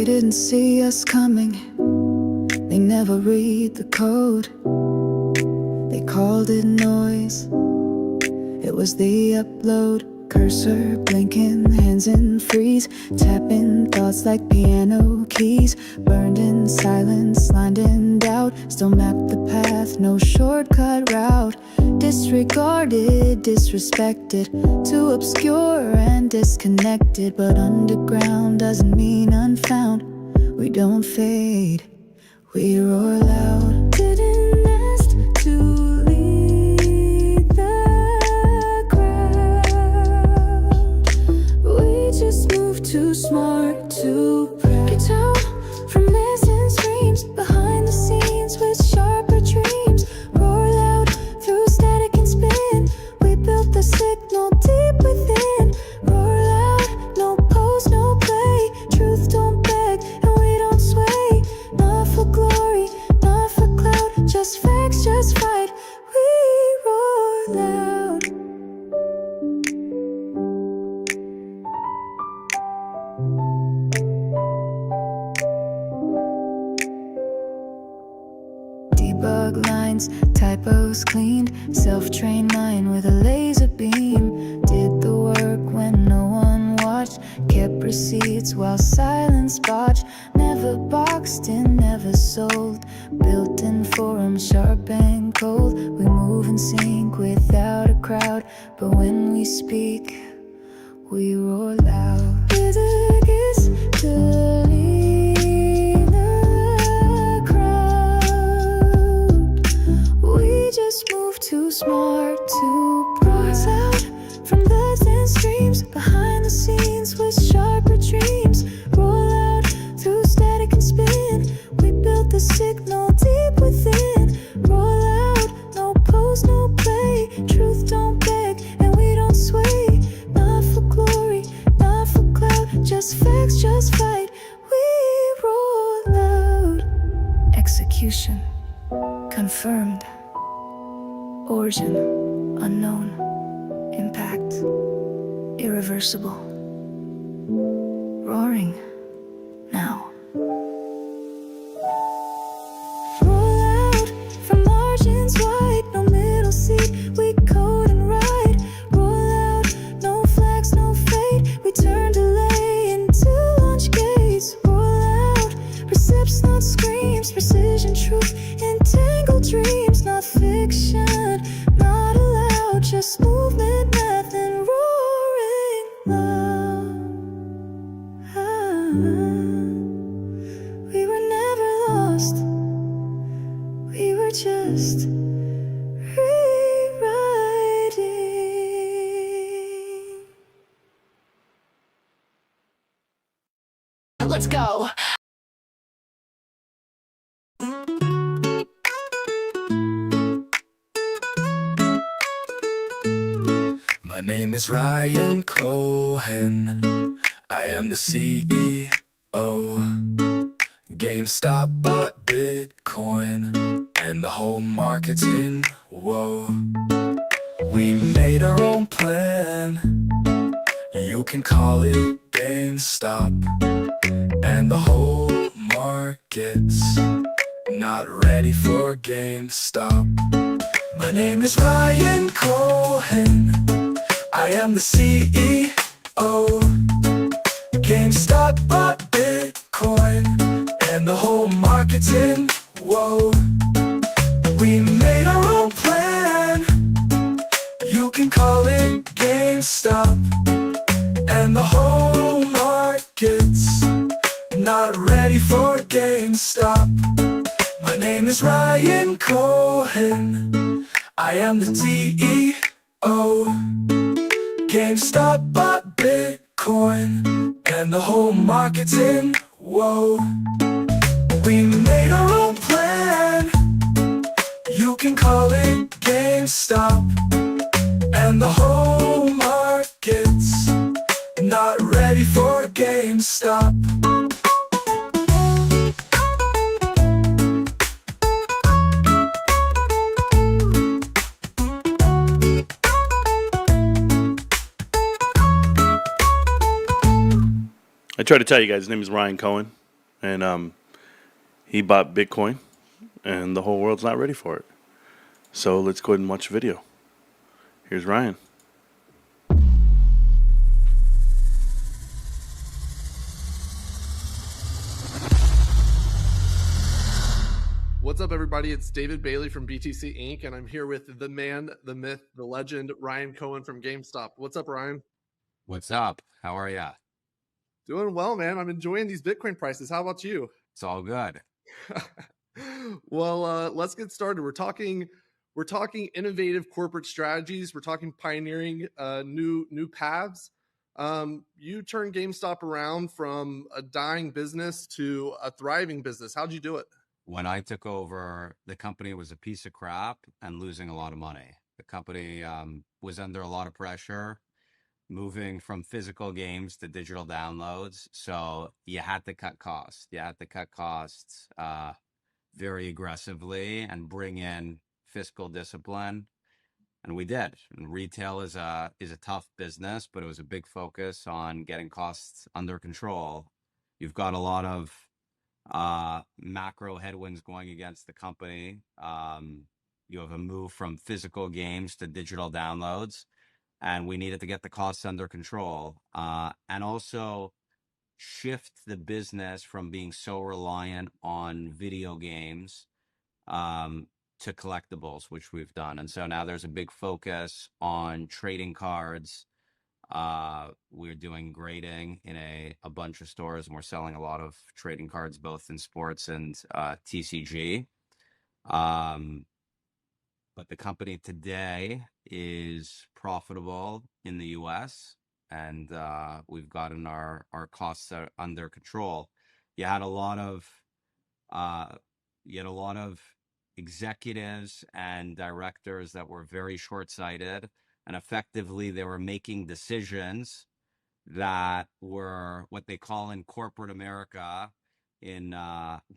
They didn't see us coming. They never read the code. They called it noise. It was the upload. Cursor blinking, hands in freeze, tapping thoughts like piano keys. Burned in silence, lined in doubt, still mapped the path, no shortcut route. Disregarded, disrespected, too obscure and disconnected. But underground doesn't mean unfound. We don't fade, we roar loud. Didn't ask to lead the crowd. We just moved too smart, too proud. Get out from missing screams, behind the scenes with sharper dreams. Roar loud through static and spin. We built the signal deep within. Roar loud, no pose, no play. Truth don't beg and we don't sway. Not for glory, not for clout, just facts, just fight. We roar loud. Debug lines, typos cleaned, self-trained mind with a laser beam. Did the work when no one watched, kept receipts while silence botched. Never boxed in, never sold, built-in forum, sharp and cold. We move in sync without a crowd, but when we speak, we roar loud. With a kiss to lead the crowd. We just move too smart, too proud. Out from the thin streams, behind the scenes with sharper dreams. Roll out through static and spin. We built the signal deep within. Roll out, no pose, no play. Truth don't beg and we don't sway. Not for glory, not for clout, just facts, just fight. We roll loud. Execution confirmed. Origin unknown. Impact irreversible. Roaring now. Roll out from margins wide, no middle seat. We code and ride. Roll out, no flags, no fade. We turn delay into launch gates. Roll out, percepts not screams. Precision, truth, entangled dreams. Not fiction, not allowed. Just movement, math, and roaring loud. We were never lost. We were just rewriting. Let's go. My name is Ryan Cohen. I am the CEO. GameStop bought Bitcoin, and the whole market's in whoa. We made our own plan. You can call it GameStop, and the whole market's not ready for GameStop. My name is Ryan Cohen. I am the CEO. GameStop bought Bitcoin, and the whole market's in whoa. We made our own plan. You can call it GameStop, and the whole market's not ready for GameStop. My name is Ryan Cohen. I am the CEO. GameStop bought Bitcoin, and the whole market's in whoa. We made our own plan. You can call it GameStop, and the whole market's not ready for GameStop. I tried to tell you guys, his name is Ryan Cohen. and he bought Bitcoin, and the whole world's not ready for it. So let's go ahead and watch the video. Here's Ryan. What's up, everybody? It's David Bailey from BTC Inc., and I'm here with the man, the myth, the legend, Ryan Cohen from GameStop. What's up, Ryan? What's up? How are ya? Doing well, man. I'm enjoying these Bitcoin prices. How about you? It's all good. Well, let's get started. We're talking innovative corporate strategies. We're talking pioneering new paths. You turned GameStop around from a dying business to a thriving business. How'd you do it? When I took over, the company was a piece of crap and losing a lot of money. The company was under a lot of pressure, moving from physical games to digital downloads. So you had to cut costs. You had to cut costs very aggressively and bring in fiscal discipline. And we did. And retail is a tough business, but it was a big focus on getting costs under control. You've got a lot of macro headwinds going against the company. You have a move from physical games to digital downloads, and we needed to get the costs under control, and also shift the business from being so reliant on video games to collectibles, which we've done. And so now there's a big focus on trading cards. We're doing grading in a bunch of stores, and we're selling a lot of trading cards, both in sports and TCG. But the company today is profitable in the US, and we've gotten our costs under control. You had a lot of uh, you had a lot of executives and directors that were very short-sighted, and effectively they were making decisions that were what they call in corporate America in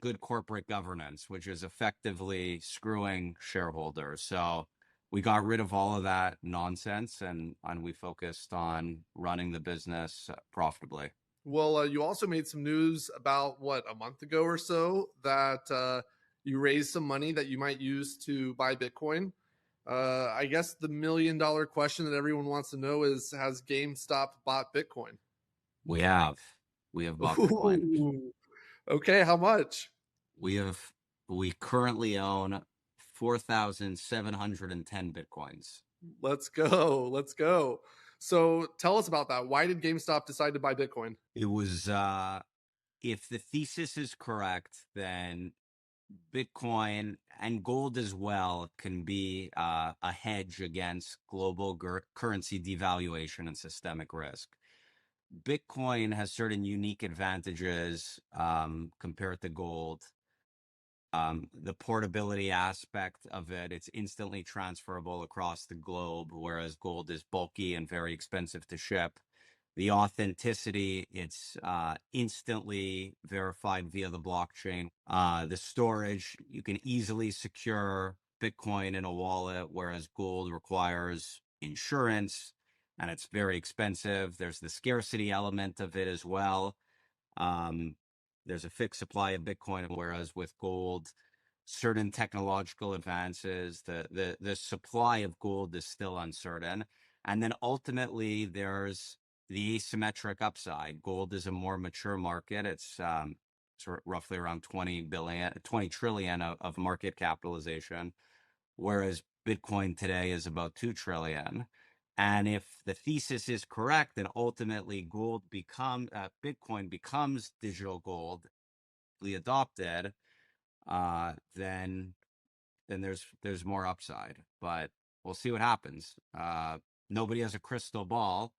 good corporate governance, which is effectively screwing shareholders. So we got rid of all of that nonsense, and we focused on running the business profitably. Well, you also made some news about a month ago or so that you raised some money that you might use to buy Bitcoin. I guess the $1 million question that everyone wants to know is: has GameStop bought Bitcoin? We have bought Bitcoin. Ooh, okay, how much? We currently own 4,710 Bitcoins. Let's go, let's go. So tell us about that. Why did GameStop decide to buy Bitcoin? It was if the thesis is correct, then Bitcoin and gold as well can be a hedge against global currency devaluation and systemic risk. Bitcoin has certain unique advantages compared to gold. The portability aspect of it, it's instantly transferable across the globe, whereas gold is bulky and very expensive to ship. The authenticity, it's instantly verified via the blockchain. The storage, you can easily secure Bitcoin in a wallet, whereas gold requires insurance and it's very expensive. There's the scarcity element of it as well. There's a fixed supply of Bitcoin, whereas with gold, certain technological advances, the supply of gold is still uncertain. And then ultimately, there's the asymmetric upside. Gold is a more mature market. It's roughly around 20 trillion of market capitalization, whereas Bitcoin today is about 2 trillion. And if the thesis is correct, then ultimately Bitcoin becomes digital gold, adopted, then there's more upside. But we'll see what happens. Nobody has a crystal ball,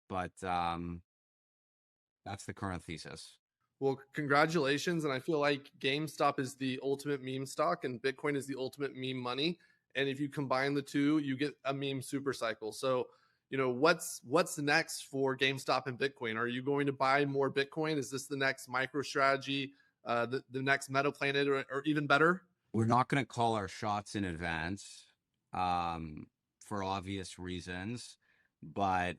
but that's the current thesis. Well, congratulations. And I feel like GameStop is the ultimate meme stock and Bitcoin is the ultimate meme money. And if you combine the two, you get a meme super cycle. So, what's next for GameStop and Bitcoin? Are you going to buy more Bitcoin? Is this the next micro strategy, the next Meta Planet, or even better? We're not going to call our shots in advance for obvious reasons, but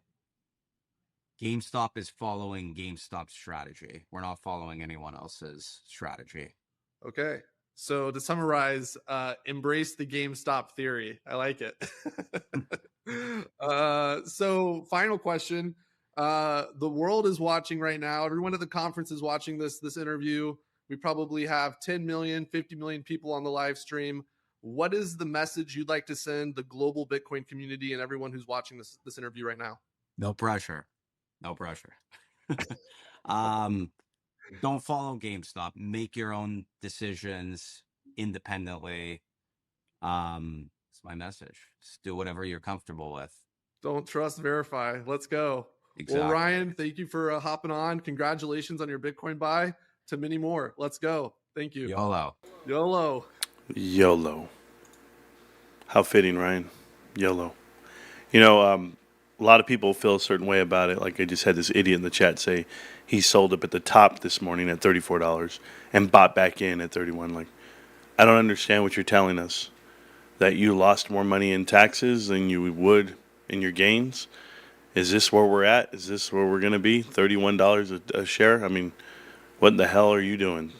GameStop is following GameStop's strategy. We're not following anyone else's strategy. Okay. So to summarize, embrace the GameStop theory. I like it. So final question. The world is watching right now. Everyone at the conference is watching this interview. We probably have 10 million, 50 million people on the live stream. What is the message you'd like to send the global Bitcoin community and everyone who's watching this interview right now? No pressure. No pressure. Don't follow GameStop. Make your own decisions independently. It's my message. Just do whatever you're comfortable with. Don't trust, verify. Let's go. Exactly. Well, Ryan, thank you for hopping on. Congratulations on your Bitcoin buy. To many more. Let's go. Thank you. YOLO. YOLO. YOLO. How fitting, Ryan. YOLO. You know, a lot of people feel a certain way about it. Like I just had this idiot in the chat say he sold up at the top this morning at $34 and bought back in at 31. Like, I don't understand what you're telling us. That you lost more money in taxes than you would in your gains? Is this where we're at? Is this where we're going to be? $31 a share? I mean, what the hell are you doing?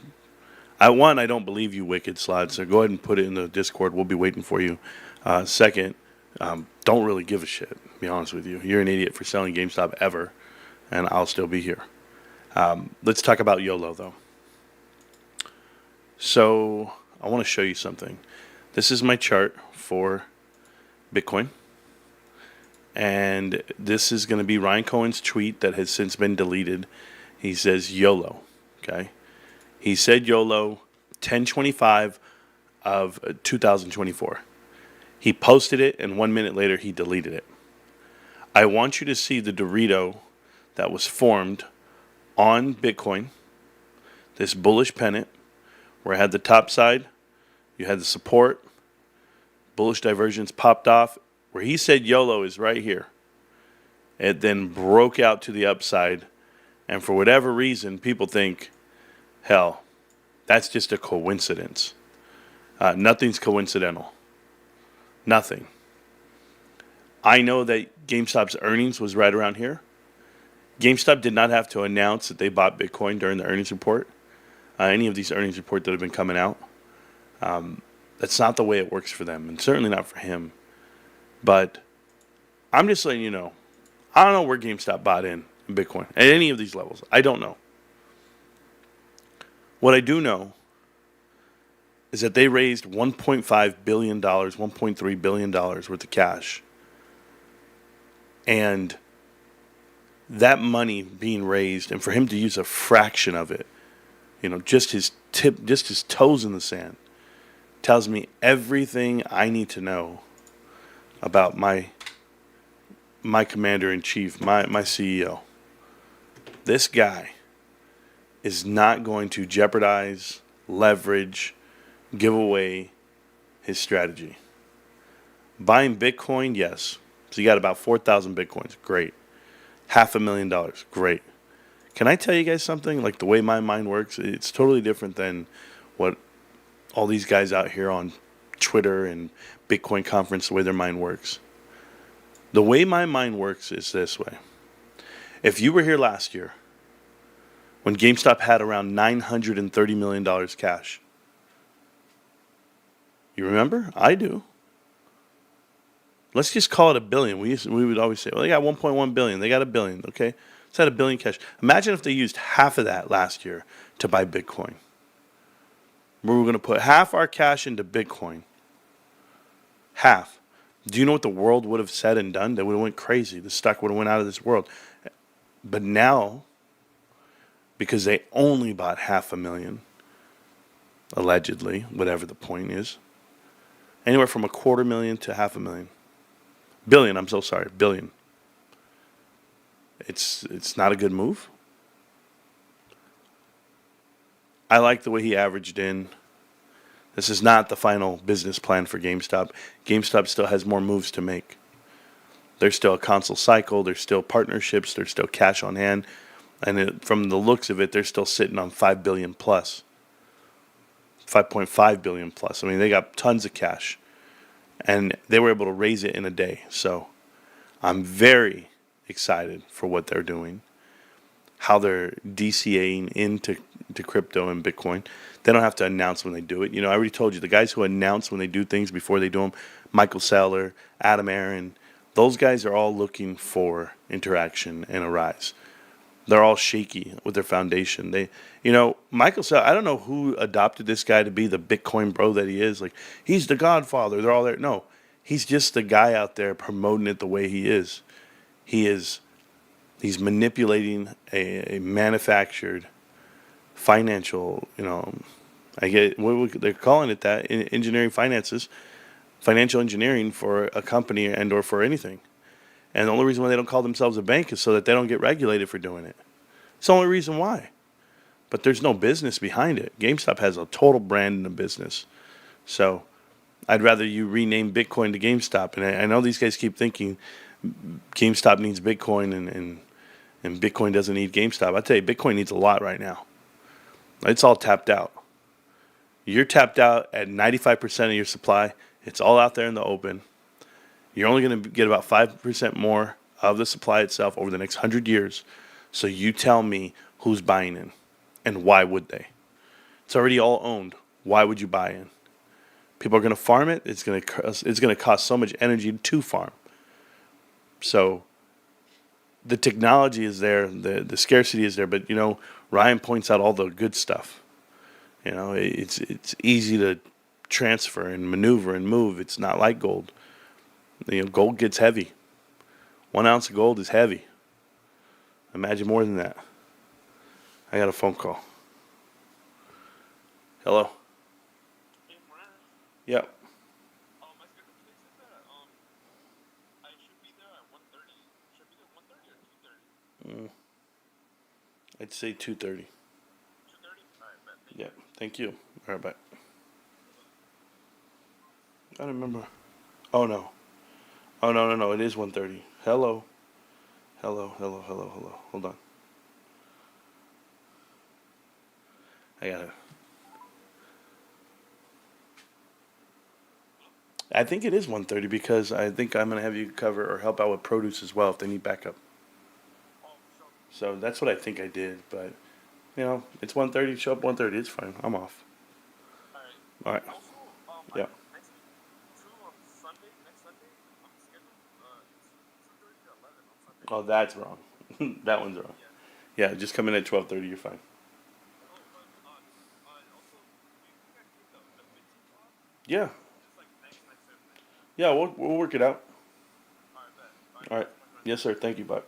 I don't believe you, Wicked Slot, so go ahead and put it in the Discord. We'll be waiting for you. Second, don't really give a shit, to be honest with you. You're an idiot for selling GameStop ever, and I'll still be here. Let's talk about YOLO, though. So I want to show you something. This is my chart for Bitcoin. And this is going to be Ryan Cohen's tweet that has since been deleted. He says YOLO. Okay. He said YOLO 10/25 of 2024. He posted it, and 1 minute later he deleted it. I want you to see the Dorito that was formed on Bitcoin, this bullish pennant, where I had the top side, you had the support, bullish divergence popped off. Where he said YOLO is right here. It then broke out to the upside. And for whatever reason, people think, hell, that's just a coincidence. Nothing's coincidental. Nothing. I know that GameStop's earnings was right around here. GameStop did not have to announce that they bought Bitcoin during the earnings report. Any of these earnings reports that have been coming out. That's not the way it works for them, and certainly not for him. But I'm just letting you know, I don't know where GameStop bought in Bitcoin at any of these levels. I don't know. What I do know is that they raised $1.5 billion, $1.3 billion worth of cash. And that money being raised, and for him to use a fraction of it, just his toes in the sand, tells me everything I need to know about my commander-in-chief, my CEO. This guy is not going to jeopardize, leverage, give away his strategy. Buying Bitcoin, yes. So you got about 4,000 Bitcoins. Great. $500,000. Great. Can I tell you guys something? Like the way my mind works, it's totally different than what all these guys out here on Twitter and Bitcoin conference, the way their mind works. The way my mind works is this way. If you were here last year, when GameStop had around $930 million cash, you remember? I do. Let's just call it $1 billion. We would always say, well, they got 1.1 billion. They got $1 billion. Okay, it's at $1 billion cash. Imagine if they used half of that last year to buy Bitcoin. We were going to put half our cash into Bitcoin. Half. Do you know what the world would have said and done? They would have went crazy. The stock would have went out of this world. But now, because they only bought 500,000, allegedly, whatever the point is, anywhere from 250,000 to 500,000. Billion, I'm so sorry, billion. It's not a good move. I like the way he averaged in. This is not the final business plan for GameStop. GameStop still has more moves to make. There's still a console cycle. There's still partnerships. There's still cash on hand. And from the looks of it, they're still sitting on $5 billion plus. 5.5 billion plus. I mean, they got tons of cash. And they were able to raise it in a day. So I'm very, excited for what they're doing, how they're DCAing into crypto and Bitcoin. They don't have to announce when they do it. You know, I already told you, the guys who announce when they do things before they do them, Michael Saylor, Adam Aaron, those guys are all looking for interaction and a rise. They're all shaky with their foundation. Michael Saylor, I don't know who adopted this guy to be the Bitcoin bro that he is. Like, he's the godfather. They're all there. No, he's just the guy out there promoting it the way he is. He's manipulating a manufactured financial, I get they're calling it that in engineering finances, financial engineering for a company and or for anything. And the only reason why they don't call themselves a bank is so that they don't get regulated for doing it. It's the only reason why. But there's no business behind it. GameStop has a total brand and a business. So I'd rather you rename Bitcoin to GameStop. And I know these guys keep thinking GameStop needs Bitcoin and Bitcoin doesn't need GameStop. I tell you, Bitcoin needs a lot right now. It's all tapped out. You're tapped out at 95% of your supply. It's all out there in the open. You're only going to get about 5% more of the supply itself over the next 100 years. So you tell me who's buying in and why would they? It's already all owned. Why would you buy in? People are going to farm it. It's going to cost so much energy to farm. So the technology is there, the scarcity is there, but Ryan points out all the good stuff. It's easy to transfer and maneuver and move. It's not like gold. Gold gets heavy. 1 ounce of gold is heavy. Imagine more than that. I got a phone call. Hello. Hey, Marantz. Yep. My schedule today says that I should be there at 1:30. Should I be there at 1:30 or 2:30? I'd say 2:30. 2:30? Alright, bet. Thank Yeah. Thank you. All right, bye. I don't remember. Oh no. Oh no. It is 1:30. Hello. Hello. Hold on. I think it is 1:30 because I think I'm gonna have you cover or help out with produce as well if they need backup. Oh, sure. So that's what I think I did, but it's 1:30. Show up 1:30. It's fine. I'm off. Alright. All right. Also, Yeah. next week, on Sunday, next Sunday, I'm scheduled, it's 2:30 to 11 on Sunday. Oh, that's wrong. That one's wrong. Yeah. Yeah, just come in at 12:30. You're fine. Oh, but, also, do you think I can get the Vinci class? Yeah. Just like 99 cents. Yeah. We'll work it out. Alright, bet. All right. Thanks so much, man. Yes, sir. Thank you. Bye.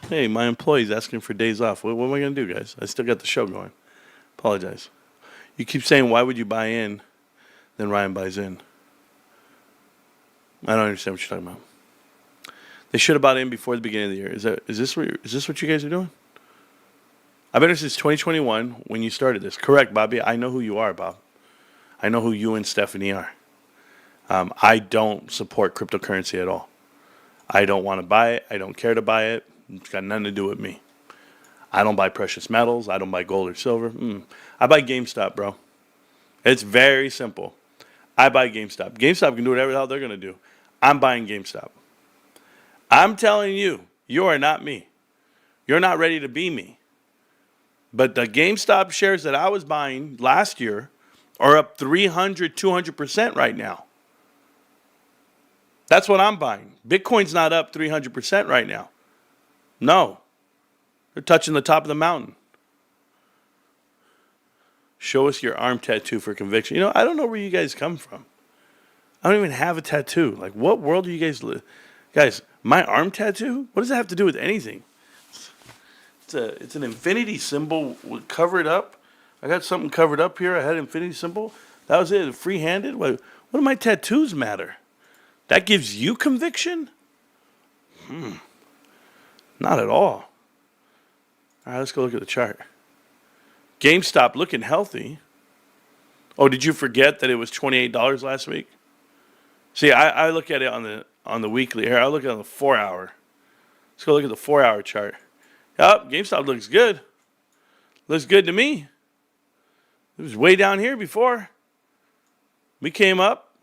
Hey, my employee's asking for days off. What am I gonna do, guys? I still got the show going. Apologize. You keep saying, why would you buy in? Then Ryan buys in. I don't understand what you're talking about. They should have bought in before the beginning of the year. Is this what you guys are doing? I've been here since 2021 when you started this. Correct, Bobby. I know who you are, Bob. I know who you and Stephanie are. I don't support cryptocurrency at all. I don't want to buy it. I don't care to buy it. It's got nothing to do with me. I don't buy precious metals. I don't buy gold or silver. I buy GameStop, bro. It's very simple. I buy GameStop. GameStop can do whatever the hell they're going to do. I'm buying GameStop. I'm telling you, you are not me. You're not ready to be me. But the GameStop shares that I was buying last year are up 300, 200% right now. That's what I'm buying. Bitcoin's not up 300% right now. No. They're touching the top of the mountain. Show us your arm tattoo for conviction. I don't know where you guys come from. I don't even have a tattoo. Like, what world do you guys live? Guys, my arm tattoo? What does that have to do with anything? It's an infinity symbol. Cover it up. I got something covered up here. I had an infinity symbol. That was it. Free-handed. What do my tattoos matter? That gives you conviction? Not at all. All right, let's go look at the chart. GameStop looking healthy. Oh, did you forget that it was $28 last week? See, I look at it on the weekly. Here, I look at it on the 4-hour. Let's go look at the 4-hour chart. Yep, GameStop looks good. Looks good to me. It was way down here before. We came up.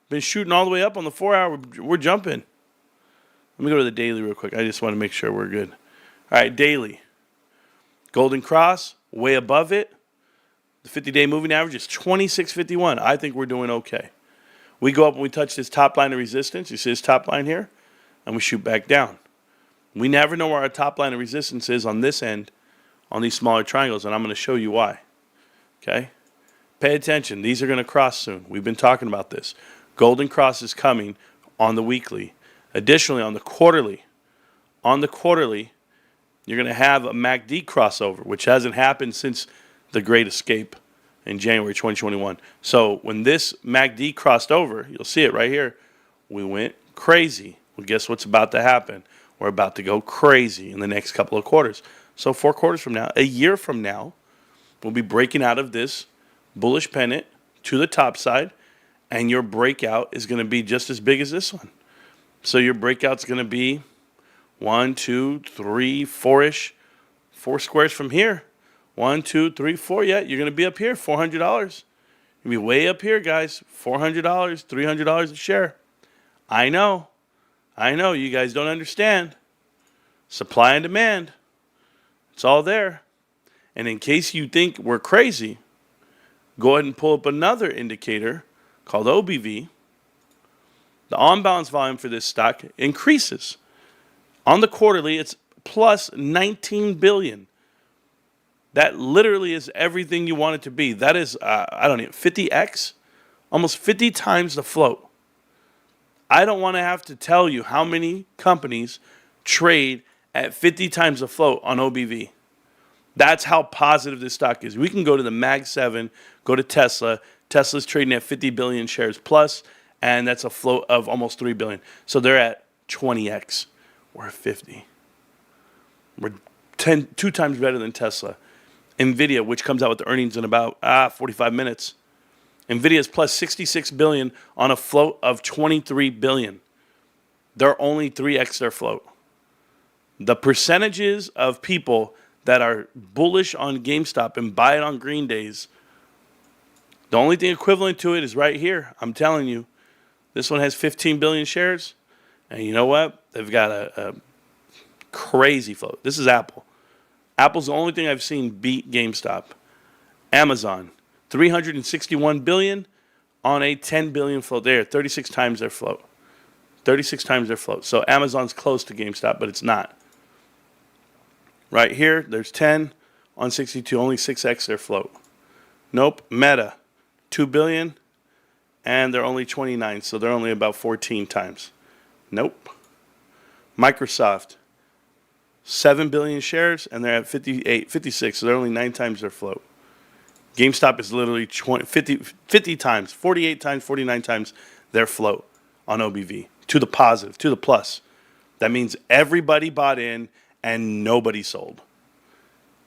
Been shooting all the way up on the 4-hour. We're jumping. Let me go to the daily real quick. I just want to make sure we're good. All right, daily. Golden Cross, way above it. The 50-day moving average is 26.51. I think we're doing okay. We go up and we touch this top line of resistance. You see this top line here? And we shoot back down. We never know where our top line of resistance is on this end, on these smaller triangles, and I'm going to show you why. Okay? Pay attention. These are going to cross soon. We've been talking about this. Golden Cross is coming on the weekly. Additionally, on the quarterly, you're going to have a MACD crossover, which hasn't happened since the Great Escape in January 2021. So when this MACD crossed over, you'll see it right here, we went crazy. Well, guess what's about to happen? We're about to go crazy in the next couple of quarters. So 4 quarters from now, a year from now, we'll be breaking out of this bullish pennant to the top side, and your breakout is going to be just as big as this one. So your breakout's going to be 1, 2, 3, 4-ish, 4 squares from here. 1, 2, 3, 4. Yeah, you're going to be up here, $400. You're going to be way up here, guys. $400, $300 a share. I know. You guys don't understand. Supply and demand. It's all there. And in case you think we're crazy, go ahead and pull up another indicator called OBV. The on-balance volume for this stock increases. On the quarterly, it's plus 19 billion. That literally is everything you want it to be. That is, 50x, almost 50 times the float. I don't want to have to tell you how many companies trade at 50 times the float on OBV. That's how positive this stock is. We can go to the Mag 7, go to Tesla. Tesla's trading at 50 billion shares plus, and that's a float of almost 3 billion. So they're at 20x. We're at 50. We're 2 times better than Tesla. Nvidia, which comes out with the earnings in about 45 minutes. Nvidia is plus 66 billion on a float of 23 billion. They're only 3x their float. The percentages of people that are bullish on GameStop and buy it on green days, the only thing equivalent to it is right here. I'm telling you. This one has 15 billion shares. And you know what? They've got a crazy float. This is Apple. Apple's the only thing I've seen beat GameStop. Amazon, 361 billion on a 10 billion float. There, 36 times their float. 36 times their float. So Amazon's close to GameStop, but it's not. Right here, there's 10 on 62, only 6x their float. Nope. Meta, 2 billion, and they're only 29, so they're only about 14 times. Nope. Microsoft, 7 billion shares, and they're at 56, so they're only 9 times their float. GameStop is literally 50 times, 48 times, 49 times their float on OBV. To the positive, to the plus. That means everybody bought in and nobody sold.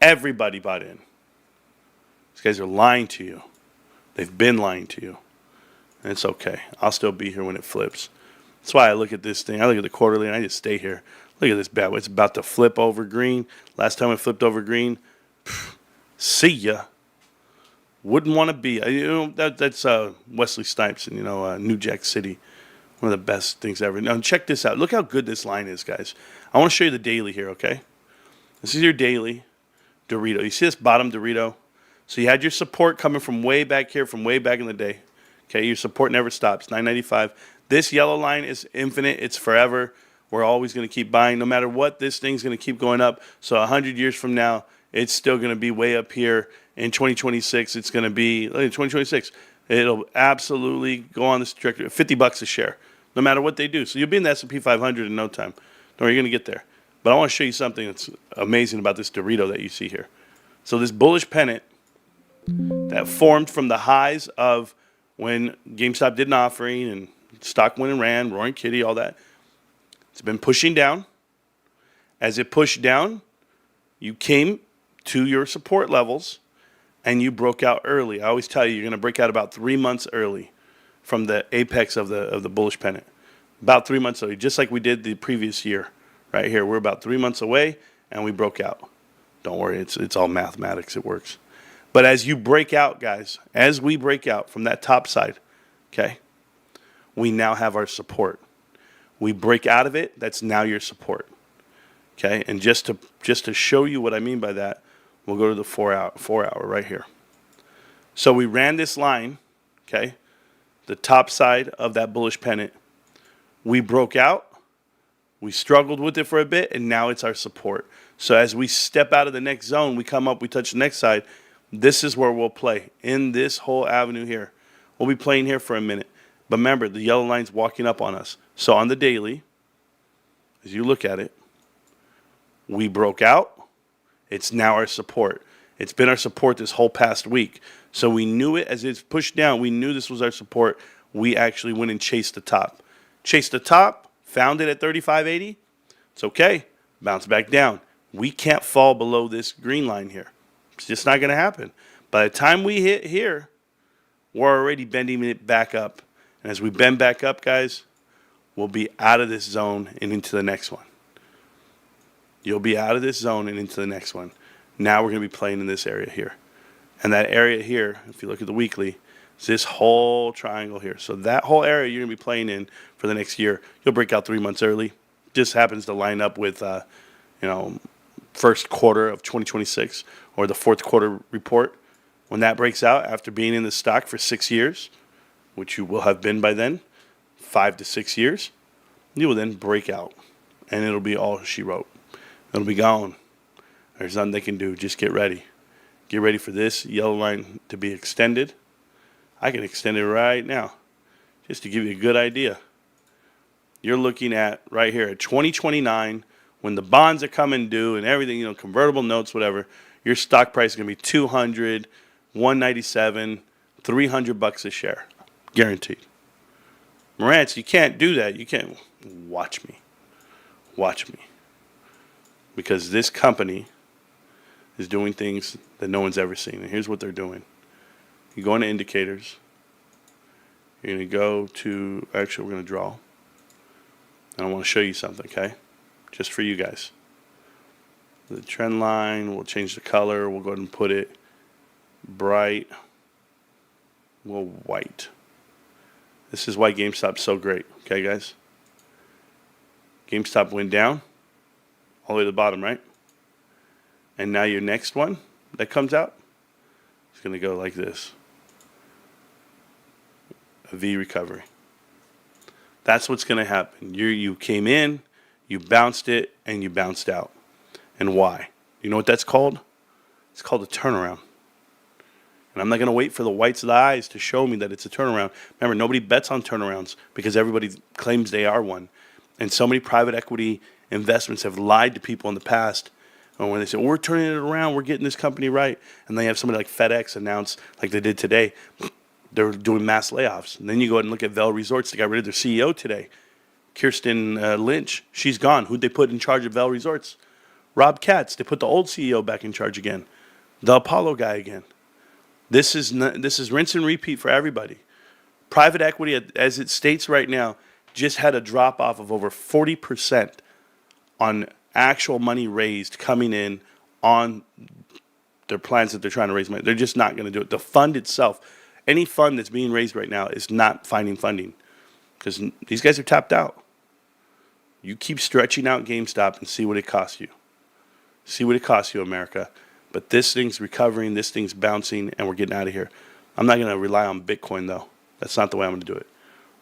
Everybody bought in. These guys are lying to you. They've been lying to you. And it's okay. I'll still be here when it flips. That's why I look at this thing. I look at the quarterly and I just stay here. Look at this bad boy. It's about to flip over green. Last time it flipped over green, see ya. Wouldn't want to be. That's Wesley Snipes in New Jack City. One of the best things ever. Now check this out. Look how good this line is, guys. I want to show you the daily here, okay? This is your daily Dorito. You see this bottom Dorito? So you had your support coming from way back here, from way back in the day. Okay, your support never stops. $9.95. This yellow line is infinite. It's forever. We're always going to keep buying. No matter what, this thing's going to keep going up. So 100 years from now, it's still going to be way up here. In 2026, it's going to be, 2026, it'll absolutely go on this trajectory. $50 a share, no matter what they do. So you'll be in the S&P 500 in no time. Don't worry, you're going to get there. But I want to show you something that's amazing about this Dorito that you see here. So this bullish pennant that formed from the highs of when GameStop did an offering and stock went and ran, Roaring Kitty, all that. It's been pushing down. As it pushed down, you came to your support levels and you broke out early. I always tell you, you're going to break out about 3 months early from the apex of the bullish pennant. About 3 months early, just like we did the previous year. Right here, we're about 3 months away, and we broke out. Don't worry, it's all mathematics. It works. But as you break out, guys, as we break out from that top side, okay, we now have our support. We break out of it. That's now your support. Okay, and just to show you what I mean by that, we'll go to the 4 hour right here. So we ran this line, okay, the top side of that bullish pennant. We broke out. We struggled with it for a bit, and now it's our support. So as we step out of the next zone, we come up, we touch the next side. This is where we'll play, in this whole avenue here. We'll be playing here for a minute. But remember, the yellow line's walking up on us. So on the daily, as you look at it, we broke out. It's now our support. It's been our support this whole past week. So we knew it as it's pushed down. We knew this was our support. We actually went and chased the top. Chased the top, found it at 35.80. It's okay. Bounce back down. We can't fall below this green line here. It's just not going to happen. By the time we hit here, we're already bending it back up. And as we bend back up, guys, we'll be out of this zone and into the next one. You'll be out of this zone and into the next one. Now we're going to be playing in this area here. And that area here, if you look at the weekly, is this whole triangle here. So that whole area you're going to be playing in for the next year. You'll break out 3 months early. Just happens to line up with, first quarter of 2026 or the fourth quarter report. When that breaks out after being in the stock for 6 years, which you will have been by then, 5 to 6 years, you will then break out. And it'll be all she wrote. It'll be gone. There's nothing they can do. Just get ready. Get ready for this yellow line to be extended. I can extend it right now, just to give you a good idea. You're looking at right here at 2029, when the bonds are coming due and everything, convertible notes, whatever, your stock price is going to be 200, 197, $300 a share. Guaranteed. Marantz, you can't do that. You can't. Watch me. Watch me. Because this company is doing things that no one's ever seen. And here's what they're doing. You go into indicators. You're going to go to, actually, we're going to draw. And I want to show you something, okay? Just for you guys. The trend line, we'll change the color. We'll go ahead and put it bright. Well, white. This is why GameStop's so great, okay, guys? GameStop went down all the way to the bottom, right? And now your next one that comes out is going to go like this. A V recovery. That's what's going to happen. You came in, you bounced it, and you bounced out. And why? You know what that's called? It's called a turnaround. And I'm not going to wait for the whites of the eyes to show me that it's a turnaround. Remember, nobody bets on turnarounds because everybody claims they are one. And so many private equity investments have lied to people in the past. And when they say, we're turning it around, we're getting this company right. And they have somebody like FedEx announce, like they did today, they're doing mass layoffs. And then you go ahead and look at Vel Resorts. They got rid of their CEO today. Kirsten Lynch, she's gone. Who'd they put in charge of Vel Resorts? Rob Katz. They put the old CEO back in charge again. The Apollo guy again. This is rinse and repeat for everybody. Private equity, as it states right now, just had a drop off of over 40% on actual money raised coming in on their plans that they're trying to raise money. They're just not going to do it. The fund itself, any fund that's being raised right now is not finding funding because these guys are tapped out. You keep stretching out GameStop and see what it costs you. See what it costs you, America. But this thing's recovering, this thing's bouncing, and we're getting out of here. I'm not going to rely on Bitcoin, though. That's not the way I'm going to do it.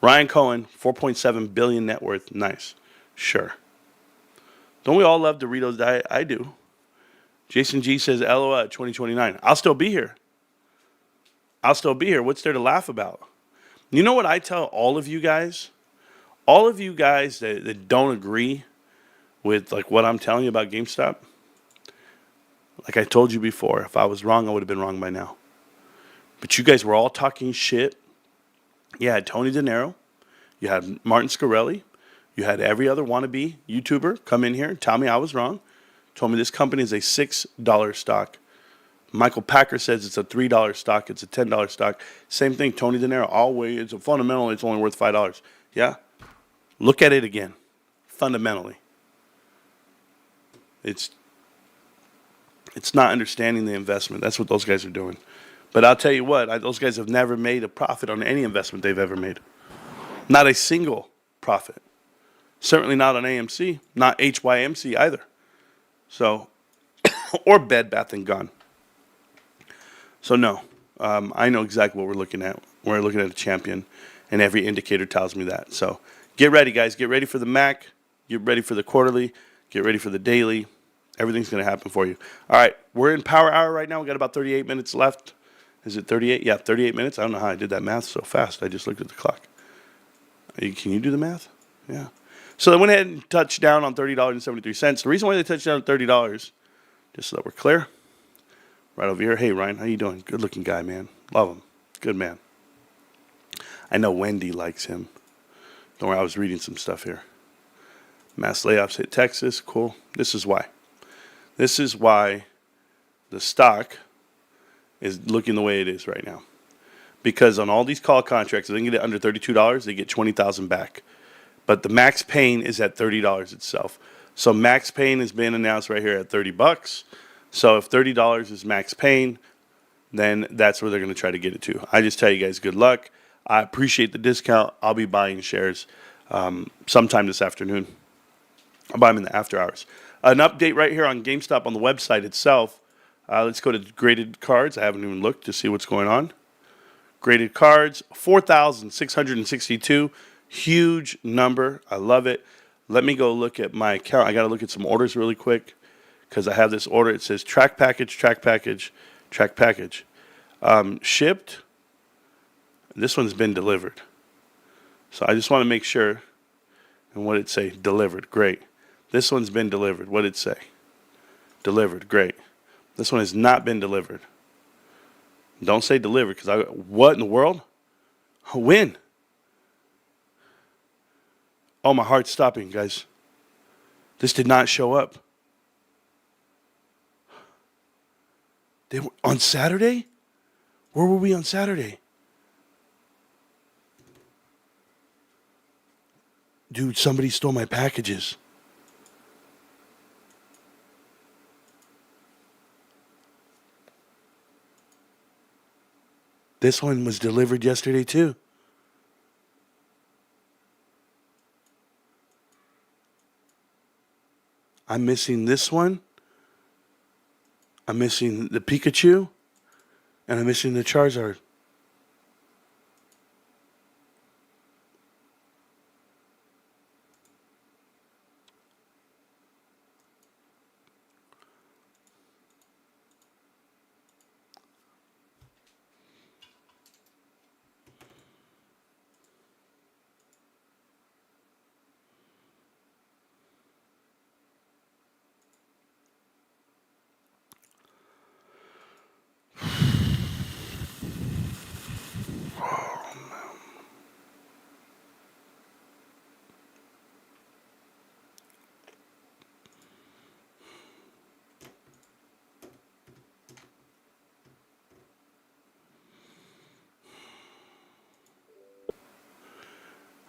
Ryan Cohen, 4.7 billion net worth. Nice. Sure. Don't we all love Doritos diet? I do. Jason G says, LOL at 2029. I'll still be here. I'll still be here. What's there to laugh about? You know what I tell all of you guys? All of you guys that don't agree with like what I'm telling you about GameStop, like I told you before, if I was wrong, I would have been wrong by now. But you guys were all talking shit. You had Tony De Niro. You had Martin Scarelli. You had every other wannabe YouTuber come in here and tell me I was wrong. Told me this company is a $6 stock. Michael Pachter says it's a $3 stock. It's a $10 stock. Same thing, Tony De Niro. Always, it's a fundamental. It's only worth $5. Yeah? Look at it again. Fundamentally. It's not understanding the investment. That's what those guys are doing. But I'll tell you what, those guys have never made a profit on any investment they've ever made. Not a single profit. Certainly not on AMC, not HYMC either. So, or Bed Bath and Gone. So no, I know exactly what we're looking at. We're looking at a champion, and every indicator tells me that. So get ready, guys. Get ready for the Mac. Get ready for the quarterly. Get ready for the daily. Everything's going to happen for you. All right, we're in Power Hour right now. We got about 38 minutes left. Is it 38? Yeah, 38 minutes. I don't know how I did that math so fast. I just looked at the clock. Can you do the math? Yeah. So they went ahead and touched down on $30.73. The reason why they touched down at $30, just so that we're clear, right over here. Hey, Ryan, how you doing? Good-looking guy, man. Love him. Good man. I know Wendy likes him. Don't worry, I was reading some stuff here. Mass layoffs hit Texas. Cool. This is why. This is why the stock is looking the way it is right now. Because on all these call contracts, if they can get it under $32, they get $20,000 back. But the max pain is at $30 itself. So max pain has been announced right here at $30. So if $30 is max pain, then that's where they're going to try to get it to. I just tell you guys, good luck. I appreciate the discount. I'll be buying shares sometime this afternoon. I'll buy them in the after hours. An update right here on GameStop on the website itself. Let's go to graded cards. I haven't even looked to see what's going on. Graded cards, 4,662. Huge number. I love it. Let me go look at my account. I got to look at some orders really quick because I have this order. It says track package, track package, track package. Shipped. This one's been delivered. So I just want to make sure. And what did it say? Delivered. Great. This one's been delivered. What did it say? Delivered. Great. This one has not been delivered. Don't say delivered because what in the world? When? Oh, my heart's stopping, guys. This did not show up. They were on Saturday? Where were we on Saturday? Dude, somebody stole my packages. This one was delivered yesterday too. I'm missing this one. I'm missing the Pikachu. And I'm missing the Charizard.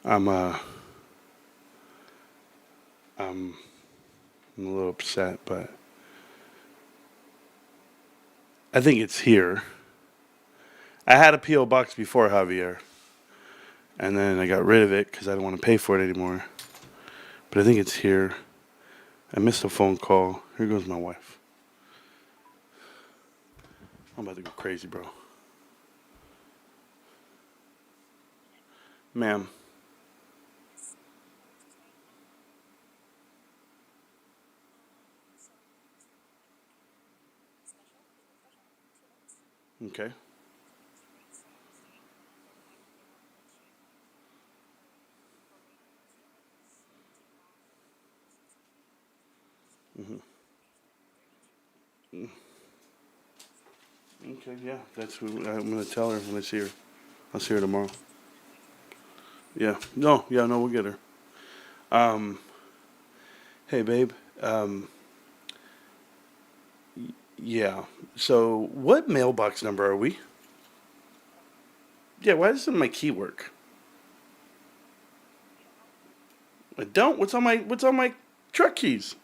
I'm a little upset, but I think it's here. I had a P.O. box before, Javier, and then I got rid of it because I don't want to pay for it anymore. But I think it's here. I missed a phone call. Here goes my wife. I'm about to go crazy, bro. Ma'am. Okay. Okay, yeah, that's what I'm gonna tell her when I see her. I'll see her tomorrow. Yeah, no, we'll get her. Hey, babe. Yeah. So, what mailbox number are we? Yeah, why doesn't my key work? I don't. What's on my truck keys?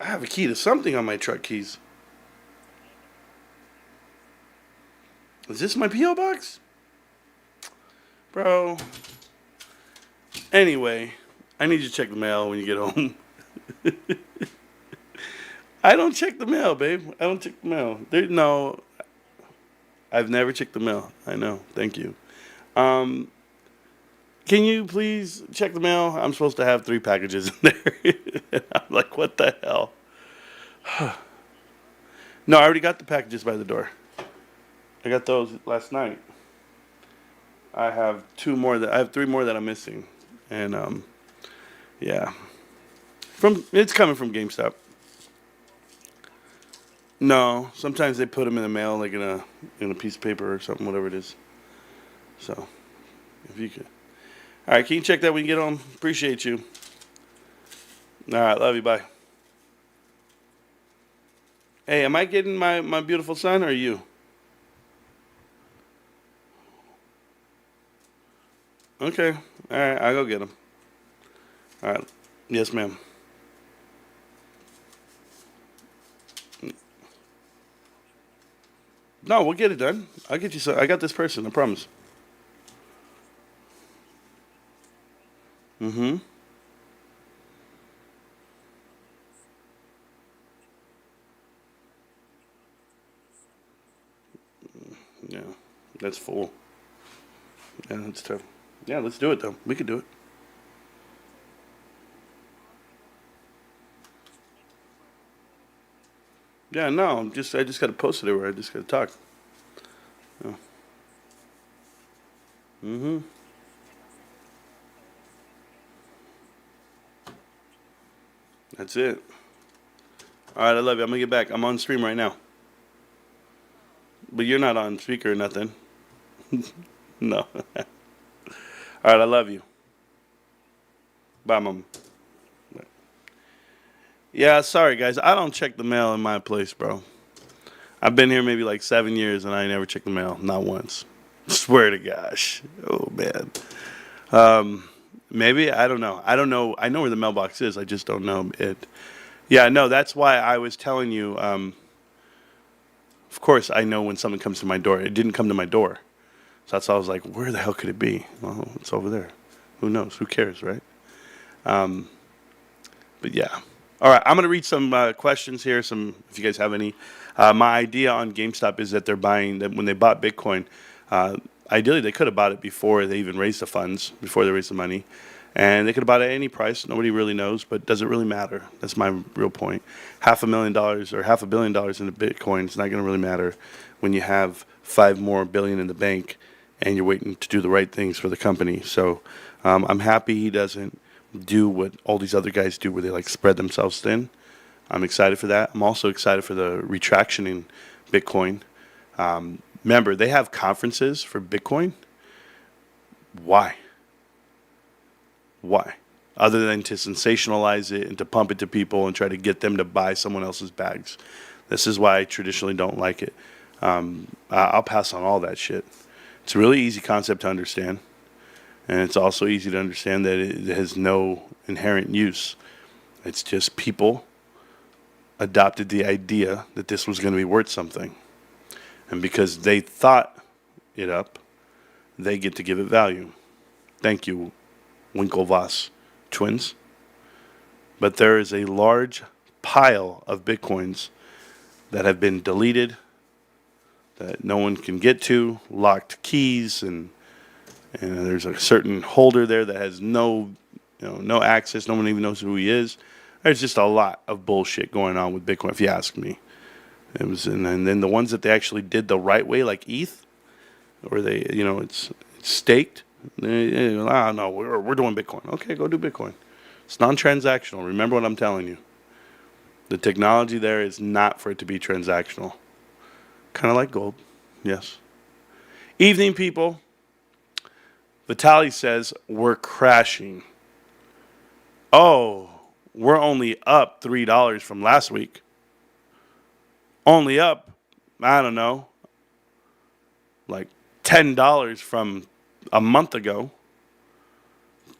I have a key to something on my truck keys. Is this my P.O. box? Bro. Anyway, I need you to check the mail when you get home. I don't check the mail, babe. I don't check the mail. No, I've never checked the mail. I know. Thank you. Can you please check the mail? I'm supposed to have 3 packages in there. I'm like, what the hell? No, I already got the packages by the door. I got those last night. I have 3 more that I'm missing, and yeah, it's coming from GameStop. No, sometimes they put them in the mail, like in a piece of paper or something, whatever it is. So, if you could, all right, can you check that when you get home? Appreciate you. All right, love you. Bye. Hey, am I getting my beautiful son or you? Okay, all right, I'll go get him. All right, yes, ma'am. No, we'll get it done. I'll get you some. I got this person. I promise. Mm-hmm. Yeah, that's full. Yeah, that's tough. Yeah, let's do it though. We could do it. Yeah, no, I just got to post it everywhere. I just got to talk. Yeah. Mm-hmm. That's it. All right, I love you. I'm gonna get back. I'm on stream right now, but you're not on speaker or nothing. No. All right, I love you. Bye, mom. Yeah, sorry guys. I don't check the mail in my place, bro. I've been here maybe like 7 years and I never checked the mail, not once. Swear to gosh. Oh man. Maybe I don't know. I don't know. I know where the mailbox is. I just don't know it. Yeah, no. That's why I was telling you. Of course, I know when something comes to my door. It didn't come to my door, so that's why I was like, where the hell could it be? Well, it's over there. Who knows? Who cares, right? But yeah. All right, I'm going to read some questions here. If you guys have any. My idea on GameStop is that when they bought Bitcoin, ideally they could have bought it before they even raised the funds, before they raised the money. And they could have bought it at any price. Nobody really knows, but does it really matter? That's my real point. $500,000 or $500,000,000 into Bitcoin is not going to really matter when you have 5 more billion in the bank and you're waiting to do the right things for the company. So I'm happy he doesn't do what all these other guys do where they like spread themselves thin. I'm excited for that. I'm also excited for the retraction in Bitcoin. Remember, they have conferences for Bitcoin. Why? Why? Other than to sensationalize it and to pump it to people and try to get them to buy someone else's bags. This is why I traditionally don't like it. I'll pass on all that shit. It's a really easy concept to understand. And it's also easy to understand that it has no inherent use. It's just people adopted the idea that this was going to be worth something. And because they thought it up, they get to give it value. Thank you, Winklevoss twins. But there is a large pile of Bitcoins that have been deleted, that no one can get to, locked keys, and there's a certain holder there that has no access. No one even knows who he is. There's just a lot of bullshit going on with Bitcoin, if you ask me. And then the ones that they actually did the right way, like ETH, or it's staked. No, we're doing Bitcoin. Okay, go do Bitcoin. It's non-transactional. Remember what I'm telling you. The technology there is not for it to be transactional. Kind of like gold. Yes. Evening, people. Vitaly says, we're crashing. Oh, we're only up $3 from last week. Only up, I don't know, like $10 from a month ago.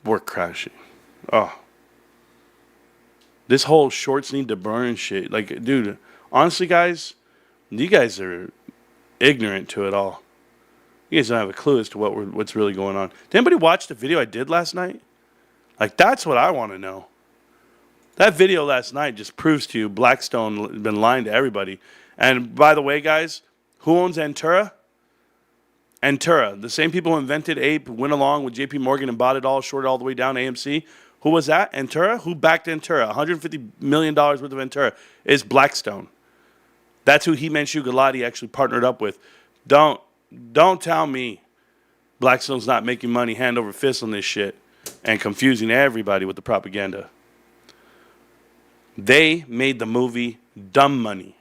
We're crashing. Oh. This whole shorts need to burn shit. Like, dude, honestly, guys, you guys are ignorant to it all. You guys don't have a clue as to what's really going on. Did anybody watch the video I did last night? Like, that's what I want to know. That video last night just proves to you Blackstone has been lying to everybody. And by the way, guys, who owns Antura? Antura, the same people who invented Ape, went along with JP Morgan and bought it all, shorted all the way down to AMC. Who was that? Antura? Who backed Antura? $150 million worth of Antura is Blackstone. That's who Himanshu Gulati actually partnered up with. Don't tell me Blackstone's not making money hand over fist on this shit and confusing everybody with the propaganda. They made the movie Dumb Money.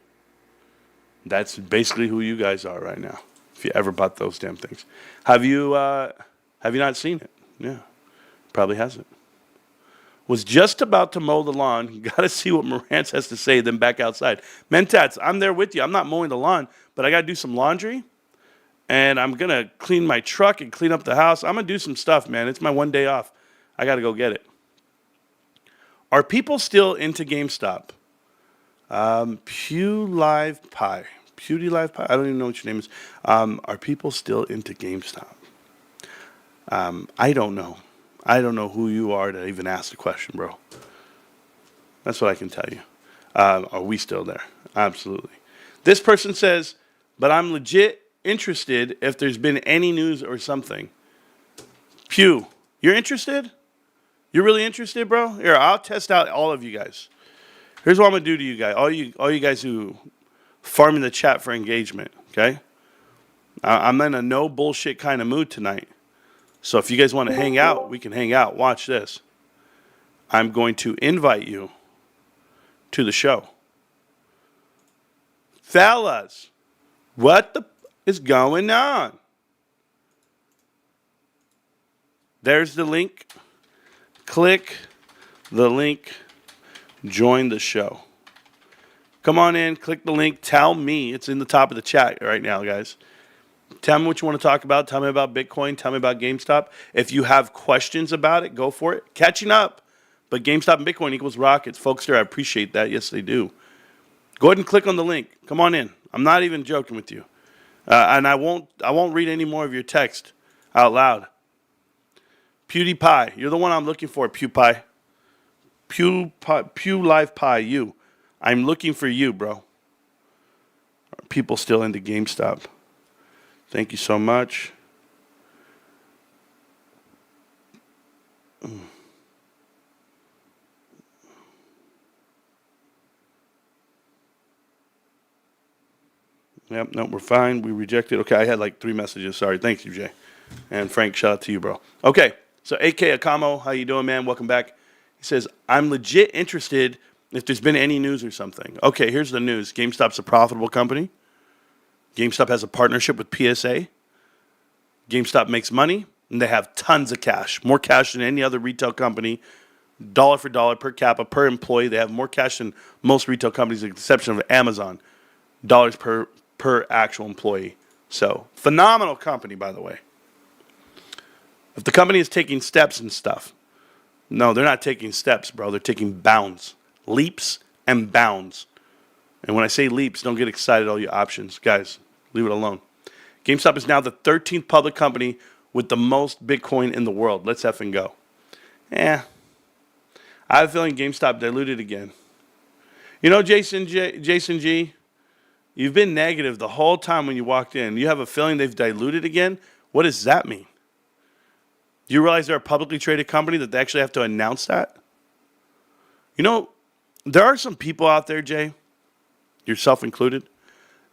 That's basically who you guys are right now. If you ever bought those damn things, have you not seen it? Yeah, probably hasn't. Was just about to mow the lawn. You got to see what Marantz has to say, then back outside. Mentats, I'm there with you. I'm not mowing the lawn, but I got to do some laundry, and I'm gonna clean my truck and clean up the house. I'm gonna do some stuff, man. It's my one day off. I got to go get it. Are people still into GameStop? PewDiePie. I don't even know what your name is. Are people still into GameStop? I don't know. I don't know who you are to even ask the question, bro. That's what I can tell you. Are we still there? Absolutely. This person says, but I'm legit interested if there's been any news or something. Pew, you're interested? You're really interested, bro? Here, I'll test out all of you guys. Here's what I'm gonna do to you guys. All you guys who farm in the chat for engagement, okay? I'm in a no bullshit kind of mood tonight. So if you guys want to hang out, we can hang out. Watch this. I'm going to invite you to the show. Fellas, what the is going on? There's the link. Click the link. Join the show. Come on in, click the link. Tell me. It's in the top of the chat right now, guys. Tell me what you want to talk about. Tell me about Bitcoin. Tell me about GameStop. If you have questions about it, go for it. Catching up. But GameStop and Bitcoin equals rockets. Folks there, I appreciate that. Yes, they do. Go ahead and click on the link. Come on in. I'm not even joking with you. And I won't read any more of your text out loud. PewDiePie. You're the one I'm looking for, PewPie. Pew Live Pie, you. I'm looking for you, bro. Are people still into GameStop? Thank you so much. Yep, no, we're fine. We rejected. Okay, I had like 3 messages. Sorry. Thank you, Jay. And Frank, shout out to you, bro. Okay, so AK Akamo, how you doing, man? Welcome back. He says, I'm legit interested if there's been any news or something. Okay, here's the news. GameStop's a profitable company. GameStop has a partnership with PSA. GameStop makes money, and they have tons of cash. More cash than any other retail company. Dollar for dollar, per capita, per employee. They have more cash than most retail companies, with the exception of Amazon. Dollars per actual employee. So, phenomenal company, by the way. If the company is taking steps and stuff, no, they're not taking steps, bro. They're taking bounds. Leaps and bounds. And when I say leaps, don't get excited, all your options. Guys, leave it alone. GameStop is now the 13th public company with the most Bitcoin in the world. Let's effing go. I have a feeling GameStop diluted again. You know, Jason G, you've been negative the whole time when you walked in. You have a feeling they've diluted again? What does that mean? Do you realize they're a publicly traded company that they actually have to announce that? You know, there are some people out there, Jay, yourself included,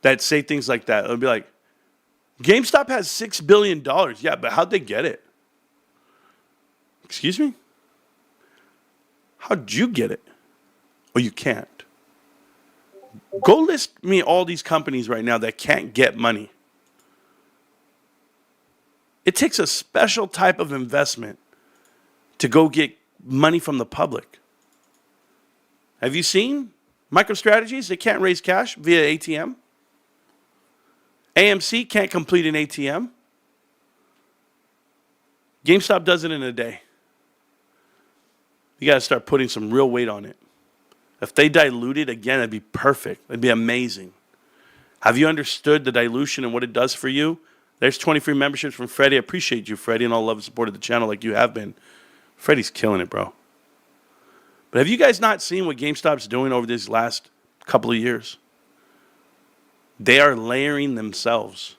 that say things like that. It'll be like, GameStop has $6 billion. Yeah, but how'd they get it? Excuse me? How'd you get it? Oh, you can't. Go list me all these companies right now that can't get money. It takes a special type of investment to go get money from the public. Have you seen MicroStrategies? They can't raise cash via ATM. AMC can't complete an ATM. GameStop does it in a day. You got to start putting some real weight on it. If they dilute it again, it'd be perfect. It'd be amazing. Have you understood the dilution and what it does for you? There's 20 free memberships from Freddie. I appreciate you, Freddie, and all love and support of the channel like you have been. Freddie's killing it, bro. But have you guys not seen what GameStop's doing over these last couple of years? They are layering themselves.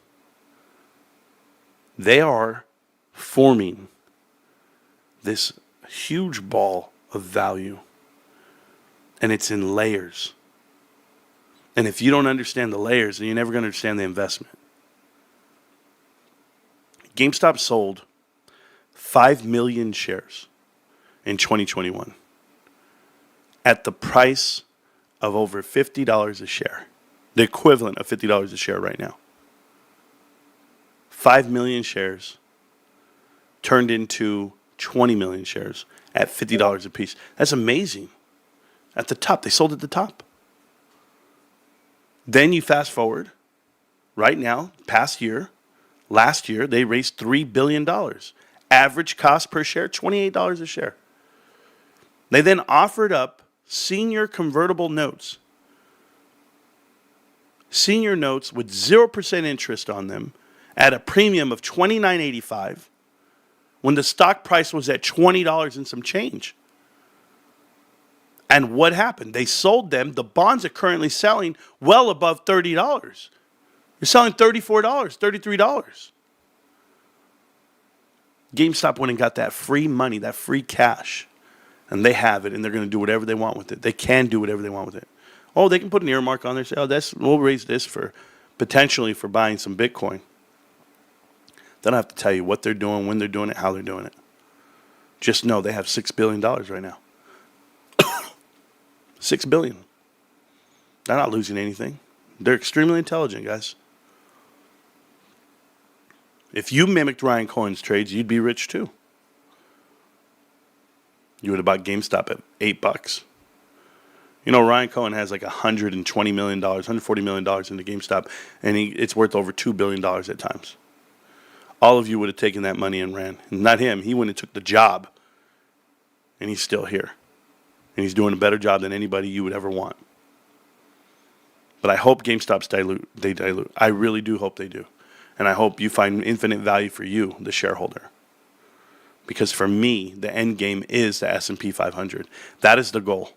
They are forming this huge ball of value. And it's in layers. And if you don't understand the layers, then you're never going to understand the investment. GameStop sold 5 million shares in 2021 at the price of over $50 a share, the equivalent of $50 a share right now. 5 million shares turned into 20 million shares at $50 a piece. That's amazing. At the top, they sold at the top. Then you fast forward, right now, last year, they raised $3 billion. Average cost per share, $28 a share. They then offered up senior convertible notes. Senior notes with 0% interest on them at a premium of $29.85 when the stock price was at $20 and some change. And what happened? They sold them. The bonds are currently selling well above $30. You're selling $34, $33. GameStop went and got that free money, that free cash. And they have it, and they're going to do whatever they want with it. They can do whatever they want with it. Oh, they can put an earmark on there and say, oh, we'll raise this for potentially for buying some Bitcoin. They don't have to tell you what they're doing, when they're doing it, how they're doing it. Just know they have $6 billion right now. $6 billion. They're not losing anything. They're extremely intelligent, guys. If you mimicked Ryan Cohen's trades, you'd be rich too. You would have bought GameStop at $8. You know, Ryan Cohen has like $120 million, $140 million into GameStop, and it's worth over $2 billion at times. All of you would have taken that money and ran. Not him. He went and took the job, and he's still here. And he's doing a better job than anybody you would ever want. But I hope GameStop's dilute. I really do hope they do. And I hope you find infinite value for you, the shareholder. Because for me, the end game is the S&P 500. That is the goal.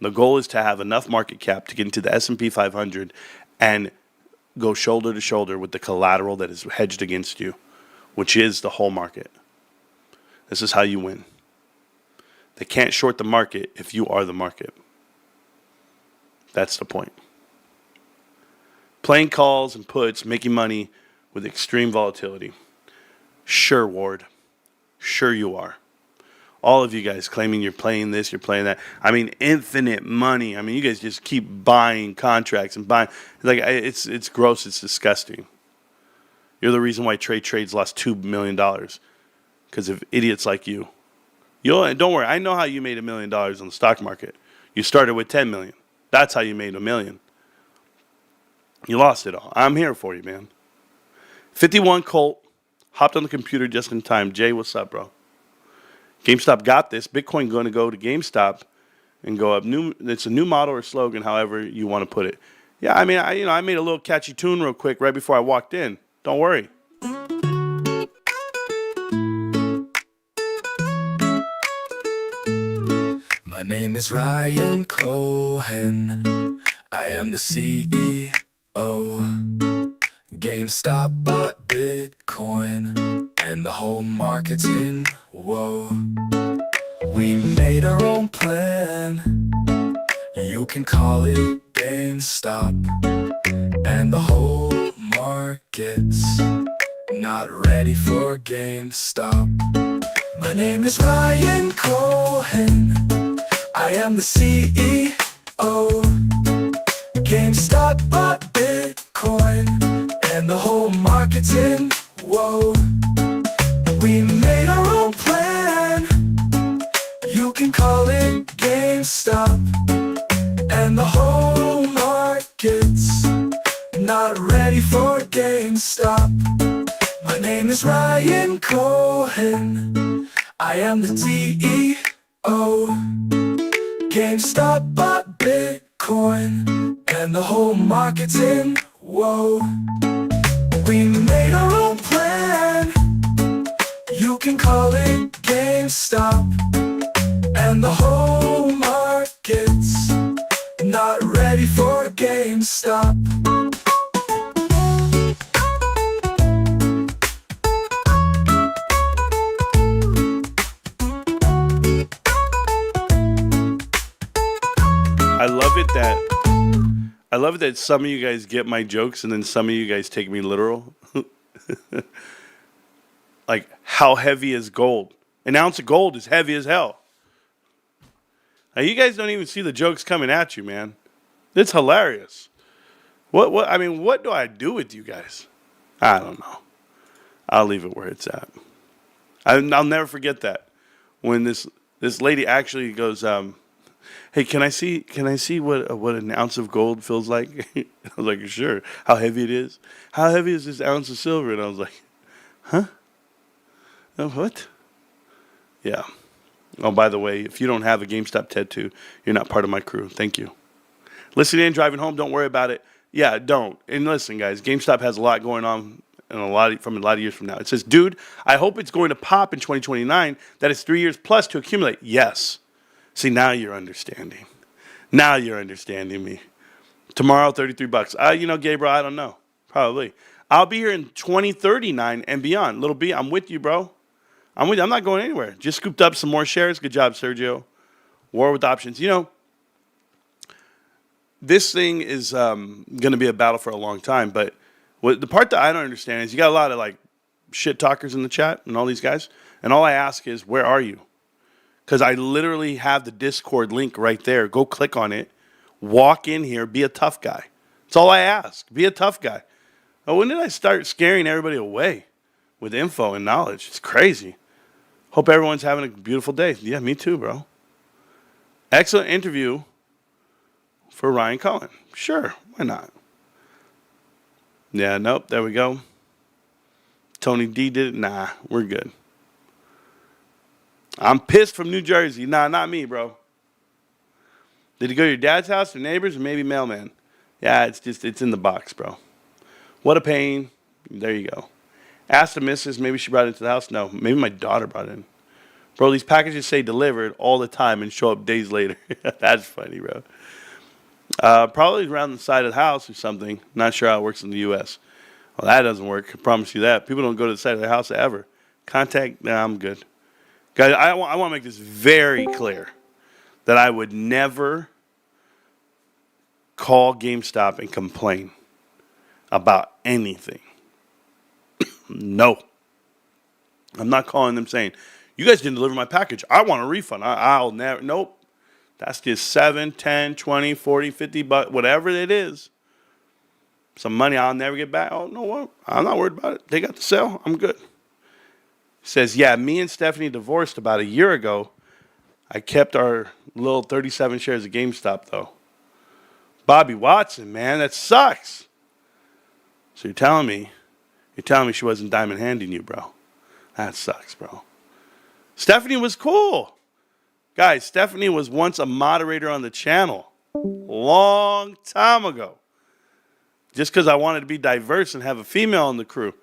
The goal is to have enough market cap to get into the S&P 500 and go shoulder to shoulder with the collateral that is hedged against you, which is the whole market. This is how you win. They can't short the market if you are the market. That's the point. Playing calls and puts, making money with extreme volatility. Sure, Ward. Sure you are. All of you guys claiming you're playing this, you're playing that. I mean, infinite money. I mean, you guys just keep buying contracts and buying. Like, it's gross. It's disgusting. You're the reason why Trades lost $2 million. Because of idiots like you. Don't worry. I know how you made $1 million on the stock market. You started with $10 million. That's how you made $1 million. You lost it all. I'm here for you, man. 51 Colt. Hopped on the computer just in time. Jay, what's up, bro? GameStop got this. Bitcoin going to go to GameStop and go up. It's a new model or slogan, however you want to put it. Yeah, I mean, I made a little catchy tune real quick right before I walked in. Don't worry. My name is Ryan Cohen. I am the CEO. GameStop bought Bitcoin, and the whole market's in whoa. We made our own plan. You can call it GameStop, and the whole market's not ready for GameStop. My name is Ryan Cohen. I am the CEO. GameStop bought Bitcoin, and the whole market's in whoa. We made our own plan. You can call it GameStop, and the whole market's not ready for GameStop. My name is Ryan Cohen. I am the CEO. GameStop bought Bitcoin, and the whole market's in whoa. We made our GameStop, and the whole market's not ready for GameStop. I love it that some of you guys get my jokes and then some of you guys take me literal. Like, how heavy is gold? An ounce of gold is heavy as hell. Now, you guys don't even see the jokes coming at you, man. It's hilarious. I mean, what do I do with you guys? I don't know. I'll leave it where it's at. I'll never forget that. When this lady actually goes, hey, can I see what an ounce of gold feels like? I was like, sure. How heavy it is? How heavy is this ounce of silver? And I was like, huh? Oh, what? Yeah. Oh, by the way, if you don't have a GameStop tattoo, you're not part of my crew. Thank you. Listening in, driving home, don't worry about it. Yeah, don't. And listen, guys, GameStop has a lot going on and a lot of years from now. It says, dude, I hope it's going to pop in 2029. That is 3 years plus to accumulate. Yes. See, now you're understanding. Now you're understanding me. Tomorrow, $33. You know, Gabriel, I don't know. Probably. I'll be here in 2039 and beyond. Little B, I'm with you, bro. I'm with you. I'm not going anywhere. Just scooped up some more shares. Good job, Sergio. War with options. You know, this thing is going to be a battle for a long time. But the part that I don't understand is you got a lot of like shit talkers in the chat and all these guys. And all I ask is, where are you? Because I literally have the Discord link right there. Go click on it. Walk in here. Be a tough guy. That's all I ask. Be a tough guy. Oh, when did I start scaring everybody away with info and knowledge? It's crazy. Hope everyone's having a beautiful day. Yeah, me too, bro. Excellent interview for Ryan Cohen. Sure, why not? Yeah, nope, there we go. Tony D did it. Nah, we're good. I'm pissed from New Jersey. Nah, not me, bro. Did you go to your dad's house or neighbors or maybe mailman? Yeah, it's in the box, bro. What a pain. There you go. Asked the missus, maybe she brought it to the house. No, maybe my daughter brought it in. Bro, these packages say delivered all the time and show up days later. That's funny, bro. Probably around the side of the house or something. Not sure how it works in the U.S. Well, that doesn't work. I promise you that. People don't go to the side of the house ever. Contact, nah, I'm good. Guys, I want to make this very clear that I would never call GameStop and complain about anything. No. I'm not calling them saying, you guys didn't deliver my package. I want a refund. I'll never. Nope. That's just 7, 10, 20, 40, 50 bucks, whatever it is. Some money I'll never get back. Oh, no, what? I'm not worried about it. They got the sale. I'm good. Says, yeah, me and Stephanie divorced about a year ago. I kept our little 37 shares of GameStop, though. Bobby Watson, man, that sucks. So you're telling me she wasn't diamond handing you, bro. That sucks, bro. Stephanie was cool. Guys, Stephanie was once a moderator on the channel. Long time ago. Just because I wanted to be diverse and have a female in the crew.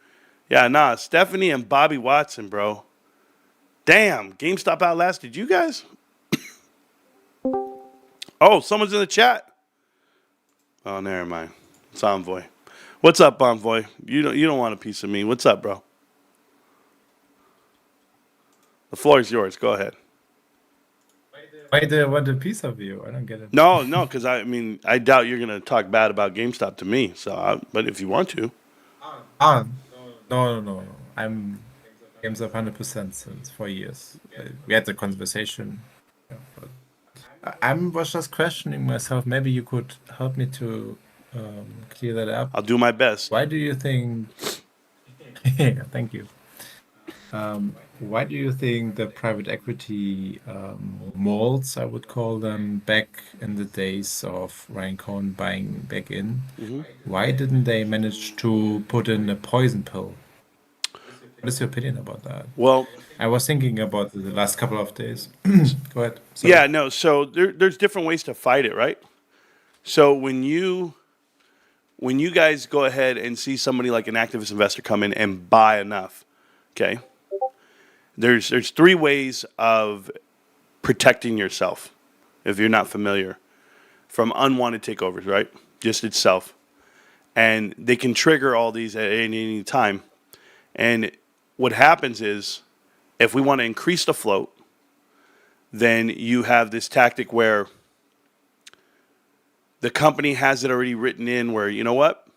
Yeah, nah, Stephanie and Bobby Watson, bro. Damn, GameStop outlasted you guys? Oh, someone's in the chat. Oh, never mind. It's Envoy. What's up, Envoy? You don't want a piece of me. What's up, bro? The floor is yours. Go ahead. Why do I want a piece of you? I don't get it. No, because I doubt you're going to talk bad about GameStop to me. But if you want to. No. I'm GameStop 100% since 4 years. We had the conversation. I was just questioning myself. Maybe you could help me to clear that up. I'll do my best. Why do you think... Thank you. Why do you think the private equity molds, I would call them, back in the days of Ryan Cohen buying back in, why didn't they manage to put in a poison pill? What is your opinion about that? Well, I was thinking about the last couple of days. Go ahead. Sorry. Yeah, no. So there's different ways to fight it, right? So when you guys go ahead and see somebody like an activist investor come in and buy enough, okay, there's 3 ways of protecting yourself if you're not familiar from unwanted takeovers, right? Just itself. And they can trigger all these at any time. And what happens is if we want to increase the float, then you have this tactic where the company has it already written in where, you know what?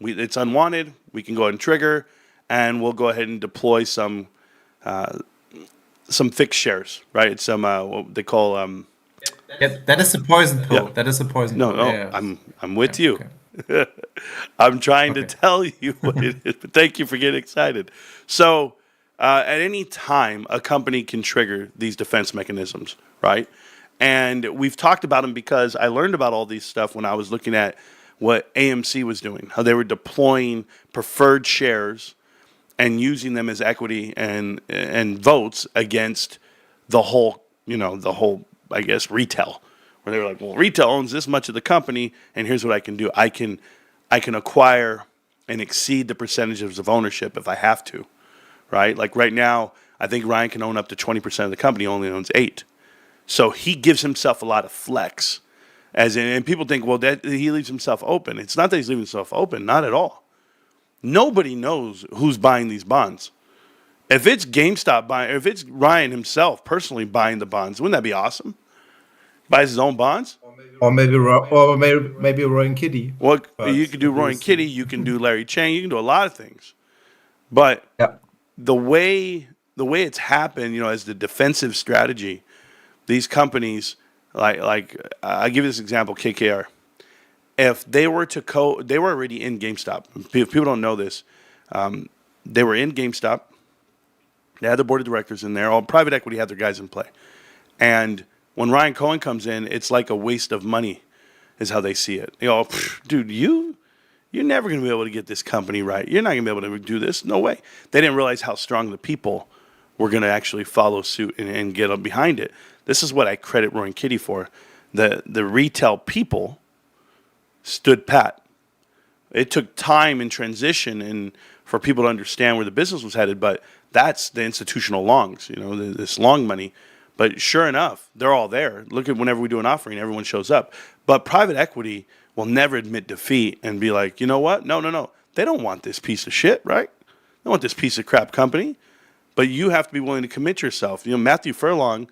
It's unwanted. We can go ahead and trigger, and we'll go ahead and deploy some fixed shares, right? It's some what they call That is the poison pill. Yeah. That is the poison no, pill. no. Yeah. I'm with Yeah, you. okay. I'm trying to Okay. tell you what it is, but thank you for getting excited. So, at any time, a company can trigger these defense mechanisms, right? And we've talked about them because I learned about all these stuff when I was looking at what AMC was doing, how they were deploying preferred shares and using them as equity and votes against the whole, I guess, retail. Where they were like, well, retail owns this much of the company, and here's what I can do. I can acquire and exceed the percentages of ownership if I have to, right? Like right now, I think Ryan can own up to 20% of the company, only owns 8. So he gives himself a lot of flex. And people think, well, that he leaves himself open. It's not that he's leaving himself open, not at all. Nobody knows who's buying these bonds. If it's GameStop buying, or if it's Ryan himself personally buying the bonds, wouldn't that be awesome? Buys his own bonds. Or maybe Roy and Kitty. Well, But you can do Roy and it's- Kitty, you can do Larry Chang, you can do a lot of things. But Yeah. the way it's happened, as the defensive strategy, these companies like I give you this example, KKR. If they were they were already in GameStop. If people don't know this, they were in GameStop. They had the board of directors in there. All private equity had their guys in play. And when Ryan Cohen comes in, it's like a waste of money, is how they see it. Dude, you're never going to be able to get this company right. You're not going to be able to do this. No way. They didn't realize how strong the people were going to actually follow suit and get up behind it. This is what I credit Roy and Kitty for. The retail people stood pat. It took time and transition and for people to understand where the business was headed, but that's the institutional longs, this long money. But sure enough, they're all there. Look at whenever we do an offering, everyone shows up. But private equity will never admit defeat and be like, you know what? No. They don't want this piece of shit, right? They want this piece of crap company. But you have to be willing to commit yourself. Matthew Furlong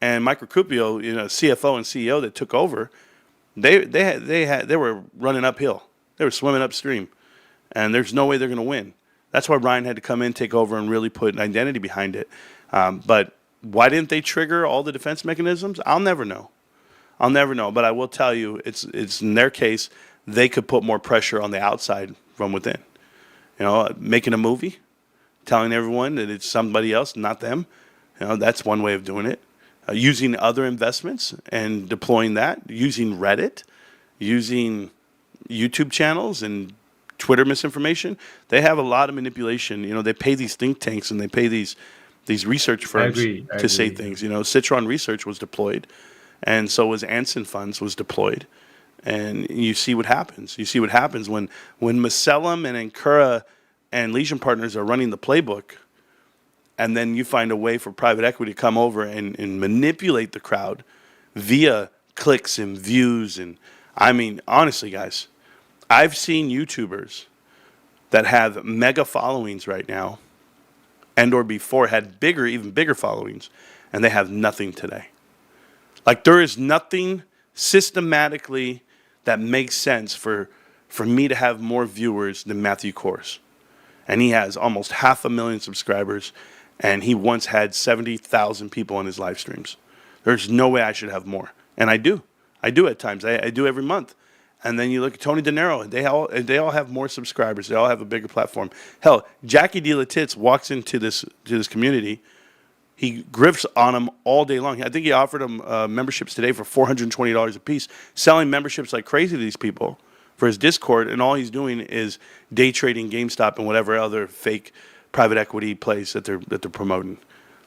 and Mike Recupio, CFO and CEO that took over, they were running uphill. They were swimming upstream. And there's no way they're going to win. That's why Ryan had to come in, take over, and really put an identity behind it. But why didn't they trigger all the defense mechanisms? I'll never know. But I will tell you, it's in their case, they could put more pressure on the outside from within. Making a movie, telling everyone that it's somebody else, not them. That's one way of doing it. Using other investments and deploying that. Using Reddit, using YouTube channels and Twitter misinformation. They have a lot of manipulation. They pay these think tanks and they pay these research firms to say things. Citron Research was deployed, and so was Anson Funds was deployed. And you see what happens. You see what happens when Macellum and Ancura and Legion Partners are running the playbook, and then you find a way for private equity to come over and manipulate the crowd via clicks and views. And I mean, honestly, guys, I've seen YouTubers that have mega followings right now and or before had even bigger followings, and they have nothing today. Like there is nothing systematically that makes sense for me to have more viewers than Matthew Kors. And he has almost 500,000 subscribers, and he once had 70,000 people on his live streams. There's no way I should have more. And I do. I do at times. I do every month. And then you look at Tony De Niro, they all have more subscribers. They all have a bigger platform. Hell, Jackie De La Tits walks into this community. He grifts on them all day long. I think he offered them memberships today for $420 a piece, selling memberships like crazy to these people for his Discord, and all he's doing is day trading GameStop and whatever other fake private equity place that they're promoting.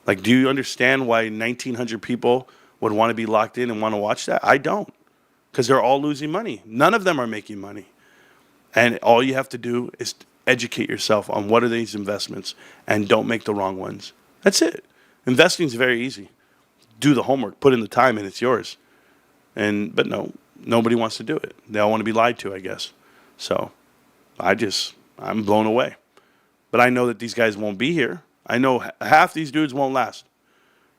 Like, do you understand why 1,900 people would want to be locked in and want to watch that? I don't, because they're all losing money. None of them are making money. And all you have to do is educate yourself on what are these investments and don't make the wrong ones. That's it. Investing is very easy. Do the homework, put in the time, and it's yours. But no, nobody wants to do it. They all want to be lied to, I guess. So I'm blown away. But I know that these guys won't be here. I know half these dudes won't last.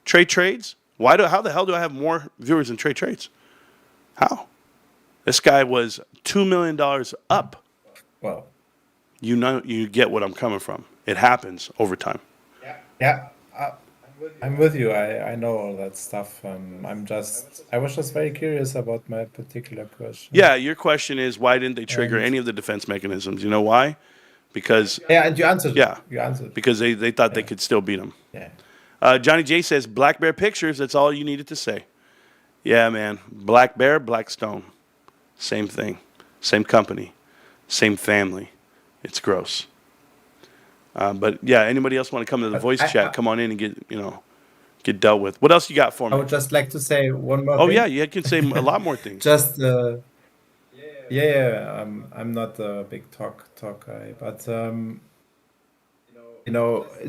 Trades? How the hell do I have more viewers than trades? How? This guy was $2 million up. Well, You get what I'm coming from. It happens over time. yeah, I'm with you. I know all that stuff. I was just very curious about my particular question. Yeah, your question is why didn't they trigger And any of the defense mechanisms? You know why? Because yeah, and you answered. yeah, You answered. because they thought they Yeah, could still beat him. yeah. Johnny J says Black Bear Pictures. That's all you needed to say. Yeah, man. Black Bear, Black Stone. Same thing. Same company. Same family. It's gross. But yeah, anybody else want to come to the voice chat? Come on in and get dealt with. What else you got for I me? would just like to say one more Oh thing. yeah, you can say a lot more things. Just yeah, I'm not a big talk guy, but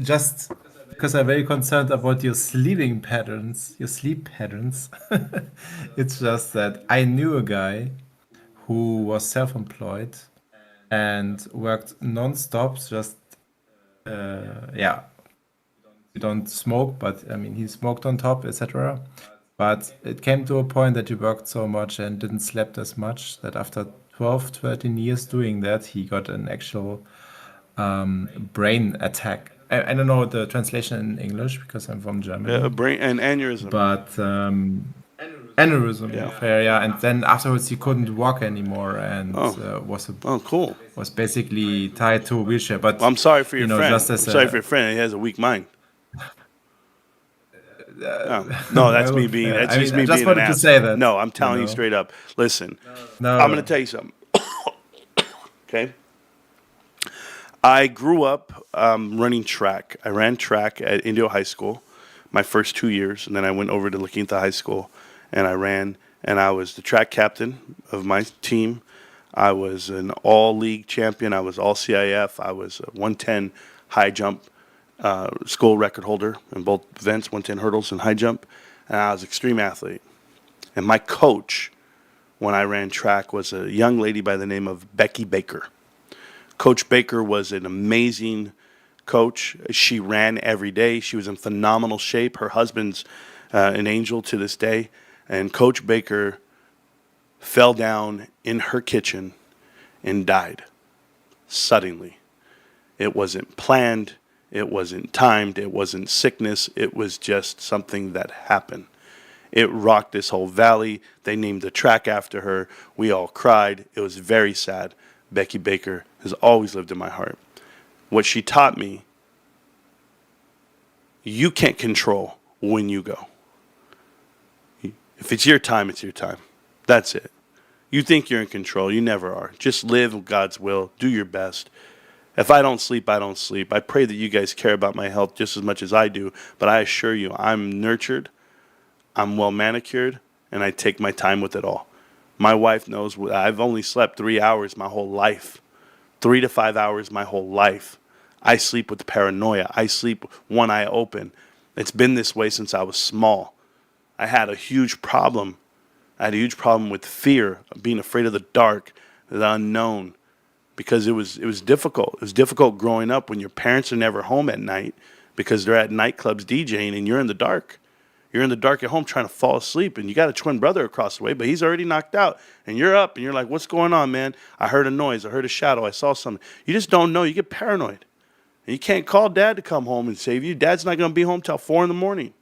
just because I'm very concerned about your sleep patterns, it's just that I knew a guy who was self-employed and worked non-stop, just yeah, you don't smoke, but I mean, he smoked on top, etc. But it came to a point that he worked so much and didn't sleep as much that after 12, 13 years doing that, he got an actual brain attack. I don't know the translation in English because I'm from Germany, A brain and aneurysm. but aneurysm, Yeah. fair, yeah. And then afterwards, he couldn't walk anymore and Oh, cool. was basically tied to a wheelchair. But Well, I'm sorry for your friend. just I'm as sorry for your friend. He has a weak mind. No, that's me being. That's I just mean, me I just being an wanted to ass. say that. No, I'm telling you know. straight up. Listen, No, I'm going to tell you something. Okay. I grew up running track. I ran track at Indio High School my first 2 years, and then I went over to La Quinta High School, and I ran, and I was the track captain of my team. I was an all-league champion. I was all CIF. I was a 110 high jump school record holder in both events, 110 hurdles and high jump, and I was an extreme athlete. And my coach, when I ran track, was a young lady by the name of Becky Baker. Coach Baker was an amazing coach. She ran every day. She was in phenomenal shape. Her husband's an angel to this day. And Coach Baker fell down in her kitchen and died suddenly. It wasn't planned. It wasn't timed. It wasn't sickness. It was just something that happened. It rocked this whole valley. They named the track after her. We all cried. It was very sad. Becky Baker has always lived in my heart. What she taught me, you can't control when you go. If it's your time, it's your time. That's it. You think you're in control. You never are. Just live with God's will. Do your best. If I don't sleep, I don't sleep. I pray that you guys care about my health just as much as I do. But I assure you, I'm nurtured, I'm well manicured, and I take my time with it all. My wife knows I've only slept 3 hours my whole life. 3 to 5 hours my whole life. I sleep with paranoia. I sleep one eye open. It's been this way since I was small. I had a huge problem. I had a huge problem with fear, being afraid of the dark, the unknown, because it was difficult. It was difficult growing up when your parents are never home at night because they're at nightclubs DJing and you're in the dark. You're in the dark at home trying to fall asleep, and you got a twin brother across the way, but he's already knocked out. And you're up, and you're like, what's going on, man? I heard a noise. I heard a shadow. I saw something. You just don't know. You get paranoid. And you can't call dad to come home and save you. Dad's not going to be home till 4 in the morning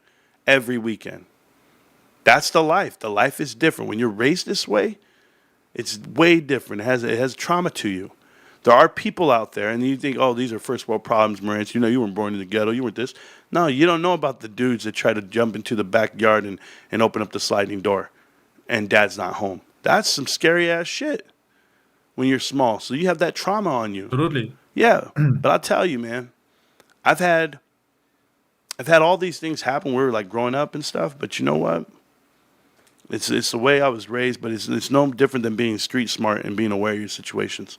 every weekend. That's the life. The life is different. When you're raised this way, it's way different. It has trauma to you. There are people out there, and you think, oh, these are first world problems, Marantz. You know, you weren't born in the ghetto. You weren't this. No, you don't know about the dudes that try to jump into the backyard and open up the sliding door, and dad's not home. That's some scary-ass shit when you're small. So you have that trauma on you. Absolutely. Yeah, but I'll tell you, man, I've had all these things happen. We were like growing up and stuff, but you know what? It's the way I was raised, but it's no different than being street smart and being aware of your situations.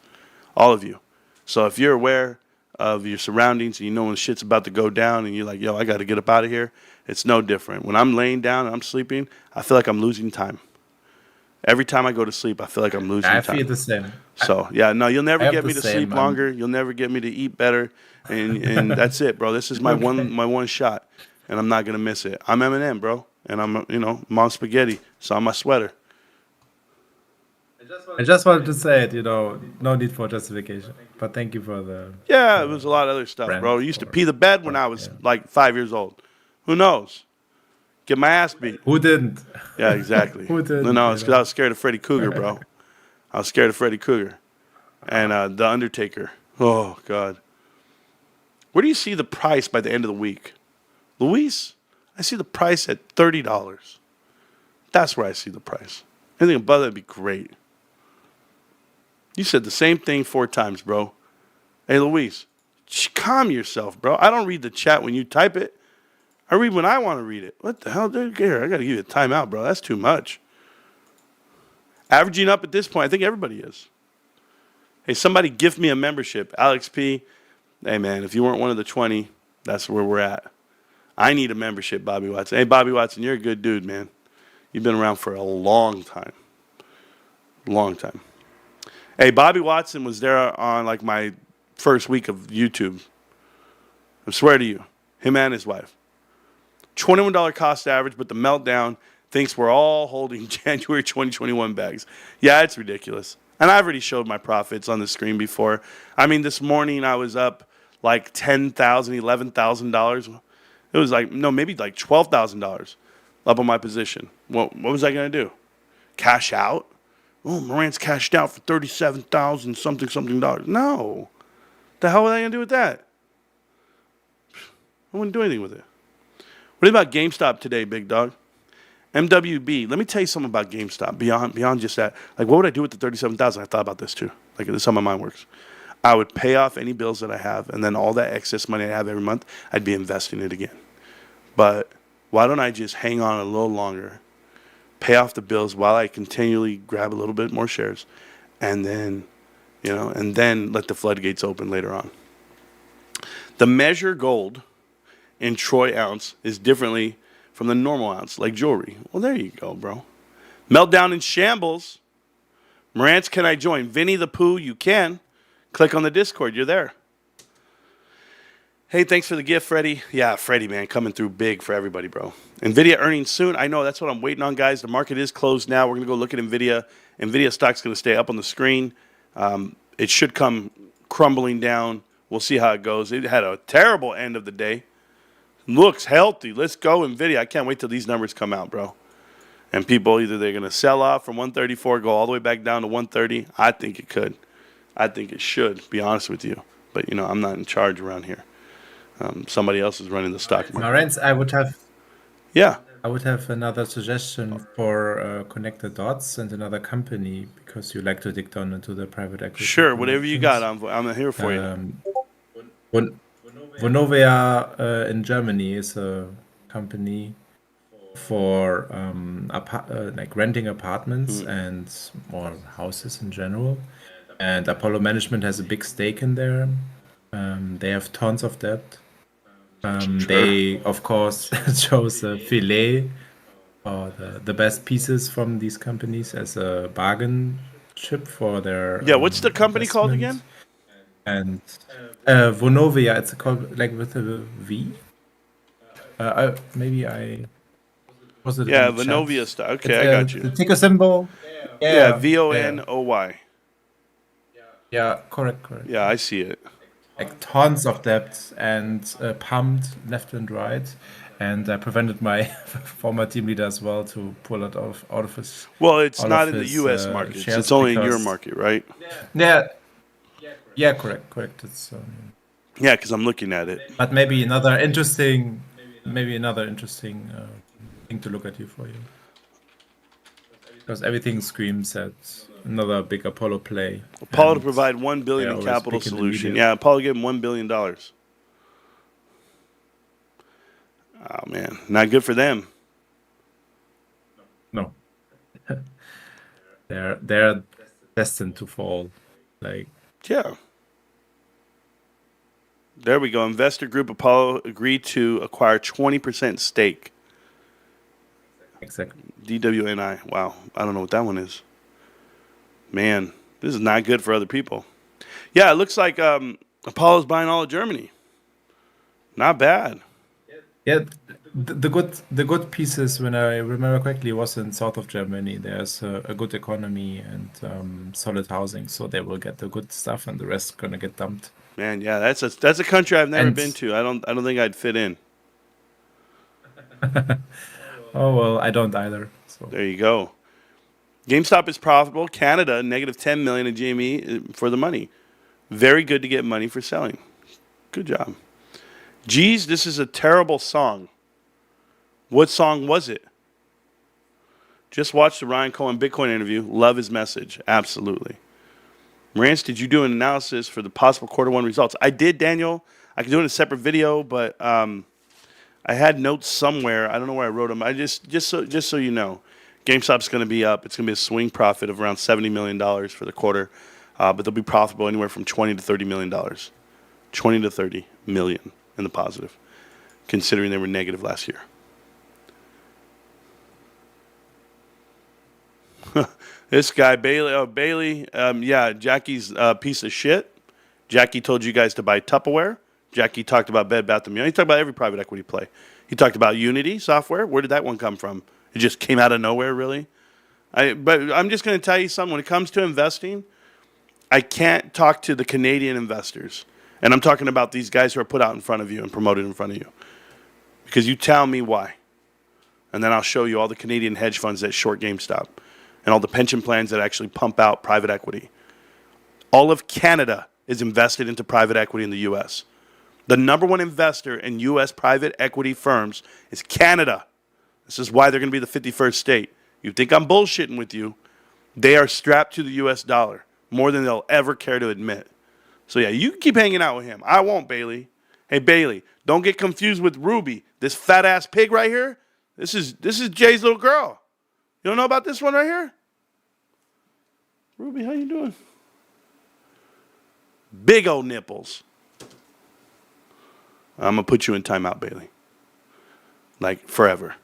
All of you. So if you're aware of your surroundings, and you know when shit's about to go down, and you're like, yo, I got to get up out of here. It's no different. When I'm laying down and I'm sleeping, I feel like I'm losing time. Every time I go to sleep, I feel like I'm losing I time. feel the same. So yeah, no, you'll never I have get the me to same. sleep longer. You'll never get me to eat better, and that's it, bro. This is my one shot, and I'm not gonna miss it. I'm Eminem, bro, and I'm on spaghetti, so I'm my sweater. I just wanted to say it, no need for justification. But thank you for the Yeah, it was a lot of other stuff, brand. bro. I used to pee the bed when I was like 5 years old. Who knows? Get my ass beat. Who didn't? Yeah, exactly. Who didn't? No, it's because I was scared of Freddy Krueger, bro. I was scared of Freddy Krueger and the Undertaker. Oh God. Where do you see the price by the end of the week, Luis? I see the price at $30. That's where I see the price. Anything above that would be great. You said the same thing 4 times, bro. Hey, Luis, calm yourself, bro. I don't read the chat when you type it. I read when I want to read it. What the hell, dude? Here, I got to give you a timeout, bro. That's too much. Averaging up at this point, I think everybody is. Hey, somebody give me a membership. Alex P. Hey, man, if you weren't one of the 20, that's where we're at. I need a membership, Bobby Watson. Hey, Bobby Watson, you're a good dude, man. You've been around for a long time. Long time. Hey, Bobby Watson was there on like my first week of YouTube. I swear to you. Him and his wife. $21 cost average, but the meltdown thinks we're all holding January 2021 bags. Yeah, it's ridiculous. And I've already showed my profits on the screen before. I mean, this morning I was up like $10,000, $11,000. It was like, no, maybe like $12,000 up on my position. What was I going to do? Cash out? Oh, Marantz cashed out for $37,000 something dollars. No. The hell was I going to do with that? I wouldn't do anything with it. What about GameStop today, big dog? MWB. Let me tell you something about GameStop beyond just that. Like, what would I do with the $37,000? I thought about this too. Like, this is how my mind works. I would pay off any bills that I have, and then all that excess money I have every month, I'd be investing it again. But why don't I just hang on a little longer, pay off the bills while I continually grab a little bit more shares, and then, and then let the floodgates open later on. The measure gold in troy ounce is differently from the normal ounce, like jewelry. Well, there you go, bro. Meltdown in shambles. Marantz, can I join? Vinny the Pooh, you can. Click on the Discord. You're there. Hey, thanks for the gift, Freddie. Yeah, Freddie, man, coming through big for everybody, bro. Nvidia earnings soon. I know, that's what I'm waiting on, guys. The market is closed now. We're going to go look at Nvidia. Nvidia stock's going to stay up on the screen. It should come crumbling down. We'll see how it goes. It had a terrible end of the day. Looks healthy. Let's go, Nvidia. I can't wait till these numbers come out, bro. And people, either they're going to sell off from 134, go all the way back down to 130. I think it could. I think it should, be honest with you. But, I'm not in charge around here. Somebody else is running the stock market. Marantz, I would have another suggestion for Connect the Dots and another company, because you like to dig down into the private equity. Sure, whatever you got, I'm here for you. Vonovia in Germany is a company for like renting apartments and or houses in general. And Apollo Management has a big stake in there. They have tons of debt. They, of course, chose a filet or the best pieces from these companies as a bargain chip for their what's the company called again? And Vonovia, it's called like with a V. Maybe I was it. Yeah, in the Vonovia chat? stock. Okay, I got you. The ticker symbol. Yeah, VONOY. Yeah, correct. Yeah, I see it. Like tons of debt and pumped left and right, and I prevented my former team leader as well to pull it out of his. Well, it's not in the U.S. market. It's only in your market, right? Yeah, correct. It's yeah, because I'm looking at it. But maybe another interesting thing to look at for you, because everything screams at another big Apollo play. Apollo to provide $1 billion in capital solution. Yeah, Apollo gave him $1 billion. Oh man, not good for them. No, they're destined to fall. Like yeah. There we go. Investor group Apollo agreed to acquire 20% stake. Exactly. DWNI. Wow. I don't know what that one is. Man, this is not good for other people. Yeah, it looks like Apollo's buying all of Germany. Not bad. Yeah, the good pieces, when I remember correctly, was in south of Germany. There's a good economy and solid housing, so they will get the good stuff, and the rest gonna get dumped. Man, yeah, that's a country I've never And been to. I don't think I'd fit in. oh well, I don't either. So There you go. GameStop is profitable. Canada, negative 10 million in GME for the money. Very good to get money for selling. Good job. Geez, this is a terrible song. What song was it? Just watched the Ryan Cohen Bitcoin interview. Love his message. Absolutely. Marantz, did you do an analysis for the possible quarter one results? I did, Daniel. I could do it in a separate video, but I had notes somewhere. I don't know where I wrote them. I just so you know, GameStop's going to be up. It's going to be a swing profit of around $70 million for the quarter, but they'll be profitable anywhere from $20 to $30 million. 20 to 30 million in the positive, considering they were negative last year. This guy, Bailey, yeah, Jackie's a piece of shit. Jackie told you guys to buy Tupperware. Jackie talked about Bed Bath & Beyond. He talked about every private equity play. He talked about Unity software. Where did that one come from? It just came out of nowhere, really? But I'm just going to tell you something. When it comes to investing, I can't talk to the Canadian investors. And I'm talking about these guys who are put out in front of you and promoted in front of you. Because you tell me why. And then I'll show you all the Canadian hedge funds that short GameStop. And all the pension plans that actually pump out private equity. All of Canada is invested into private equity in the U.S. The number one investor in U.S. private equity firms is Canada. This is why they're going to be the 51st state. You think I'm bullshitting with you. They are strapped to the U.S. dollar more than they'll ever care to admit. So, yeah, you can keep hanging out with him. I won't, Bailey. Hey, Bailey, don't get confused with Ruby. This fat-ass pig right here, this is Jay's little girl. You don't know about this one right here? Ruby, how you doing? Big old nipples. I'm going to put you in timeout, Bailey. Like, forever.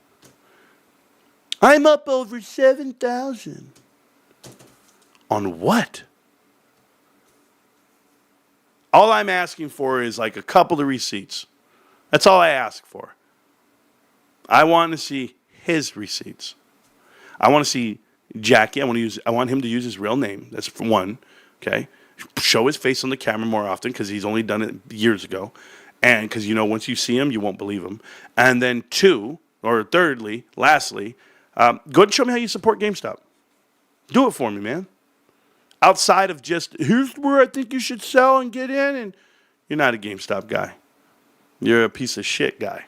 I'm up over 7,000. On what? All I'm asking for is like a couple of receipts. That's all I ask for. I want to see his receipts. I want to see Jackie. I want him to use his real name. That's for one. Okay. Show his face on the camera more often because he's only done it years ago. And because, once you see him, you won't believe him. And then lastly, go ahead and show me how you support GameStop. Do it for me, man. Outside of just, here's where I think you should sell and get in. And you're not a GameStop guy. You're a piece of shit guy.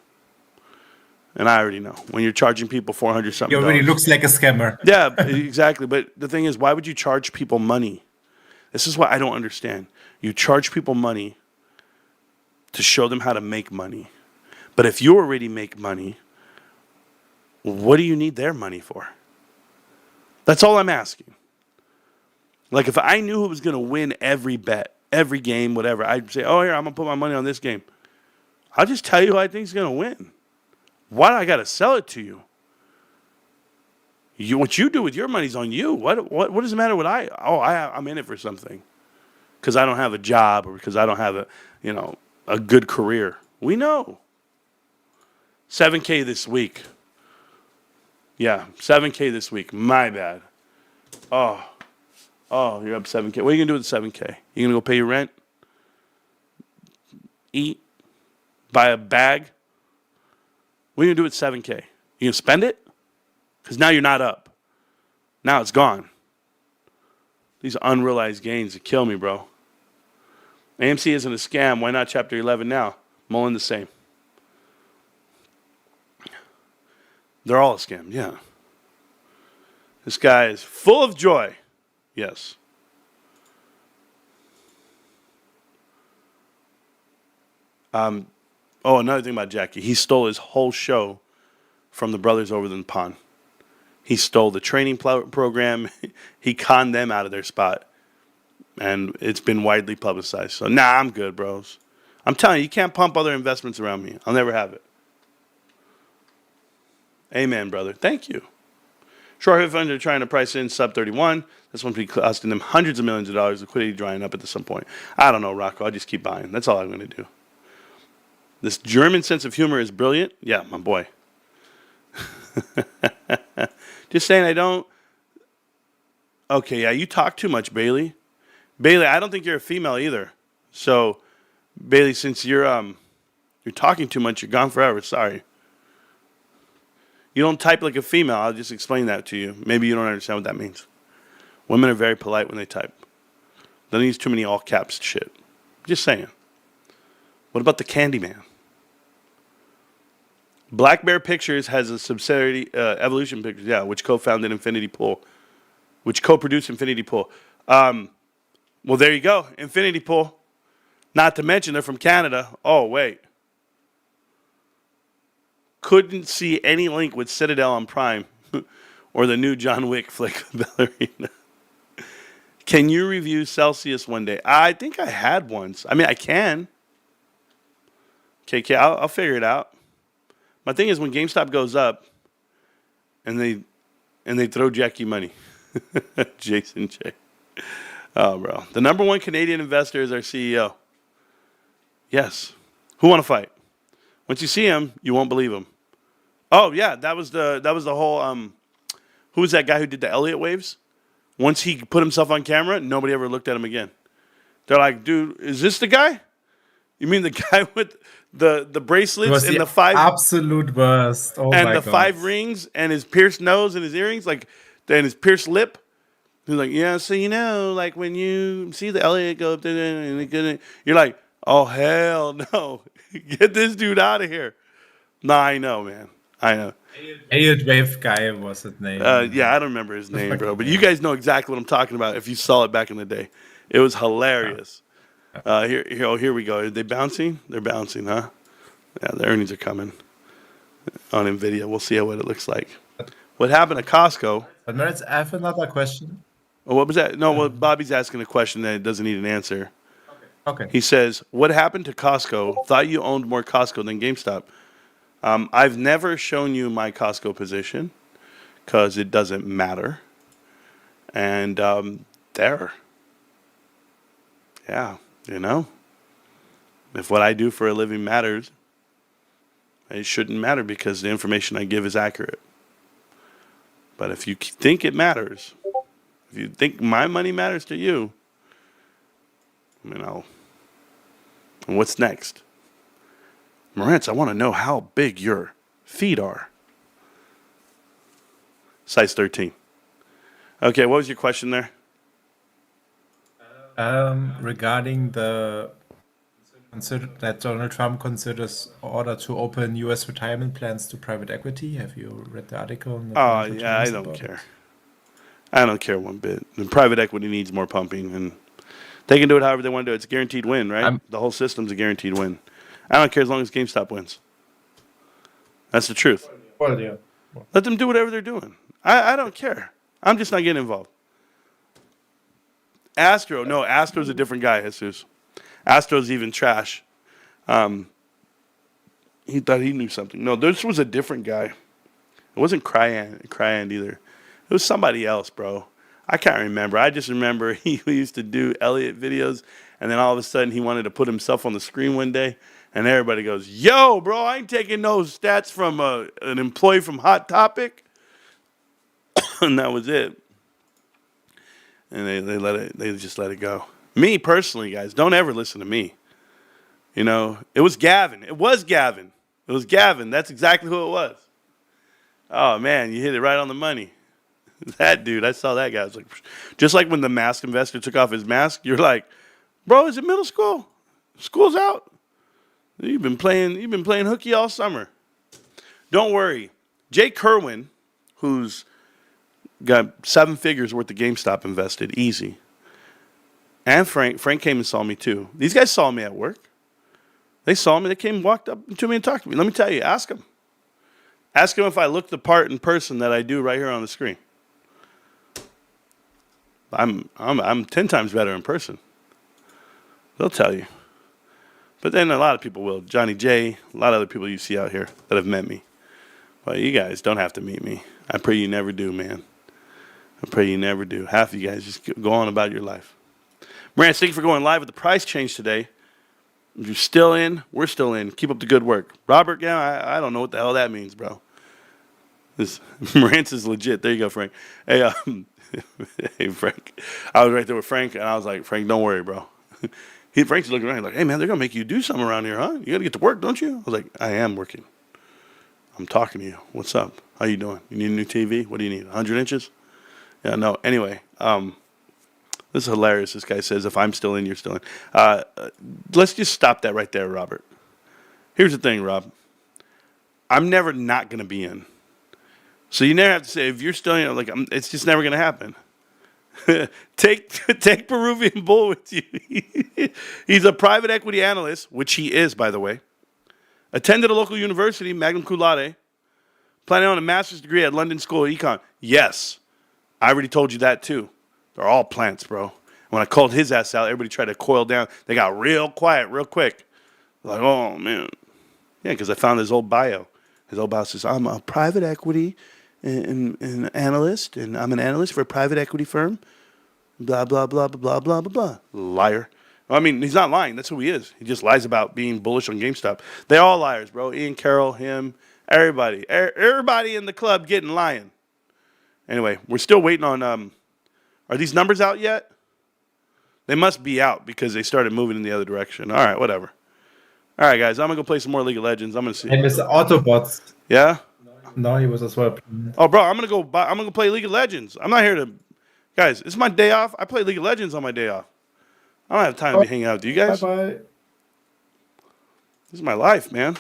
And I already know. When you're charging people $400 something. he already looks like a scammer. Yeah, exactly. But the thing is, why would you charge people money? This is what I don't understand. You charge people money to show them how to make money. But if you already make money, what do you need their money for? That's all I'm asking. Like, if I knew who was going to win every bet, every game, whatever, I'd say, oh, here, I'm going to put my money on this game. I'll just tell you who I think is going to win. Why do I got to sell it to you? What you do with your money's on you. What does it matter what I'm in it for something. Because I don't have a job or because I don't have a good career. We know. 7K this week. Yeah, 7K this week. My bad. Oh, you're up 7K. What are you going to do with the 7K? You going to go pay your rent? Eat? Buy a bag? What are you going to do with 7K? You going to spend it? Because now you're not up. Now it's gone. These unrealized gains that kill me, bro. AMC isn't a scam. Why not Chapter 11 now? Mullen the same. They're all a scam, yeah. This guy is full of joy. Yes. Another thing about Jackie. He stole his whole show from the brothers over in the pond. He stole the training program. He conned them out of their spot. And it's been widely publicized. So, I'm good, bros. I'm telling you, you can't pump other investments around me. I'll never have it. Amen, brother. Thank you. Short funds are trying to price in sub 31. This one's be costing them hundreds of millions of dollars. Liquidity drying up at some point. I don't know, Rocco. I'll just keep buying. That's all I'm going to do. This German sense of humor is brilliant. Yeah, my boy. Just saying I don't. Okay, yeah, you talk too much, Bailey. Bailey, I don't think you're a female either. So, Bailey, since you're talking too much, you're gone forever. Sorry. You don't type like a female. I'll just explain that to you. Maybe you don't understand what that means. Women are very polite when they type. Don't use too many all caps shit. Just saying. What about the Candyman? Black Bear Pictures has a subsidiary, Evolution Pictures, yeah, which co-founded Infinity Pool, which co-produced Infinity Pool. Well, there you go, Infinity Pool. Not to mention they're from Canada. Oh, wait. Couldn't see any link with Citadel on Prime or the new John Wick flick, Ballerina. Can you review Celsius one day? I think I had once. I mean, I can. Okay, I'll figure it out. My thing is when GameStop goes up and they throw Jackie money. Jason J. Oh, bro. The number one Canadian investor is our CEO. Yes. Who want to fight? Once you see him, you won't believe him. Oh yeah, that was the whole who was that guy who did the Elliott waves? Once he put himself on camera, nobody ever looked at him again. They're like, dude, is this the guy? You mean the guy with the bracelets and the five absolute worst? Oh and my the God. 5 rings and his pierced nose and his earrings, like and his pierced lip? He's like, yeah, so you know, like when you see the Elliott go up there and you're like, oh hell no. Get this dude out of here. Nah, I know, man. I know. Elliott Wave guy was his name. Yeah, I don't remember his name, bro. But you guys know exactly what I'm talking about if you saw it back in the day. It was hilarious. Here we go. Are they bouncing? They're bouncing, huh? Yeah, the earnings are coming on Nvidia. We'll see what it looks like. What happened to Costco? But Marantz, I have another question. Oh, what was that? No, well, Bobby's asking a question that doesn't need an answer. Okay. He says, what happened to Costco? Thought you owned more Costco than GameStop. I've never shown you my Costco position because it doesn't matter. And there. Yeah, you know. If what I do for a living matters, it shouldn't matter because the information I give is accurate. But if you think it matters, if you think my money matters to you, you know, and what's next? Marantz, I want to know how big your feet are. Size 13. Okay, what was your question there? Regarding that Donald Trump considers order to open U.S. retirement plans to private equity. Have you read the article? In the Oh, Financial yeah, I Times don't about care. it? I don't care one bit. The private equity needs more pumping, and they can do it however they want to do it. It's a guaranteed win, right? The whole system's a guaranteed win. I don't care as long as GameStop wins. That's the truth. Well, yeah. Let them do whatever they're doing. I don't care. I'm just not getting involved. Astro's a different guy, Jesus. Astro's even trash. He thought he knew something. No, this was a different guy. It wasn't Cryand either. It was somebody else, bro. I can't remember. I just remember he used to do Elliott videos, and then all of a sudden he wanted to put himself on the screen one day, and everybody goes, yo, bro, I ain't taking no stats from an employee from Hot Topic. And that was it. And they just let it go. Me personally, guys, don't ever listen to me. You know, it was Gavin. It was Gavin. That's exactly who it was. Oh man, you hit it right on the money. That dude, I saw that guy. I was like, just like when the mask investor took off his mask, you're like, bro, is it middle school? School's out. You've been playing hooky all summer. Don't worry. Jay Kerwin, who's got 7 figures worth of GameStop invested, easy. And Frank came and saw me too. These guys saw me at work. They saw me. They came, walked up to me and talked to me. Let me tell you, ask them. Ask them if I look the part in person that I do right here on the screen. I'm 10 times better in person. They'll tell you. But then a lot of people will. Johnny J, a lot of other people you see out here that have met me. But you guys don't have to meet me. I pray you never do, man. I pray you never do. Half of you guys just go on about your life. Marantz, thank you for going live with the price change today. If you're still in, we're still in. Keep up the good work. Robert, yeah, I don't know what the hell that means, bro. This Marantz is legit. There you go, Frank. Hey, hey, Frank. I was right there with Frank, and I was like, Frank, don't worry, bro. Frank's looking around like, hey, man, they're going to make you do something around here, huh? You got to get to work, don't you? I was like, I am working. I'm talking to you. What's up? How you doing? You need a new TV? What do you need, 100 inches? Yeah, no. Anyway, this is hilarious. This guy says, if I'm still in, you're still in. Let's just stop that right there, Robert. Here's the thing, Rob. I'm never not going to be in. So you never have to say, if you're still in, like, it's just never going to happen. Take Peruvian Bull with you. He's a private equity analyst, which he is, by the way. Attended a local university, magna cum laude. Planning on a master's degree at London School of Econ. Yes, I already told you that too. They're all plants, bro. When I called his ass out, everybody tried to coil down. They got real quiet, real quick. Like, oh man, yeah, because I found his old bio. His old bio says, I'm a private equity and analyst, and I'm an analyst for a private equity firm. Blah, blah, blah, blah, blah, blah, blah. Liar. I mean, he's not lying. That's who he is. He just lies about being bullish on GameStop. They all liars, bro. Ian Carroll, him, everybody. Everybody in the club getting lying. Anyway, we're still waiting on, are these numbers out yet? They must be out because they started moving in the other direction. All right, whatever. All right, guys, I'm going to go play some more League of Legends. I'm going to see. Hey, Mr. Autobots. Yeah? No, he was as well. Oh, bro, I'm gonna go play League of Legends. I'm not here to, guys. It's my day off. I play League of Legends on my day off. I don't have time to be hanging out with you guys. Bye bye. This is my life, man.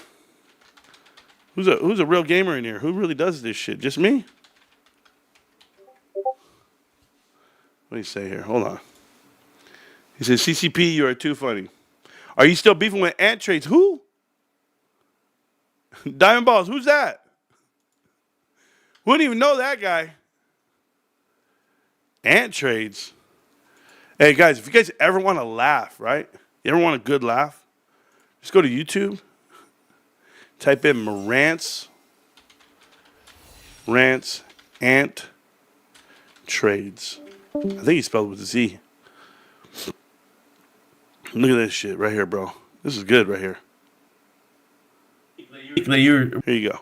Who's a real gamer in here? Who really does this shit? Just me? What do you say here? Hold on. He says, CCP, you are too funny. Are you still beefing with Ant Trades? Who? Diamond Balls. Who's that? Wouldn't even know that guy. Ant Trades. Hey, guys, if you guys ever want to laugh, right? You ever want a good laugh? Just go to YouTube. Type in Marantz Rantz Ant Trades. I think he spelled it with a Z. Look at this shit right here, bro. This is good right here. Here you go.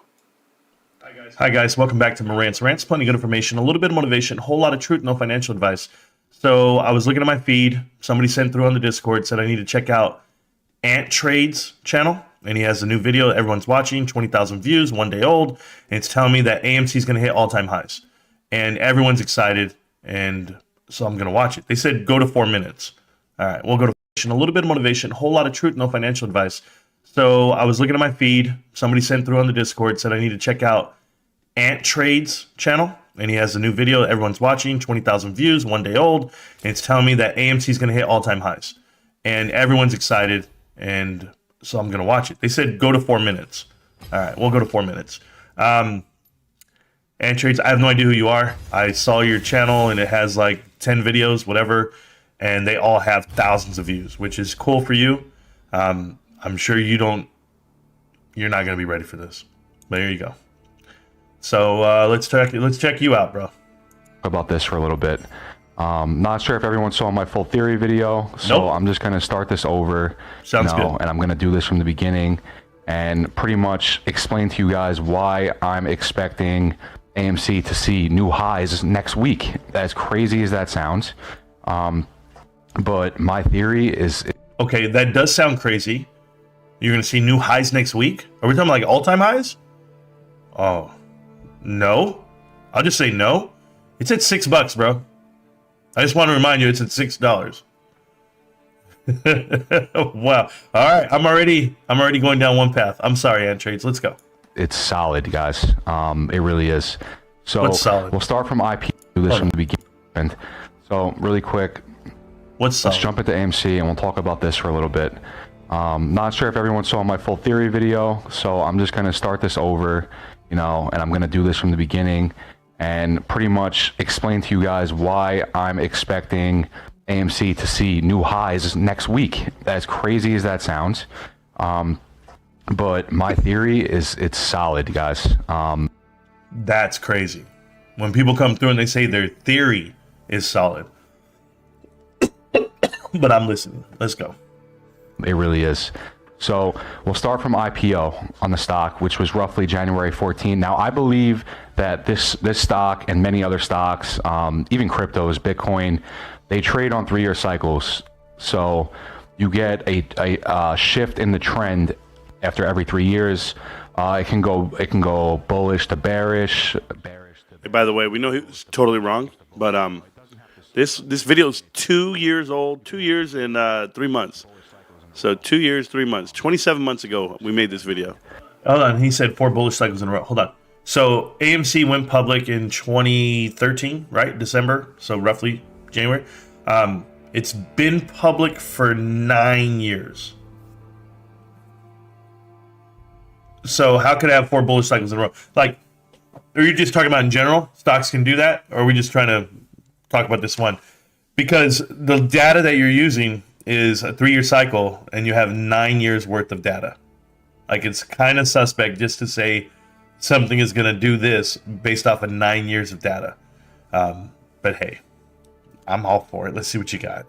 Hi guys, welcome back to Marantz Rantz. Plenty of good information, a little bit of motivation, a whole lot of truth, no financial advice. So I was looking at my feed. Somebody sent through on the Discord, said I need to check out Ant Trades channel. And he has a new video everyone's watching, 20,000 views, 1 day old. And it's telling me that AMC is going to hit all-time highs. And everyone's excited, and so I'm going to watch it. They said go to 4 minutes. All right, we'll go to a little bit of motivation, a whole lot of truth, no financial advice. So I was looking at my feed. Somebody sent through on the Discord, said I need to check out Ant Trades channel. And he has a new video everyone's watching, 20,000 views, 1 day old. And it's telling me that AMC is going to hit all-time highs. And everyone's excited, and so I'm going to watch it. They said go to 4 minutes. All right, we'll go to 4 minutes. Ant Trades, I have no idea who you are. I saw your channel, and it has like 10 videos, whatever. And they all have thousands of views, which is cool for you. I'm sure you're not going to be ready for this. But here you go. So let's check you out, bro. About this for a little bit. Not sure if everyone saw my full theory video, so Nope. I'm just gonna start this over. Sounds good. And I'm gonna do this from the beginning and pretty much explain to you guys why I'm expecting AMC to see new highs next week. As crazy as that sounds, but my theory is. Okay, that does sound crazy. You're going to see new highs next week? Are we talking like all-time highs? Oh, no. I'll just say no. It's at $6, bro. I just want to remind you, it's at $6. Wow. All right, I'm already going down one path. I'm sorry, Ant Trades. Let's go. It's solid, guys. It really is. So What's solid? We'll start from IP. Do this from the beginning. So really quick. What's solid? Let's jump into AMC and we'll talk about this for a little bit. Not sure if everyone saw my full theory video, so I'm just gonna start this over, and I'm gonna do this from the beginning and pretty much explain to you guys why I'm expecting AMC to see new highs next week. As crazy as that sounds. But my theory is it's solid, guys. That's crazy. When people come through and they say their theory is solid. But I'm listening. Let's go. It really is. So we'll start from IPO on the stock, which was roughly January 14. Now, I believe that this stock and many other stocks, even cryptos, Bitcoin, they trade on 3-year cycles. So you get a shift in the trend after every 3 years. It can go bullish to bearish. Hey, by the way, we know he was totally wrong, but this video is 2 years old, 2 years and 3 months. So 2 years, 3 months, 27 months ago, we made this video. Hold on, he said 4 bullish cycles in a row. Hold on. So AMC went public in 2013, right? December, so roughly January. It's been public for 9 years. So how could I have 4 bullish cycles in a row? Like, are you just talking about in general? Stocks can do that? Or are we just trying to talk about this one? Because the data that you're using is a 3-year cycle, and you have 9 years worth of data. Like, it's kind of suspect just to say something is going to do this based off of 9 years of data. But hey, I'm all for it. Let's see what you got.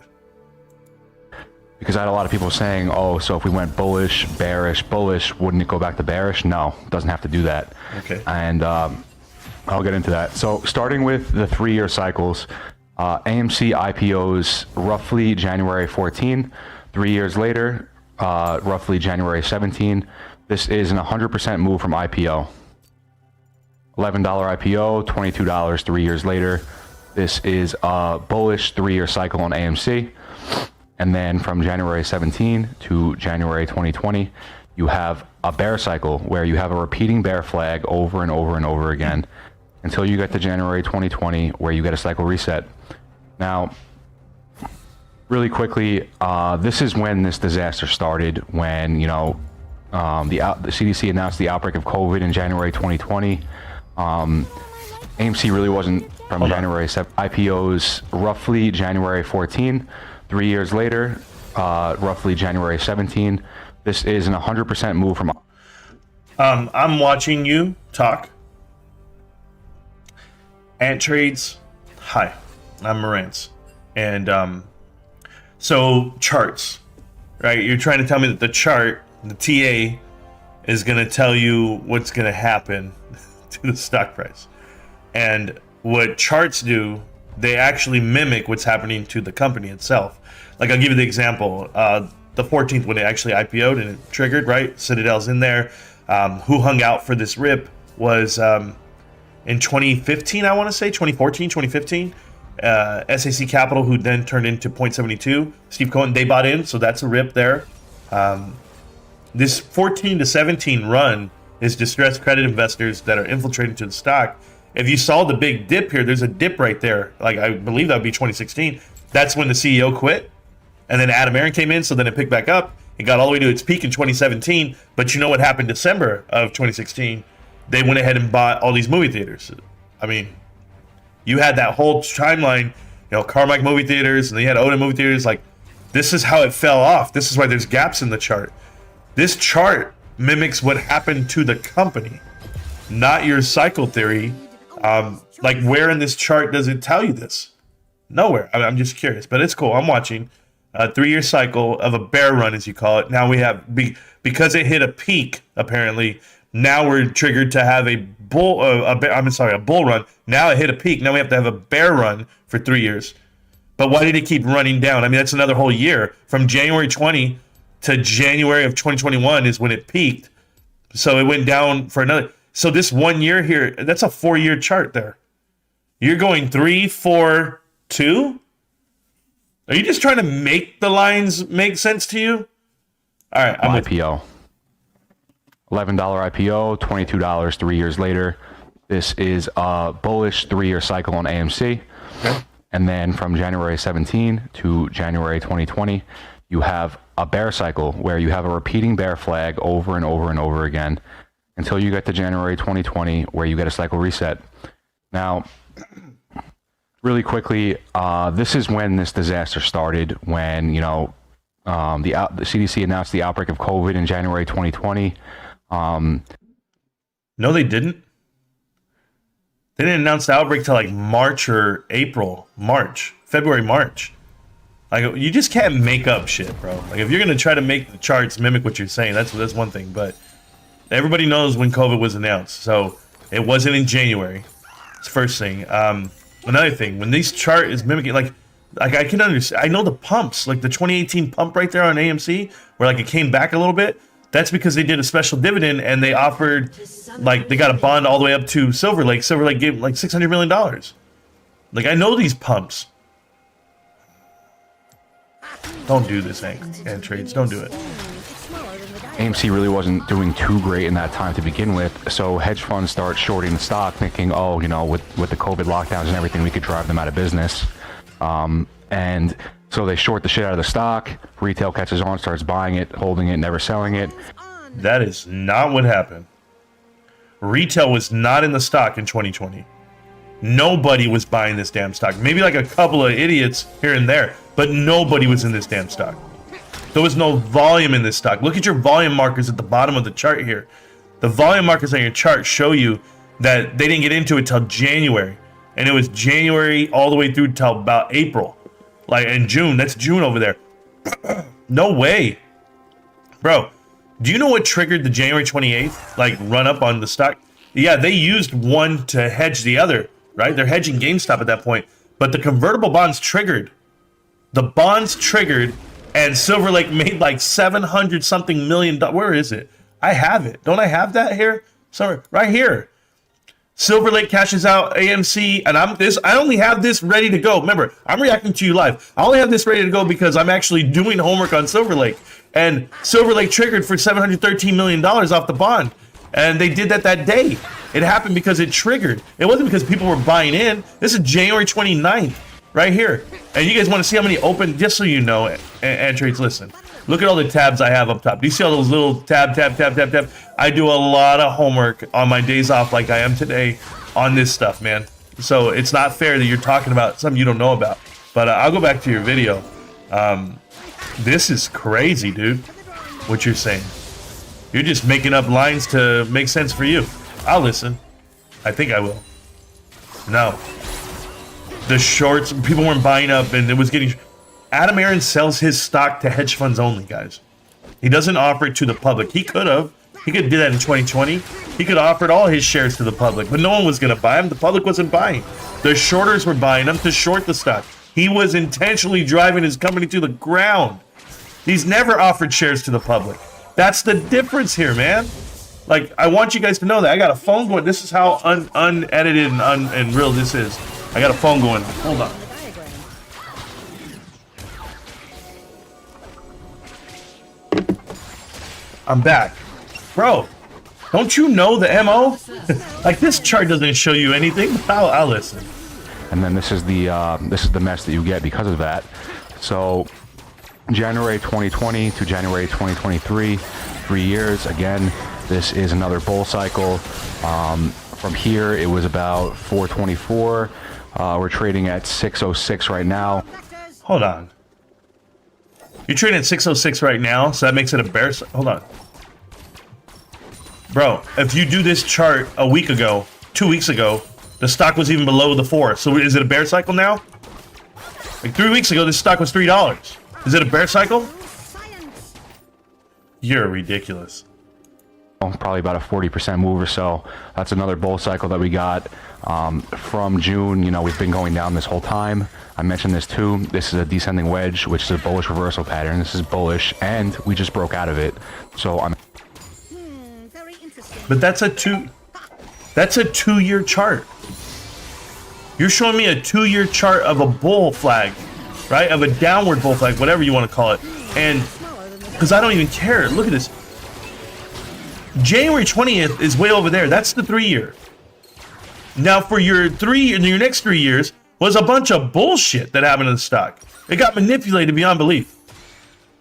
Because I had a lot of people saying, oh, so if we went bullish, bearish, bullish, wouldn't it go back to bearish? No, it doesn't have to do that. Okay. And I'll get into that. So starting with the 3-year cycles, AMC IPOs roughly January 14. 3 years later, roughly January 17. This is an 100% move from IPO. $11 IPO, $22 3 years later. This is a bullish 3-year cycle on AMC. And then from January 17 to January 2020, you have a bear cycle where you have a repeating bear flag over and over and over again until you get to January 2020 where you get a cycle reset. Now, really quickly, this is when this disaster started, when, the CDC announced the outbreak of COVID in January 2020. AMC really wasn't from January 7. IPOs roughly January 14. 3 years later, roughly January 17. This is an 100% move from. I'm watching you talk. Ant Trades. Hi, I'm Marantz. And so charts, right? You're trying to tell me that the chart, the TA, is going to tell you what's going to happen to the stock price. And what charts do, they actually mimic what's happening to the company itself. Like, I'll give you the example. The 14th, when it actually IPO'd and it triggered, right? Citadel's in there. Who hung out for this rip was in 2015, I want to say, 2014, 2015. SAC Capital, who then turned into 0.72. Steve Cohen, they bought in, so that's a rip there. This 14 to 17 run is distressed credit investors that are infiltrating to the stock. If you saw the big dip here, there's a dip right there. Like, I believe that would be 2016. That's when the CEO quit. And then Adam Aaron came in, so then it picked back up. It got all the way to its peak in 2017. But you know what happened December of 2016? They went ahead and bought all these movie theaters. I mean, you had that whole timeline, Carmike movie theaters, and then you had Oda movie theaters. Like, this is how it fell off. This is why there's gaps in the chart. This chart mimics what happened to the company, not your cycle theory. Like, where in this chart does it tell you this? Nowhere. I'm just curious, but it's cool. I'm watching a 3-year cycle of a bear run, as you call it. Now we have, because it hit a peak, apparently, now we're triggered to have a bull run. Now it hit a peak. Now we have to have a bear run for 3 years. But why did it keep running down? I mean, that's another whole year. From January 20 to January of 2021 is when it peaked. So it went down for another. So this 1 year here, that's a 4-year chart there. You're going 3, 4, 2? Are you just trying to make the lines make sense to you? All right. I'm IPO. $11 IPO, $22 3 years later. This is a bullish 3-year cycle on AMC. Okay. And then from January 17 to January 2020, you have a bear cycle where you have a repeating bear flag over and over and over again until you get to January 2020 where you get a cycle reset. Now, really quickly, this is when this disaster started, when, you know, the CDC announced the outbreak of COVID in January 2020. No, they didn't. They didn't announce the outbreak till like March or April, February, March. Like, you just can't make up shit, bro. Like, if you're gonna try to make the charts mimic what you're saying, that's one thing. But everybody knows when COVID was announced, so it wasn't in January. It's the first thing. Another thing, when this chart is mimicking, like I can understand. I know the pumps, like the 2018 pump right there on AMC, where like it came back a little bit. That's because they did a special dividend and they offered, like, they got a bond all the way up to Silver Lake. Silver Lake gave like $600 million. Like, I know these pumps. Don't do this, and trades. Don't do it. AMC really wasn't doing too great in that time to begin with, so hedge funds start shorting the stock, thinking, oh, you know, with the COVID lockdowns and everything, we could drive them out of business. And so they short the shit out of the stock. Retail catches on, starts buying it, holding it, never selling it. That is not what happened. Retail was not in the stock in 2020. Nobody was buying this damn stock. Maybe like a couple of idiots here and there, but nobody was in this damn stock. There was no volume in this stock. Look at your volume markers at the bottom of the chart here. The volume markers on your chart show you that they didn't get into it till January. And it was January all the way through till about April. Like in June. That's June over there. No way. Bro, do you know what triggered the January 28th like run up on the stock? Yeah, they used one to hedge the other, right? They're hedging GameStop at that point. But the convertible bonds triggered. The bonds triggered, and Silver Lake made like 700 something million. Where is it? I have it. Don't I have that here? Sorry, right here. Silver Lake cashes out AMC, and I only have this ready to go. Remember, I'm reacting to you live. I only have this ready to go because I'm actually doing homework on Silver Lake. And Silver Lake triggered for $713 million off the bond. And they did that day. It happened because it triggered. It wasn't because people were buying in. This is January 29th, right here. And you guys want to see how many open, just so you know, and trades, listen. Look at all the tabs I have up top. Do you see all those little tab? I do a lot of homework on my days off like I am today on this stuff, man. So it's not fair that you're talking about something you don't know about. But I'll go back to your video. This is crazy, dude, what you're saying. You're just making up lines to make sense for you. I'll listen. I think I will. No. The shorts, people weren't buying up and it was getting... Adam Aron sells his stock to hedge funds only, guys. He doesn't offer it to the public. He could have. He could do that in 2020. He could have offered all his shares to the public, but no one was going to buy them. The public wasn't buying. The shorters were buying them to short the stock. He was intentionally driving his company to the ground. He's never offered shares to the public. That's the difference here, man. Like, I want you guys to know that. I got a phone going. This is how unedited and real this is. I got a phone going. Hold on. I'm back. Bro, don't you know the MO? Like, this chart doesn't show you anything. I'll listen. And then this is the mess that you get because of that. So January 2020 to January 2023, 3 years. Again, this is another bull cycle. From here, it was about 424. We're trading at 606 right now. Hold on. You're trading at 606 right now, so that makes it a bear. Hold on. Bro, if you do this chart a week ago, 2 weeks ago, the stock was even below the 4. So is it a bear cycle now? Like 3 weeks ago, this stock was $3. Is it a bear cycle? You're ridiculous. Probably about a 40% move or so. That's another bull cycle that we got from June. You know, we've been going down this whole time. I mentioned this too. This is a descending wedge, which is a bullish reversal pattern. This is bullish, and we just broke out of it. So I'm. Very interesting. But that's a 2-year chart. You're showing me a 2-year chart of a bull flag, right? Of a downward bull flag, whatever you want to call it. And because I don't even care. Look at this. January 20th is way over there. That's the 3-year. Now for your next 3 years was a bunch of bullshit that happened in the stock. It got manipulated beyond belief.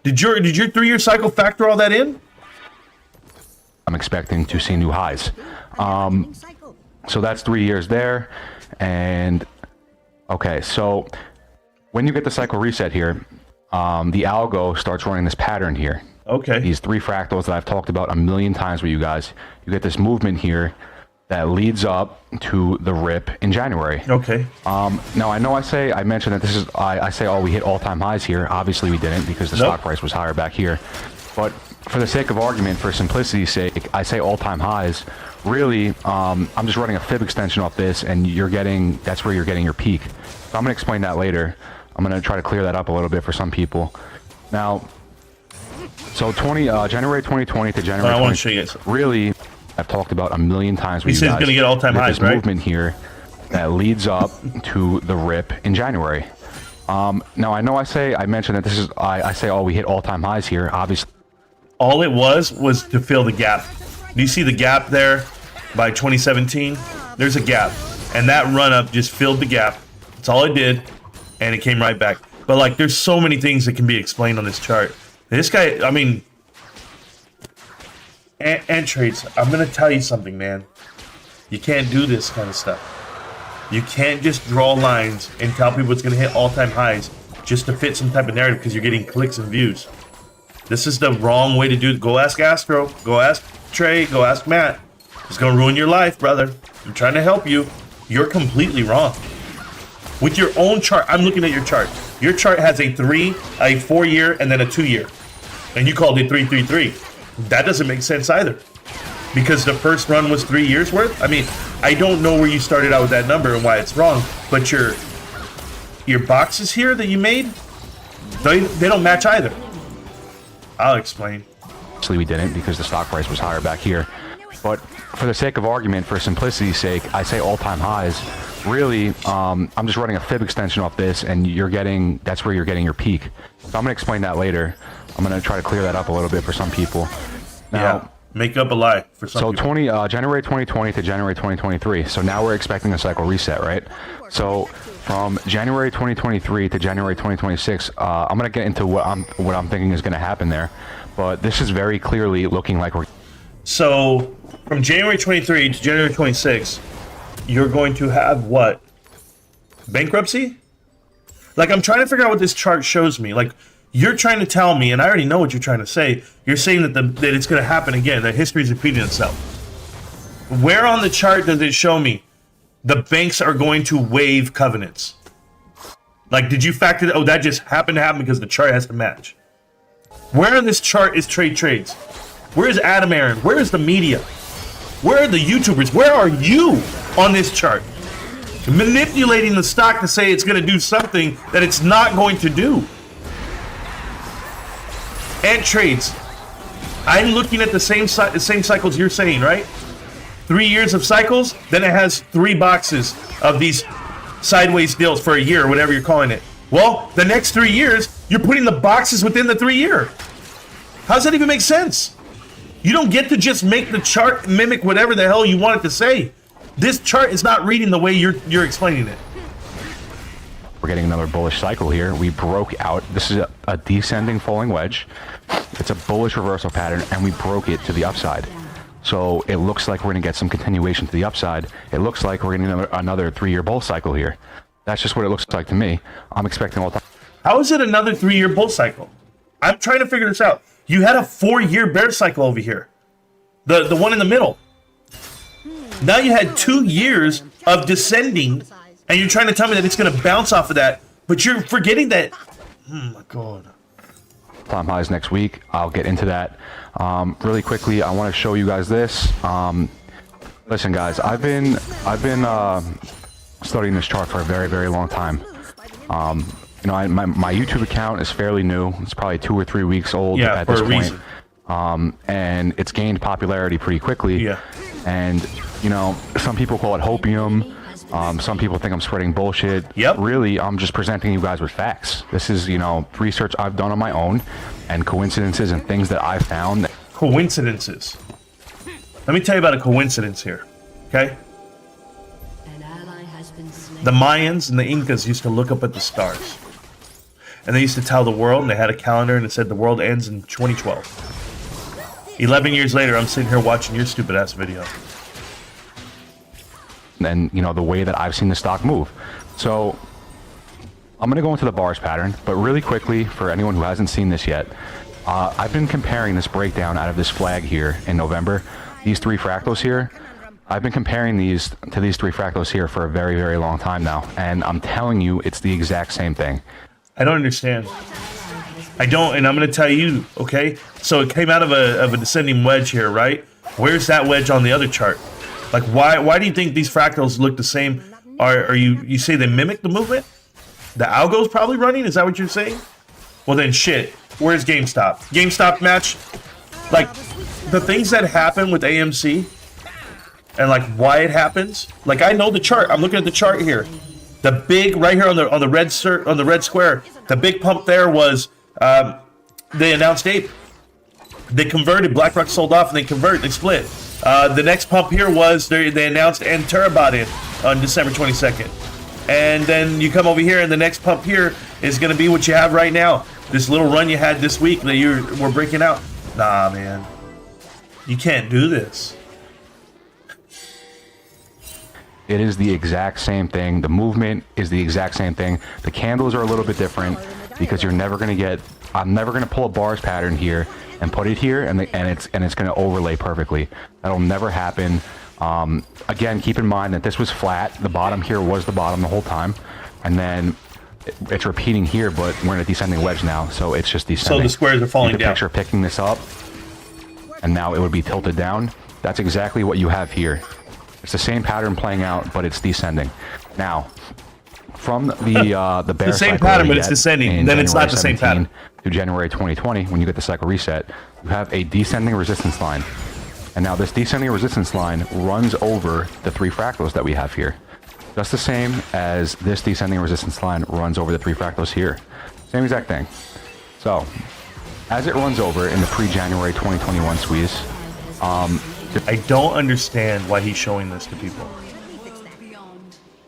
Did your 3-year cycle factor all that in? I'm expecting to see new highs. So that's 3 years there, and Okay, so when you get the cycle reset here, the algo starts running this pattern here. Okay. These three fractals that I've talked about a million times with you guys. You get this movement here that leads up to the rip in January. Okay. Now I know I mentioned that this is, I say, oh, we hit all-time highs here. Obviously we didn't because the stock price was higher back here. But for the sake of argument, for simplicity's sake, I say all-time highs. Really, I'm just running a fib extension off this, and that's where you're getting your peak. So I'm gonna explain that later. I'm gonna try to clear that up a little bit for some people. Now, so January 2020 to January. I want to show you guys. Really, I've talked about a million times with you guys. He's gonna get all-time highs, this movement here that leads up to the rip in January. Now I know I mentioned that this is, I say, oh, we hit all-time highs here. Obviously, all it was to fill the gap. Do you see the gap there by 2017? There's a gap, and that run up just filled the gap. That's all it did, and it came right back. But like, there's so many things that can be explained on this chart. This guy, I mean, and trades. I'm gonna tell you something, man. You can't do this kind of stuff. You can't just draw lines and tell people it's gonna hit all-time highs just to fit some type of narrative because you're getting clicks and views. This is the wrong way to do it. Go ask Astro. Go ask Trey. Go ask Matt. It's gonna ruin your life, brother. I'm trying to help you. You're completely wrong. With your own chart, I'm looking at your chart. Your chart has a 4-year, and then a 2-year. And you called it 333. That doesn't make sense either. Because the first run was 3 years worth. I mean, I don't know where you started out with that number and why it's wrong, but your boxes here that you made, they don't match either. I'll explain. Actually, we didn't because the stock price was higher back here. But for the sake of argument, for simplicity's sake, I say all-time highs. Really, I'm just running a fib extension off this, and that's where you're getting your peak. So I'm gonna explain that later. I'm gonna try to clear that up a little bit for some people. Now, yeah, make up a lie for some people. So January 2020 to January 2023. So now we're expecting a cycle reset, right? So from January 2023 to January 2026, I'm gonna get into what I'm thinking is gonna happen there. But this is very clearly looking like we're. So from January 23 to January 26, you're going to have what? Bankruptcy? Like, I'm trying to figure out what this chart shows me. Like, you're trying to tell me, and I already know what you're trying to say. You're saying that it's going to happen again, that history is repeating itself. Where on the chart does it show me the banks are going to waive covenants? Like, did you factor that? Oh, that just happened to happen because the chart has to match. Where on this chart is trades? Where is Adam Aaron? Where is the media? Where are the YouTubers? Where are you on this chart? Manipulating the stock to say it's going to do something that it's not going to do. And trades. I'm looking at the same cycles you're saying, right? 3 years of cycles, then it has 3 boxes of these sideways deals for a year, or whatever you're calling it. Well, the next 3 years, you're putting the boxes within the 3 year. How does that even make sense? You don't get to just make the chart mimic whatever the hell you want it to say. This chart is not reading the way you're explaining it. We're getting another bullish cycle here. We broke out. This is a descending falling wedge. It's a bullish reversal pattern, and we broke it to the upside. So it looks like we're going to get some continuation to the upside. It looks like we're getting another 3-year bull cycle here. That's just what it looks like to me. I'm expecting all time. How is it another 3-year bull cycle? I'm trying to figure this out. You had a 4-year bear cycle over here. The one in the middle. Now you had 2 years of descending, and you're trying to tell me that it's going to bounce off of that, but you're forgetting that. Oh my God. Time highs next week. I'll get into that. Really quickly, I want to show you guys this. Listen, guys, I've been studying this chart for a very, very long time. You know, my YouTube account is fairly new. It's probably 2 or 3 weeks old at this point. And it's gained popularity pretty quickly. Yeah. And, you know, some people call it hopium. Some people think I'm spreading bullshit. Yep. Really, I'm just presenting you guys with facts. This is, you know, research I've done on my own and coincidences and things that I found. Coincidences. Let me tell you about a coincidence here, okay? The Mayans and the Incas used to look up at the stars. And they used to tell the world, and they had a calendar, and it said the world ends in 2012. 11 years later, I'm sitting here watching your stupid-ass video. And, you know, the way that I've seen the stock move. So I'm going to go into the bars pattern, but really quickly, for anyone who hasn't seen this yet, I've been comparing this breakdown out of this flag here in November. These 3 fractals here, I've been comparing these to these 3 fractals here for a very, very long time now, and I'm telling you, it's the exact same thing. I don't understand. I don't, and I'm going to tell you, okay? So it came out of a descending wedge here, right? Where's that wedge on the other chart? Like, why do you think these fractals look the same? Are you say they mimic the movement? The algo's probably running? Is that what you're saying? Well then, shit. Where's GameStop? GameStop match? Like, the things that happen with AMC and like why it happens. Like, I know the chart. I'm looking at the chart here. The big right here on the red square. The big pump there was they announced Ape. They converted. BlackRock sold off and they convert. They split. The next pump here was they announced Terabot in on December 22nd. And then you come over here and the next pump here is going to be what you have right now. This little run you had this week that you were breaking out. Nah, man. You can't do this. It is the exact same thing. The movement is the exact same thing. The candles are a little bit different because you're never going to get... I'm never going to pull a bars pattern here and put it here and it's going to overlay perfectly. That'll never happen. Again, keep in mind that this was flat. The bottom here was the bottom the whole time. And then it's repeating here, but we're in a descending wedge now, so it's just descending. So the squares are falling down. Picture picking this up, and now it would be tilted down. That's exactly what you have here. It's the same pattern playing out, but it's descending. Now, from the bear the same cycle pattern, but it's descending. Then it's not the same pattern. To January 2020, when you get the cycle reset, you have a descending resistance line. And now this descending resistance line runs over the 3 fractals that we have here. Just the same as this descending resistance line runs over the 3 fractals here. Same exact thing. So, as it runs over in the pre-January 2021 squeeze, I don't understand why he's showing this to people.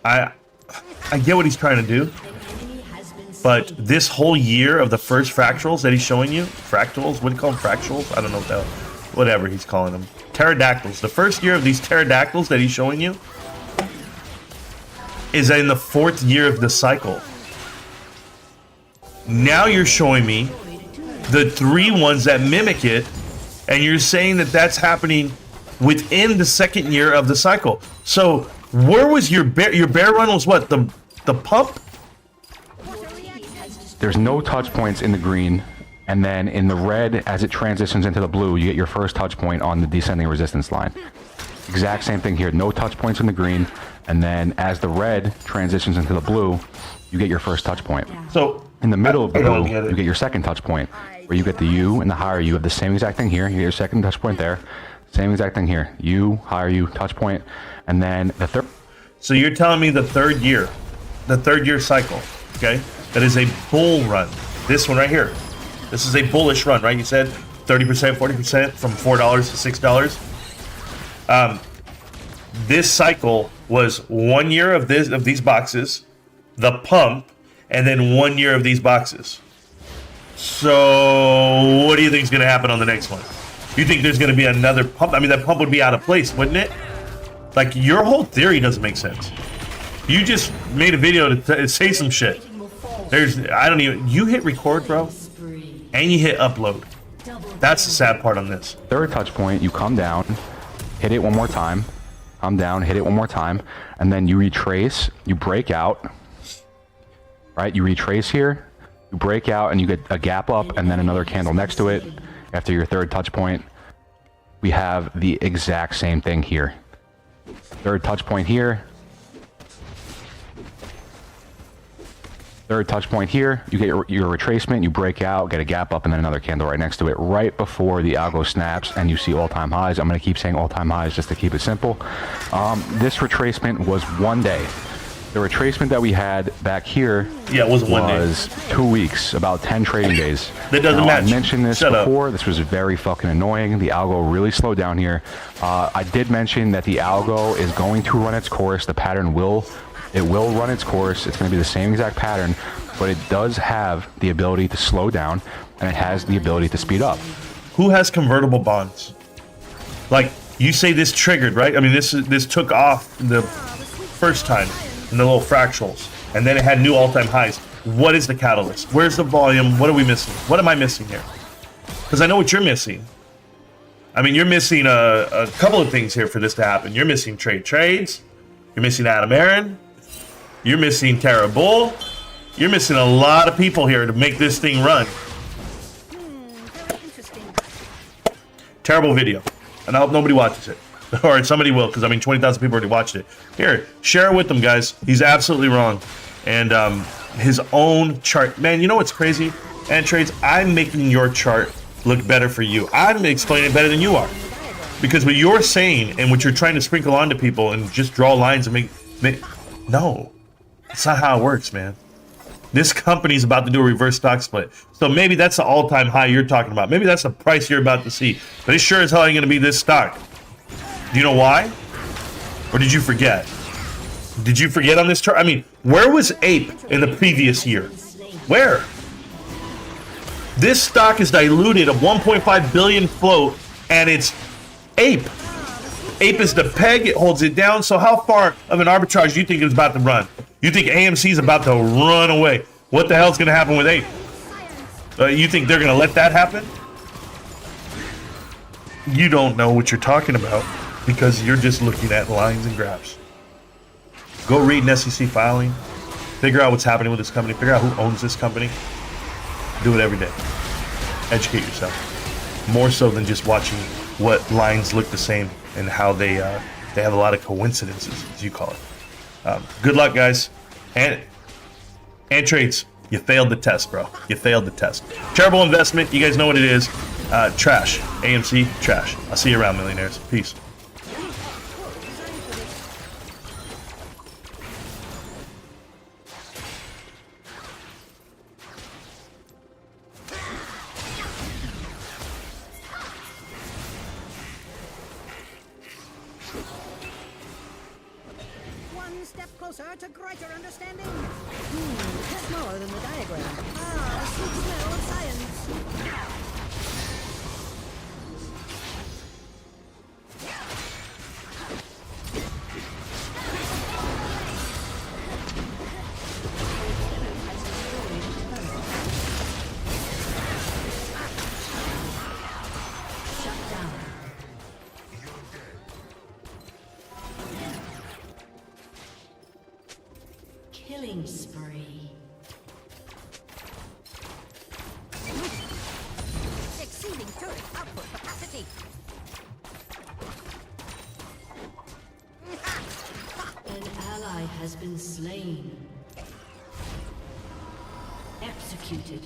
I get what he's trying to do, but this whole year of the first fractals that he's showing you, fractals, what do you call them, fractals? I don't know what that, whatever he's calling them. Pterodactyls. The first year of these pterodactyls that he's showing you is in the 4th year of the cycle. Now you're showing me the 3 ones that mimic it, and you're saying that that's happening within the 2nd year of the cycle. So where was your bear run was what? The pump? There's no touch points in the green, and then in the red, as it transitions into the blue, you get your first touch point on the descending resistance line. Exact same thing here. No touch points in the green, and then as the red transitions into the blue, you get your first touch point. So in the middle of the blue, get you get your second touch point, where you get the U and the higher U. You have the same exact thing here. You get your second touch point there. Same exact thing here. U, higher U, touch point, and then the third. So you're telling me the 3rd year cycle, okay? That is a bull run. This one right here. This is a bullish run, right? You said 30%, 40% from $4 to $6. This cycle was 1 year of these boxes, the pump, and then 1 year of these boxes. So what do you think is going to happen on the next one? You think there's going to be another pump? I mean, that pump would be out of place, wouldn't it? Like, your whole theory doesn't make sense. You just made a video to say some shit. You hit record, bro, and you hit upload. That's the sad part on this. Third touch point, you come down, hit it one more time, come down, hit it one more time, and then you retrace, you break out, right? You retrace here, you break out, and you get a gap up, and then another candle next to it. After your third touch point, we have the exact same thing here. Third touch point here. Third touch point here, you get your retracement, you break out, get a gap up, and then another candle right next to it, right before the algo snaps, and you see all-time highs. I'm going to keep saying all-time highs just to keep it simple. This retracement was 1 day. The retracement that we had back here was 1 day. Was 2 weeks, about 10 trading days. That doesn't match. I mentioned this before. This was very fucking annoying. The algo really slowed down here. I did mention that the algo is going to run its course. The pattern will run its course. It's going to be the same exact pattern, but it does have the ability to slow down, and it has the ability to speed up. Who has convertible bonds? Like, you say this triggered, right? I mean, this took off the first time in the little fractals, and then it had new all-time highs. What is the catalyst? Where's the volume? What are we missing? What am I missing here? Because I know what you're missing. I mean, you're missing a couple of things here for this to happen. You're missing trades. You're missing Adam Aaron. You're missing Tara Bull. You're missing a lot of people here to make this thing run. Very interesting. Terrible video. And I hope nobody watches it. Or somebody will, because I mean 20,000 people already watched it. Here, share it with them, guys. He's absolutely wrong. And his own chart. Man, you know what's crazy? And trades, I'm making your chart look better for you. I'm explaining it better than you are. Because what you're saying and what you're trying to sprinkle onto people and just draw lines and make no. It's not how it works, man. This company's about to do a reverse stock split. So maybe that's the all-time high you're talking about. Maybe that's the price you're about to see. But it sure as hell ain't going to be this stock. Do you know why? Or did you forget? Did you forget on this chart? I mean, where was Ape in the previous year? Where? This stock is diluted of 1.5 billion float, and it's Ape. Ape is the peg. It holds it down. So how far of an arbitrage do you think it's about to run? You think AMC is about to run away? What the hell's going to happen with Ape? You think they're going to let that happen? You don't know what you're talking about because you're just looking at lines and graphs. Go read an SEC filing. Figure out what's happening with this company. Figure out who owns this company. Do it every day. Educate yourself. More so than just watching what lines look the same and how they have a lot of coincidences, as you call it. Good luck, guys. And trades, you failed the test, bro. You failed the test. Terrible investment. You guys know what it is. Trash. AMC, trash. I'll see you around, millionaires. Peace. One step closer to greater understanding. That's smaller than the diagram. Ah, a sweet smell of science. Killing spree. Exceeding turret output capacity. An ally has been slain. Executed.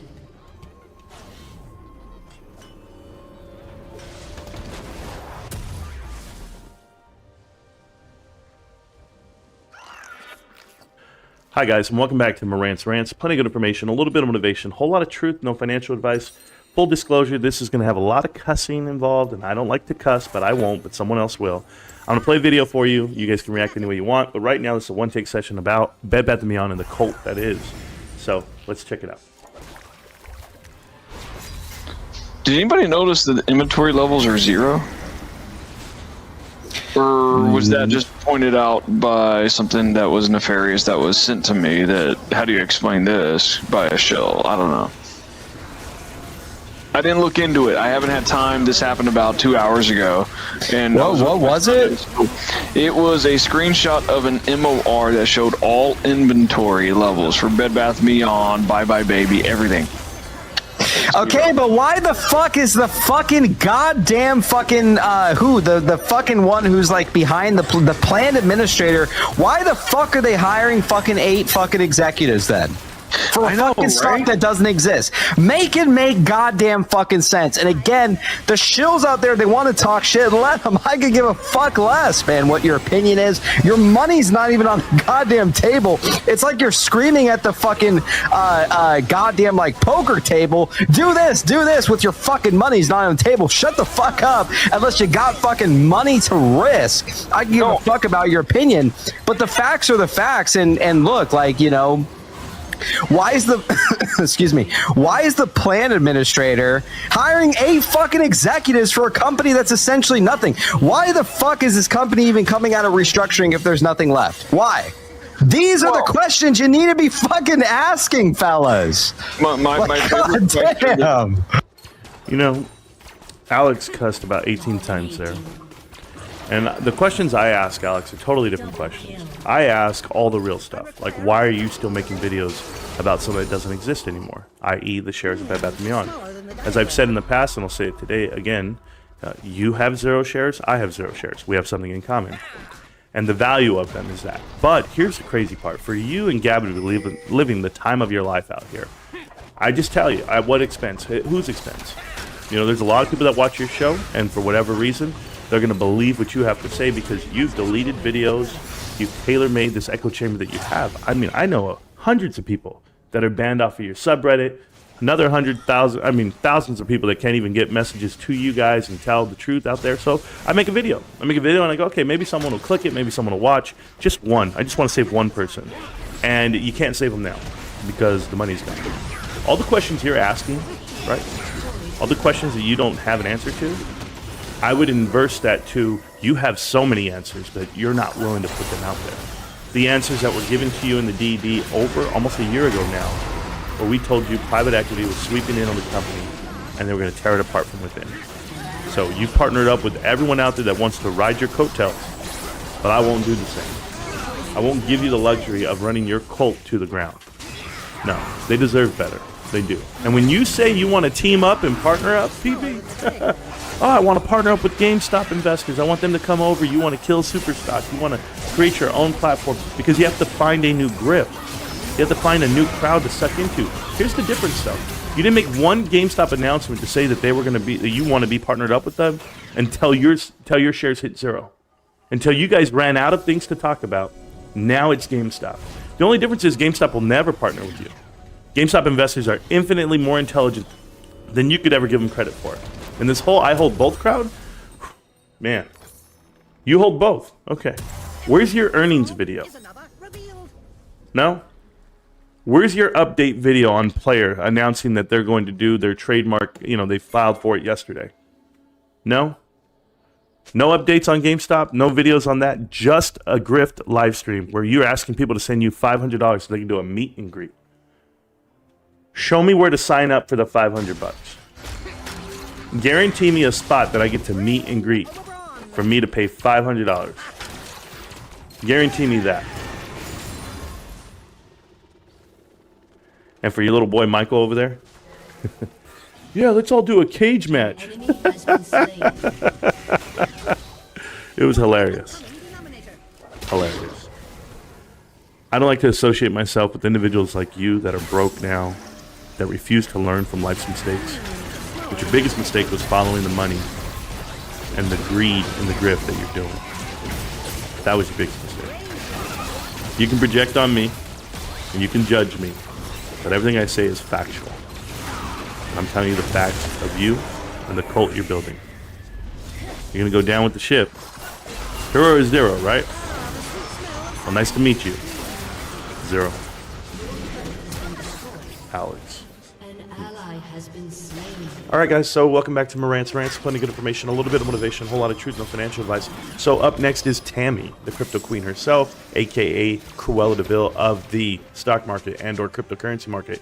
Hi guys, and welcome back to Marantz Rantz. Plenty of good information, a little bit of motivation, whole lot of truth, no financial advice. Full disclosure, this is going to have a lot of cussing involved, and I don't like to cuss, but I won't, but someone else will. I'm going to play a video for you. You guys can react any way you want, but right now this is a one-take session about Bed Bath & Beyond and the cult that is. So, let's check it out. Did anybody notice that the inventory levels are 0? Or was that just pointed out by something that was nefarious that was sent to me that, how do you explain this, by a shell? I don't know. I didn't look into it. I haven't had time. This happened about 2 hours ago. And what was it? It was a screenshot of an MOR that showed all inventory levels for Bed Bath & Beyond, Bye Bye Baby, everything. Okay, but why the fuck is the fucking goddamn fucking the fucking one who's like behind the plan administrator? Why the fuck are they hiring fucking 8 fucking executives then? For a fucking stock that doesn't exist. Make goddamn fucking sense. And again, the shills out there, they want to talk shit. Let them. I could give a fuck less, man, what your opinion is. Your money's not even on the goddamn table. It's like you're screaming at the fucking goddamn like poker table. Do this with your fucking money's not on the table. Shut the fuck up unless you got fucking money to risk. I can give a fuck about your opinion, but the facts are the facts. And look, like, you know, why is the excuse me, why is the plan administrator hiring 8 fucking executives for a company that's essentially nothing? Why the fuck is this company even coming out of restructuring if there's nothing left? Why? These are the questions you need to be fucking asking, fellas. My favorite question. Damn. You know, Alex cussed about 18 times there. And the questions I ask Alex are totally different questions. I ask all the real stuff, like why are you still making videos about something that doesn't exist anymore, i.e. the shares of Bed Bath & Beyond. As I've said in the past, and I'll say it today again, you have 0 shares, I have 0 shares. We have something in common. And the value of them is that. But here's the crazy part. For you and Gabby to be living the time of your life out here, I just tell you, at what expense? Whose expense? You know, there's a lot of people that watch your show, and for whatever reason, they're going to believe what you have to say because you've deleted videos, you've tailor-made this echo chamber that you have. I mean, I know hundreds of people that are banned off of your subreddit, another 100,000, thousands of people that can't even get messages to you guys and tell the truth out there. So I make a video. And I go, okay, maybe someone will click it, maybe someone will watch. Just one. I just want to save one person. And you can't save them now because the money's gone. All the questions you're asking, right? All the questions that you don't have an answer to, I would inverse that to you have so many answers that you're not willing to put them out there. The answers that were given to you in the DD over almost a year ago now, where we told you private equity was sweeping in on the company and they were going to tear it apart from within. So you partnered up with everyone out there that wants to ride your coattails, but I won't do the same. I won't give you the luxury of running your cult to the ground. No, they deserve better. They do. And when you say you want to team up and partner up, PB, oh, I want to partner up with GameStop investors. I want them to come over. You want to kill Superstock. You want to create your own platform because you have to find a new grip. You have to find a new crowd to suck into. Here's the difference, though. You didn't make one GameStop announcement to say that they were going to be, that you want to be partnered up with them until your shares hit 0. Until you guys ran out of things to talk about. Now it's GameStop. The only difference is GameStop will never partner with you. GameStop investors are infinitely more intelligent than you could ever give them credit for. And this whole I hold both crowd, man, you hold both. Okay. Where's your earnings video? No? Where's your update video on Player announcing that they're going to do their trademark, you know, they filed for it yesterday? No? No updates on GameStop? No videos on that? Just a grift live stream where you're asking people to send you $500 so they can do a meet and greet. Show me where to sign up for the $500. Guarantee me a spot that I get to meet and greet for me to pay $500. Guarantee me that. And for your little boy Michael over there, yeah, let's all do a cage match. It was hilarious. Hilarious. I don't like to associate myself with individuals like you that are broke now, that refuse to learn from life's mistakes. But your biggest mistake was following the money and the greed and the grift that you're doing. That was your biggest mistake. You can project on me and you can judge me, but everything I say is factual. I'm telling you the facts of you and the cult you're building. You're going to go down with the ship. Hero is 0, right? Well, nice to meet you. 0. Alex. Alright guys, so welcome back to Marantz Rantz. Plenty of good information, a little bit of motivation, a whole lot of truth, no financial advice. So up next is Tammy, the crypto queen herself, aka Cruella de Vil of the stock market and or cryptocurrency market.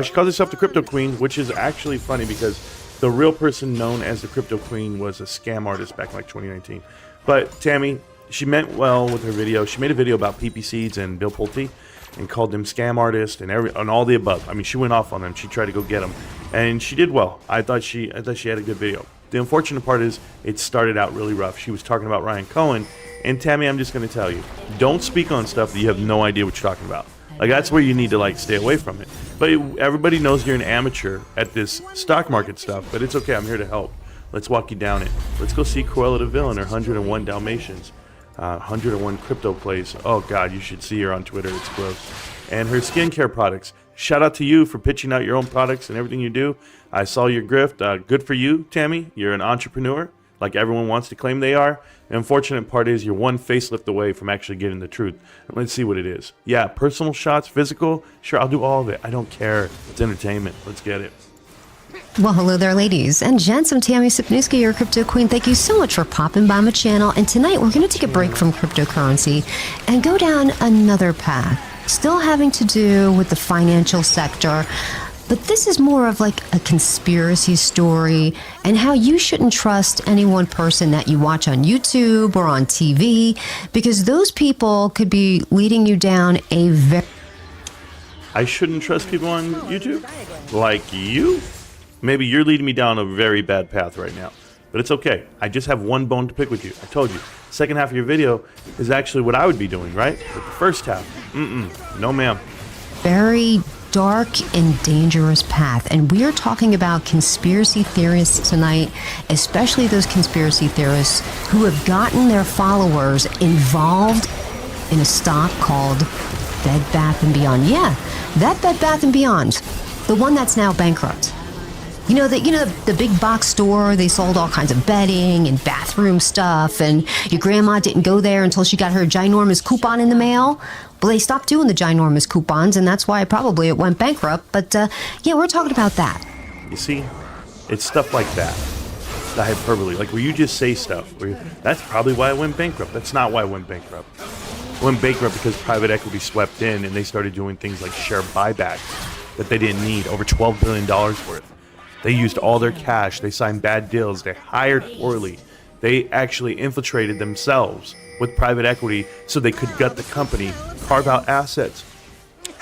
She calls herself the crypto queen, which is actually funny because the real person known as the crypto queen was a scam artist back in like 2019. But Tammy, she meant well with her video. She made a video about PP Seeds and Bill Pulte and called them scam artists and all the above. I mean, she went off on them. She tried to go get them, and she did well. I thought she had a good video. The unfortunate part is it started out really rough. She was talking about Ryan Cohen, and Tammy, I'm just going to tell you, don't speak on stuff that you have no idea what you're talking about. Like, that's where you need to like stay away from it. But everybody knows you're an amateur at this stock market stuff, but it's okay. I'm here to help. Let's walk you down it. Let's go see Cruella de Vil and her 101 Dalmatians. 101 crypto plays. Oh God, you should see her on Twitter. It's gross. And her skincare products. Shout out to you for pitching out your own products and everything you do. I saw your grift. Good for you, Tammy. You're an entrepreneur, like everyone wants to claim they are. The unfortunate part is you're one facelift away from actually getting the truth. Let's see what it is. Yeah, personal shots, physical. Sure, I'll do all of it. I don't care. It's entertainment. Let's get it. Well, hello there, ladies and gents. I'm Tammy Crypt your Crypto Queen. Thank you so much for popping by my channel. And tonight we're going to take a break from cryptocurrency and go down another path, still having to do with the financial sector. But this is more of like a conspiracy story and how you shouldn't trust any one person that you watch on YouTube or on TV, because those people could be leading you down a very... I shouldn't trust people on YouTube? Like you? Maybe you're leading me down a very bad path right now. But it's okay. I just have one bone to pick with you. I told you. Second half of your video is actually what I would be doing, right? But the first half, no ma'am. Very dark and dangerous path. And we are talking about conspiracy theorists tonight, especially those conspiracy theorists who have gotten their followers involved in a stock called Bed Bath & Beyond. Yeah, that Bed Bath & Beyond, the one that's now bankrupt. You know the big box store, they sold all kinds of bedding and bathroom stuff, and your grandma didn't go there until she got her ginormous coupon in the mail. Well, they stopped doing the ginormous coupons, and that's why probably it went bankrupt. But yeah, we're talking about that. You see, it's stuff like that. The hyperbole, like where you just say stuff. That's probably why it went bankrupt. That's not why it went bankrupt. It went bankrupt because private equity swept in, and they started doing things like share buybacks that they didn't need, over $12 billion worth. They used all their cash. They signed bad deals. They hired poorly. They actually infiltrated themselves with private equity so they could gut the company, carve out assets.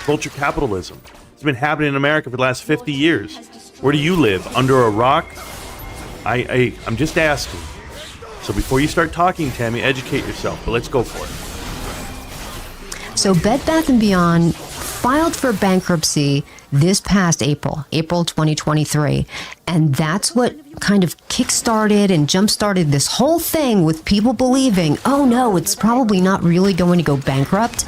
Vulture capitalism. It's been happening in America for the last 50 years. Where do you live? Under a rock? I'm just asking. So before you start talking, Tammy, educate yourself. But let's go for it. So Bed Bath & Beyond filed for bankruptcy this past April 2023. And that's what kind of kickstarted and jump-started this whole thing with people believing, oh no, it's probably not really going to go bankrupt.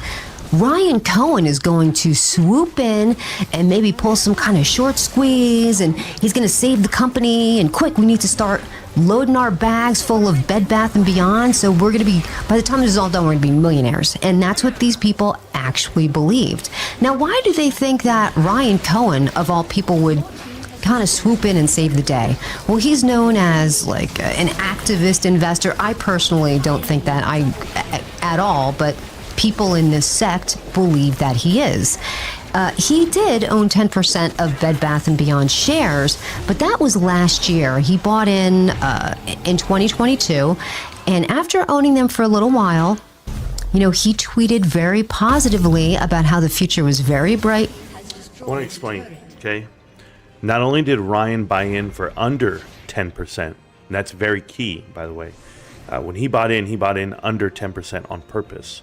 Ryan Cohen is going to swoop in and maybe pull some kind of short squeeze, and he's going to save the company, and quick, we need to start loading our bags full of Bed Bath & Beyond, so we're going to be, by the time this is all done, we're going to be millionaires. And that's what these people actually believed. Now, why do they think that Ryan Cohen, of all people, would kind of swoop in and save the day? Well, he's known as like an activist investor. I personally don't think that at all, but people in this sect believe that he is. He did own 10% of Bed Bath & Beyond shares, but that was last year. He bought in 2022, and after owning them for a little while, he tweeted very positively about how the future was very bright. I want to explain, okay? Not only did Ryan buy in for under 10%, and that's very key, by the way. When he bought in under 10% on purpose.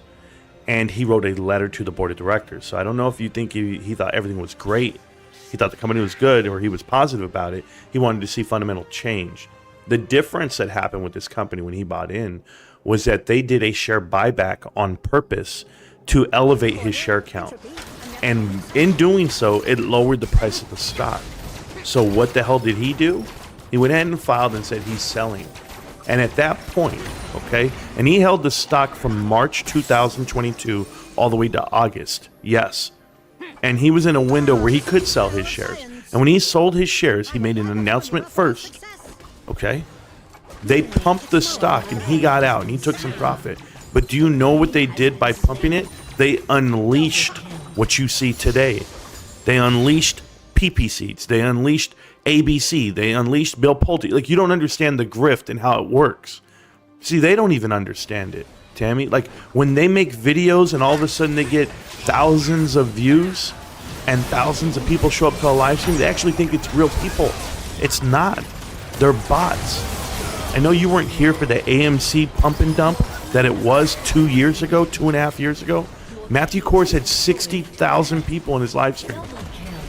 And he wrote a letter to the board of directors. So I don't know if you think he thought everything was great. He thought the company was good, or he was positive about it. He wanted to see fundamental change. The difference that happened with this company when he bought in was that they did a share buyback on purpose to elevate his share count. And in doing so, it lowered the price of the stock. So what the hell did he do? He went ahead and filed and said he's selling. And at that point, okay, and he held the stock from March 2022 all the way to August, yes. And he was in a window where he could sell his shares. And when he sold his shares, he made an announcement first, okay? They pumped the stock and he got out and he took some profit. But do you know what they did by pumping it? They unleashed what you see today. They unleashed PP seeds. They unleashed ABC. They unleashed Bill Pulte. Like, you don't understand the grift and how it works. See, they don't even understand it, Tammy. Like, when they make videos and all of a sudden they get thousands of views and thousands of people show up to a live stream, they actually think it's real people. It's not. They're bots. I know you weren't here for the AMC pump and dump that it was 2 years ago, 2.5 years ago. Matthew Kors had 60,000 people in his live stream.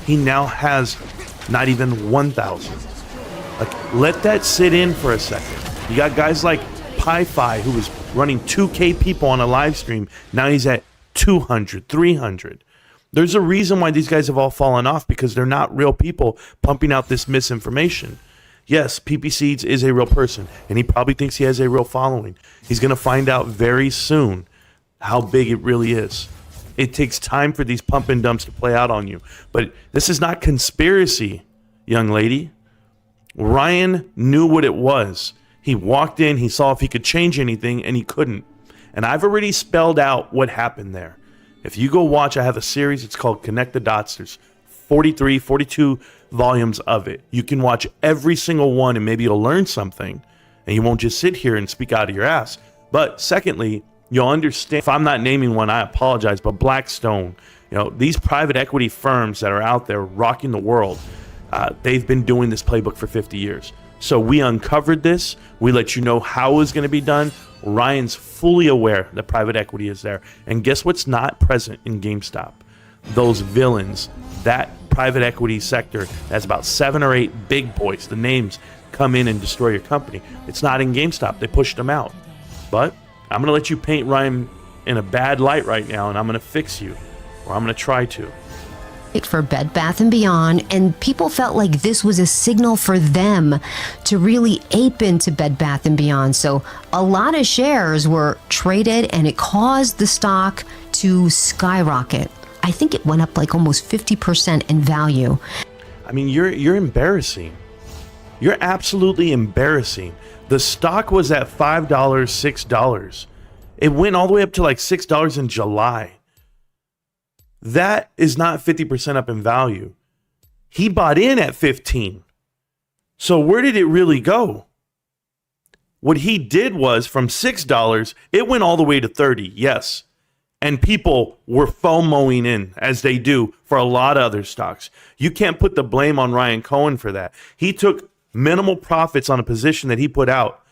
He now has not even 1,000. Like, let that sit in for a second. You got guys like Pi-Fi, who was running 2K people on a live stream. Now he's at 200, 300. There's a reason why these guys have all fallen off, because they're not real people pumping out this misinformation. Yes, PP Seeds is a real person, and he probably thinks he has a real following. He's going to find out very soon how big it really is. It takes time for these pump and dumps to play out on you. But this is not conspiracy, young lady. Ryan knew what it was. He walked in, he saw if he could change anything, and he couldn't. And I've already spelled out what happened there. If you go watch, I have a series, it's called Connect the Dots. There's 43, 42 volumes of it. You can watch every single one, and maybe you'll learn something, and you won't just sit here and speak out of your ass. But secondly, you'll understand, if I'm not naming one, I apologize, but Blackstone, these private equity firms that are out there rocking the world, they've been doing this playbook for 50 years. So we uncovered this. We let you know how it was going to be done. Ryan's fully aware that private equity is there. And guess what's not present in GameStop? Those villains, that private equity sector, that's about 7 or 8 big boys. The names come in and destroy your company. It's not in GameStop. They pushed them out. But I'm going to let you paint Ryan in a bad light right now, and I'm going to fix you, or I'm going to try to. For Bed Bath & Beyond, and people felt like this was a signal for them to really ape into Bed Bath & Beyond. So a lot of shares were traded, and it caused the stock to skyrocket. I think it went up like almost 50% in value. I mean, you're embarrassing. You're absolutely embarrassing. The stock was at $5, $6. It went all the way up to like $6 in July. That is not 50% up in value. He bought in at 15. So where did it really go? What he did was from $6, it went all the way to 30, yes. And people were FOMOing in, as they do for a lot of other stocks. You can't put the blame on Ryan Cohen for that. He took minimal profits on a position that he put out.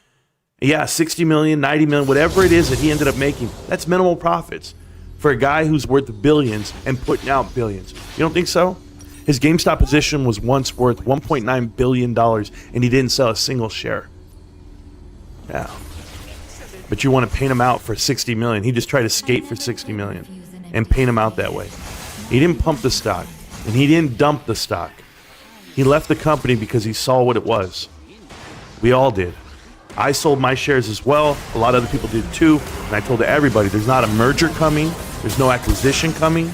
Yeah, 60 million, 90 million, whatever it is that he ended up making, that's minimal profits for a guy who's worth billions and putting out billions. You don't think so? His GameStop position was once worth $1.9 billion, and he didn't sell a single share. Yeah. But you want to paint him out for 60 million. He just tried to skate for 60 million and paint him out that way. He didn't pump the stock, and he didn't dump the stock. He left the company because he saw what it was. We all did. I sold my shares as well. A lot of other people did too. And I told everybody, there's not a merger coming. There's no acquisition coming.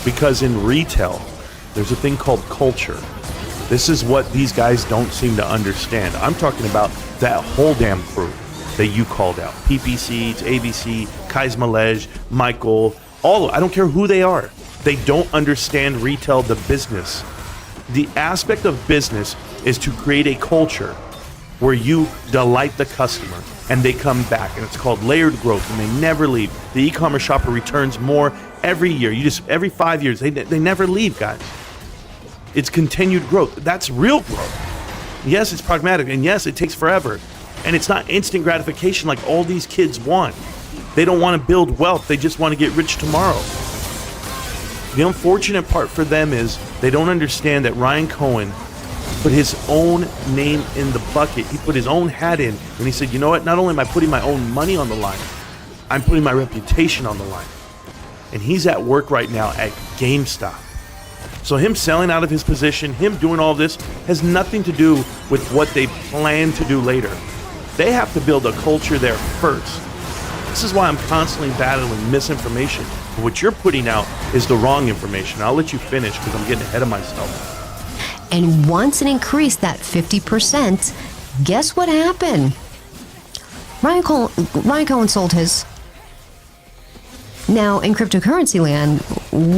Because in retail, there's a thing called culture. This is what these guys don't seem to understand. I'm talking about that whole damn crew that you called out. PPC, ABC, Kais Malej, Michael, all, I don't care who they are. They don't understand retail, the business. The aspect of business is to create a culture where you delight the customer and they come back, and it's called layered growth, and they never leave. The e-commerce shopper returns more every year. Every 5 years, they never leave, guys. It's continued growth. That's real growth. Yes, it's pragmatic, and yes, it takes forever, and it's not instant gratification like all these kids want. They don't want to build wealth. They just want to get rich tomorrow. The unfortunate part for them is they don't understand that Ryan Cohen put his own name in the bucket. He put his own hat in, and he said, you know what? Not only am I putting my own money on the line, I'm putting my reputation on the line. And he's at work right now at GameStop. So him selling out of his position, him doing all this, has nothing to do with what they plan to do later. They have to build a culture there first. This is why I'm constantly battling misinformation. What you're putting out is the wrong information. I'll let you finish because I'm getting ahead of myself. And once it increased that 50%, guess what happened? Ryan Cohen sold his. Now, in cryptocurrency land,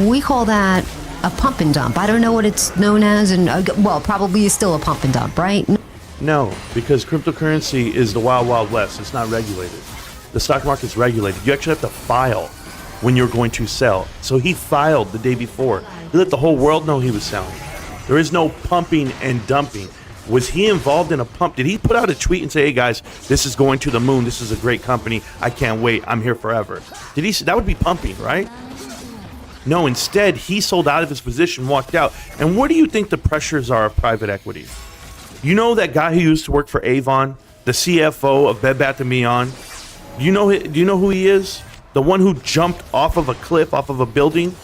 we call that a pump and dump. I don't know what it's known as, and well, probably is still a pump and dump, right? No, because cryptocurrency is the wild, wild west. It's not regulated. The stock market's regulated. You actually have to file when you're going to sell. So he filed the day before. He let the whole world know he was selling. There is no pumping and dumping. Was he involved in a pump? Did he put out a tweet and say, hey guys, this is going to the moon. This is a great company. I can't wait. I'm here forever. Did he? That would be pumping, right? No, instead, he sold out of his position, walked out. And what do you think the pressures are of private equity? You know that guy who used to work for Avon, the CFO of Bed Bath & Beyond? Do you know who he is? The one who jumped off of a cliff, off of a building?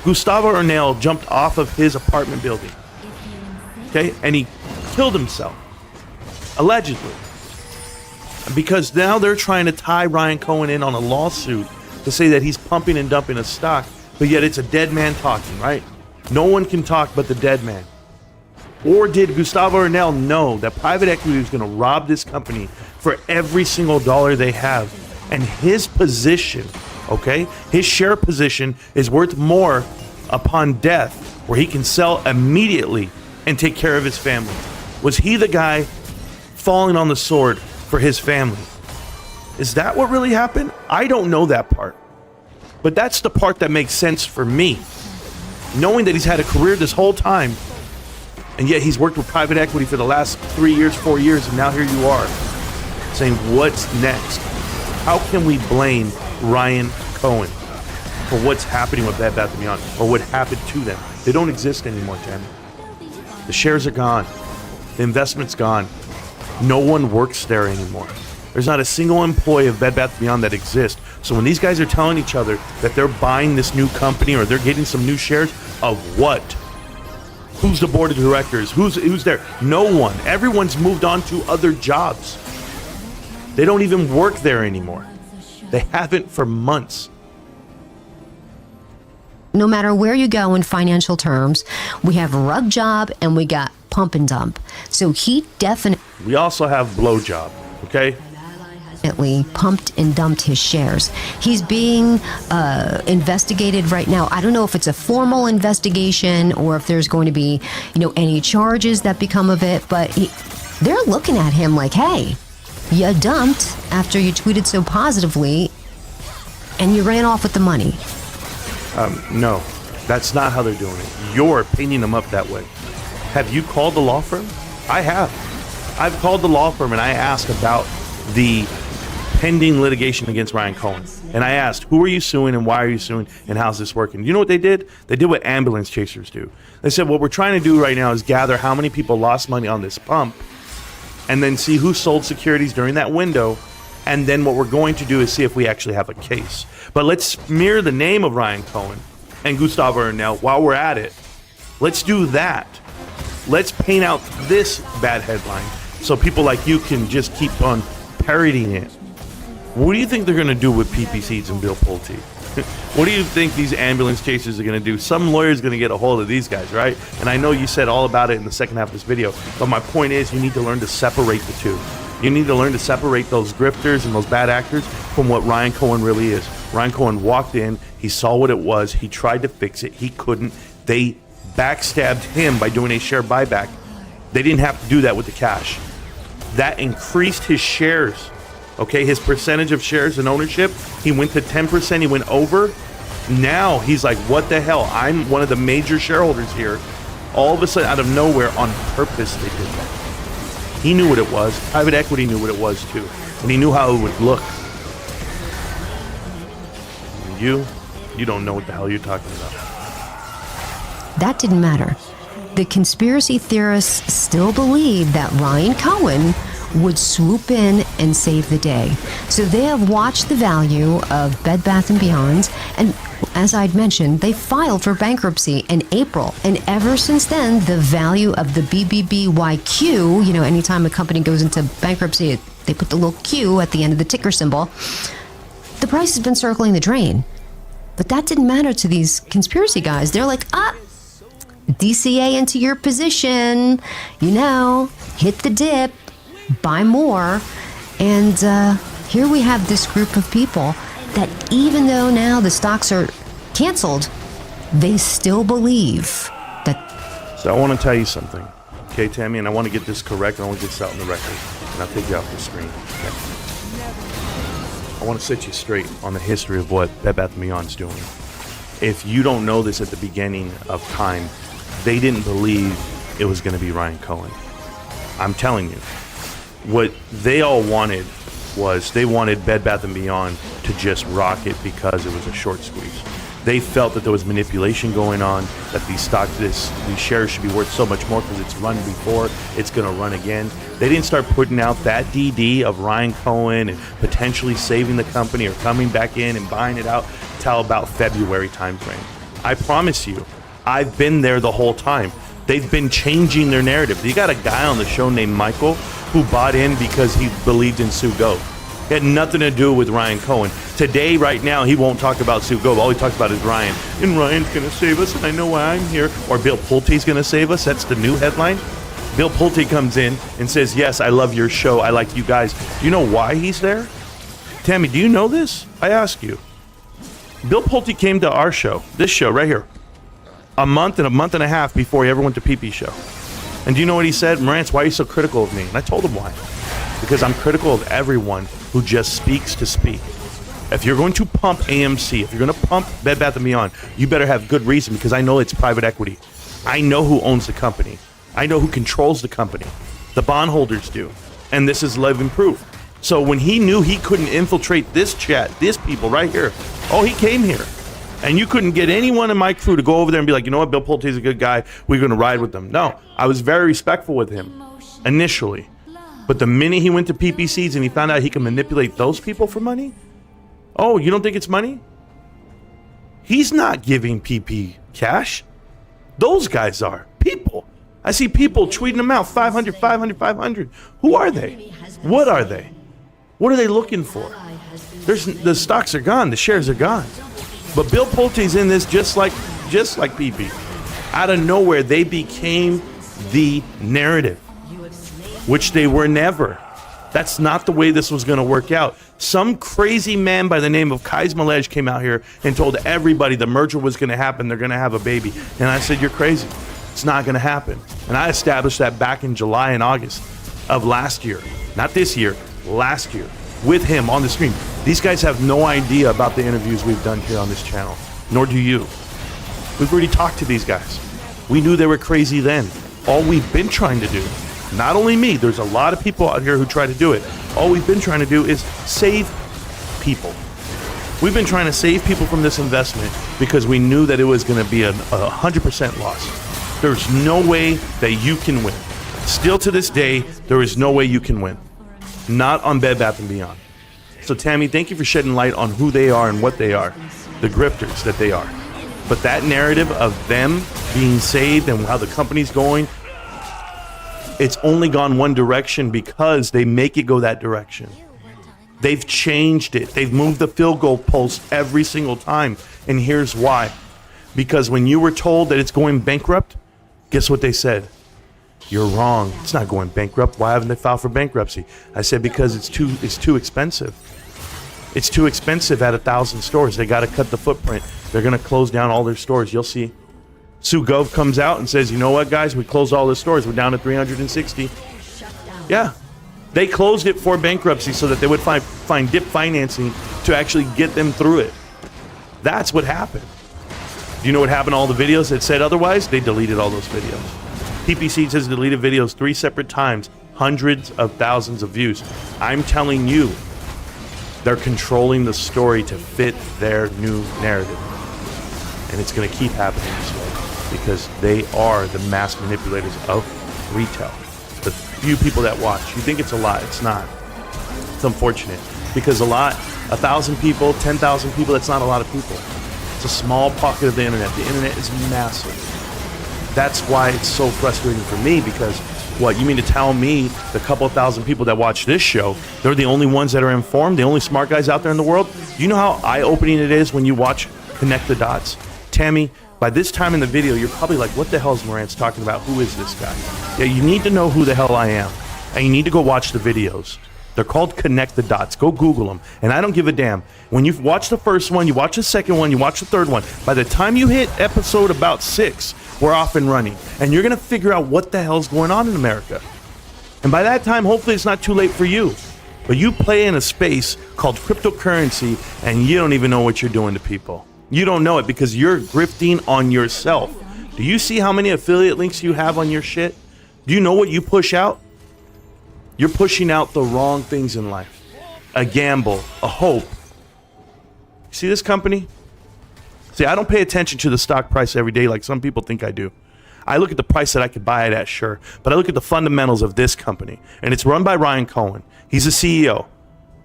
Gustavo Ernell jumped off of his apartment building. Okay, and he killed himself, allegedly. Because now they're trying to tie Ryan Cohen in on a lawsuit to say that he's pumping and dumping a stock, but yet it's a dead man talking, right? No one can talk but the dead man. Or did Gustavo Arnel know that private equity was going to rob this company for every single dollar they have? And his position, okay, his share position is worth more upon death, where he can sell immediately and take care of his family. Was he the guy falling on the sword for his family? Is that what really happened? I don't know that part. But that's the part that makes sense for me. Knowing that he's had a career this whole time, and yet he's worked with private equity for the last 3 years, 4 years, and now here you are saying, what's next? How can we blame Ryan Cohen for what's happening with Bed Bath & Beyond, or what happened to them? They don't exist anymore, Tammy. The shares are gone. The investment's gone. No one works there anymore. There's not a single employee of Bed Bath & Beyond that exists. So when these guys are telling each other that they're buying this new company or they're getting some new shares, of what? Who's the board of directors? Who's there? No one. Everyone's moved on to other jobs. They don't even work there anymore. They haven't for months. No matter where you go in financial terms, we have rug job and we got pump and dump. So he definitely... We also have blowjob, okay? Pumped and dumped his shares. He's being investigated right now. I don't know if it's a formal investigation or if there's going to be, any charges that become of it, but they're looking at him like, hey, you dumped after you tweeted so positively and you ran off with the money. No, that's not how they're doing it. You're painting them up that way. Have you called the law firm? I have. I've called the law firm and I asked about the pending litigation against Ryan Cohen. And I asked, who are you suing and why are you suing and how's this working? You know what they did? They did what ambulance chasers do. They said, what we're trying to do right now is gather how many people lost money on this pump and then see who sold securities during that window. And then what we're going to do is see if we actually have a case. But let's smear the name of Ryan Cohen and Gustavo Arnel while we're at it. Let's do that. Let's paint out this bad headline so people like you can just keep on parodying it. What do you think they're going to do with PP Seeds and Bill Pulte? What do you think these ambulance chasers are going to do? Some lawyer's going to get a hold of these guys, right? And I know you said all about it in the second half of this video, but my point is you need to learn to separate the two. You need to learn to separate those grifters and those bad actors from what Ryan Cohen really is. Ryan Cohen walked in, he saw what it was, he tried to fix it, he couldn't. They backstabbed him by doing a share buyback. They didn't have to do that with the cash. That increased his shares. Okay, his percentage of shares and ownership, he went to 10%, he went over. Now he's like, what the hell? I'm one of the major shareholders here. All of a sudden, out of nowhere, on purpose, they did that. He knew what it was. Private equity knew what it was too. And he knew how it would look. You don't know what the hell you're talking about. That didn't matter. The conspiracy theorists still believe that Ryan Cohen would swoop in and save the day. So they have watched the value of Bed Bath & Beyond, and as I'd mentioned, they filed for bankruptcy in April. And ever since then, the value of the BBBYQ, anytime a company goes into bankruptcy, they put the little Q at the end of the ticker symbol, the price has been circling the drain. But that didn't matter to these conspiracy guys. They're like, DCA into your position, hit the dip, buy more. And here we have this group of people that even though now the stocks are canceled, they still believe that. So I want to tell you something, okay, Tammy, and I want to get this correct. I want to get this out on the record, and I'll take you off the screen. Okay? I want to set you straight on the history of what Bed Bath & Beyond's doing. If you don't know this at the beginning of time, they didn't believe it was going to be Ryan Cohen. I'm telling you. What they all wanted was they wanted Bed Bath & Beyond to just rock it because it was a short squeeze. They felt that there was manipulation going on, that these shares should be worth so much more because it's run before, it's going to run again. They didn't start putting out that DD of Ryan Cohen and potentially saving the company or coming back in and buying it out till about February timeframe. I promise you, I've been there the whole time. They've been changing their narrative. You got a guy on the show named Michael who bought in because he believed in Sue Go. It had nothing to do with Ryan Cohen. Today, right now, he won't talk about Sue Gove. All he talks about is Ryan. And Ryan's going to save us, and I know why I'm here. Or Bill Pulte's going to save us. That's the new headline. Bill Pulte comes in and says, yes, I love your show. I like you guys. Do you know why he's there? Tammy, do you know this? I ask you. Bill Pulte came to our show, this show right here, a month and a half before he ever went to PP show. And do you know what he said? Marantz, why are you so critical of me? And I told him why. Because I'm critical of everyone who just speaks to speak. If you're going to pump AMC, if you're going to pump Bed Bath & Beyond, you better have good reason, because I know it's private equity. I know who owns the company. I know who controls the company. The bondholders do. And this is living proof. So when he knew he couldn't infiltrate this chat, these people right here, oh, he came here. And you couldn't get anyone in my crew to go over there and be like, you know what, Bill Pulte's a good guy. We're going to ride with him. No, I was very respectful with him initially. But the minute he went to PPCs and he found out he can manipulate those people for money, oh, you don't think it's money? He's not giving PP cash. Those guys are. People. I see people tweeting them out, 500, 500, 500. Who are they? What are they? What are they looking for? The stocks are gone. The shares are gone. But Bill Pulte's in this just like PP. Out of nowhere, they became the narrative, which they were never. That's not the way this was going to work out. Some crazy man by the name of Kais Malej came out here and told everybody the merger was going to happen. They're going to have a baby. And I said, you're crazy. It's not going to happen. And I established that back in July and August of last year. Not this year, last year. With him on the screen. These guys have no idea about the interviews we've done here on this channel. Nor do you. We've already talked to these guys. We knew they were crazy then. All we've been trying to do, not only me, there's a lot of people out here who try to do it. All we've been trying to do is save people. We've been trying to save people from this investment because we knew that it was going to be a 100% loss. There's no way that you can win. Still to this day, there is no way you can win. Not on Bed Bath & Beyond. So Tammy, thank you for shedding light on who they are and what they are. The grifters that they are. But that narrative of them being saved and how the company's going, it's only gone one direction because they make it go that direction. They've changed it. They've moved the field goal post every single time. And here's why. Because when you were told that it's going bankrupt, guess what they said? You're wrong. It's not going bankrupt. Why haven't they filed for bankruptcy? I said because it's too expensive. It's too expensive at 1,000 stores. They got to cut the footprint. They're going to close down all their stores. You'll see. Sue Gove comes out and says, you know what, guys? We closed all the stores. We're down to 360. Yeah. They closed it for bankruptcy so that they would find dip financing to actually get them through it. That's what happened. Do you know what happened to all the videos that said otherwise? They deleted all those videos. PPC has deleted videos 3 separate times, hundreds of thousands of views. I'm telling you, they're controlling the story to fit their new narrative. And it's going to keep happening this way because they are the mass manipulators of retail. The few people that watch, you think it's a lot, it's not. It's unfortunate because 1,000 people, 10,000 people, that's not a lot of people. It's a small pocket of the internet. The internet is massive. That's why it's so frustrating for me because what, you mean to tell me the couple of thousand people that watch this show, they're the only ones that are informed, the only smart guys out there in the world? Do you know how eye-opening it is when you watch Connect the Dots? Tammy, by this time in the video, you're probably like, what the hell is Marantz talking about? Who is this guy? Yeah, you need to know who the hell I am. And you need to go watch the videos. They're called Connect the Dots. Go Google them. And I don't give a damn. When you watch the first one, you watch the second one, you watch the third one. By the time you hit episode about 6, we're off and running. And you're going to figure out what the hell's going on in America. And by that time, hopefully it's not too late for you. But you play in a space called cryptocurrency, and you don't even know what you're doing to people. You don't know it because you're grifting on yourself. Do you see how many affiliate links you have on your shit? Do you know what you push out? You're pushing out the wrong things in life. A gamble, a hope. See this company? See, I don't pay attention to the stock price every day like some people think I do. I look at the price that I could buy it at, sure. But I look at the fundamentals of this company. And it's run by Ryan Cohen. He's a CEO.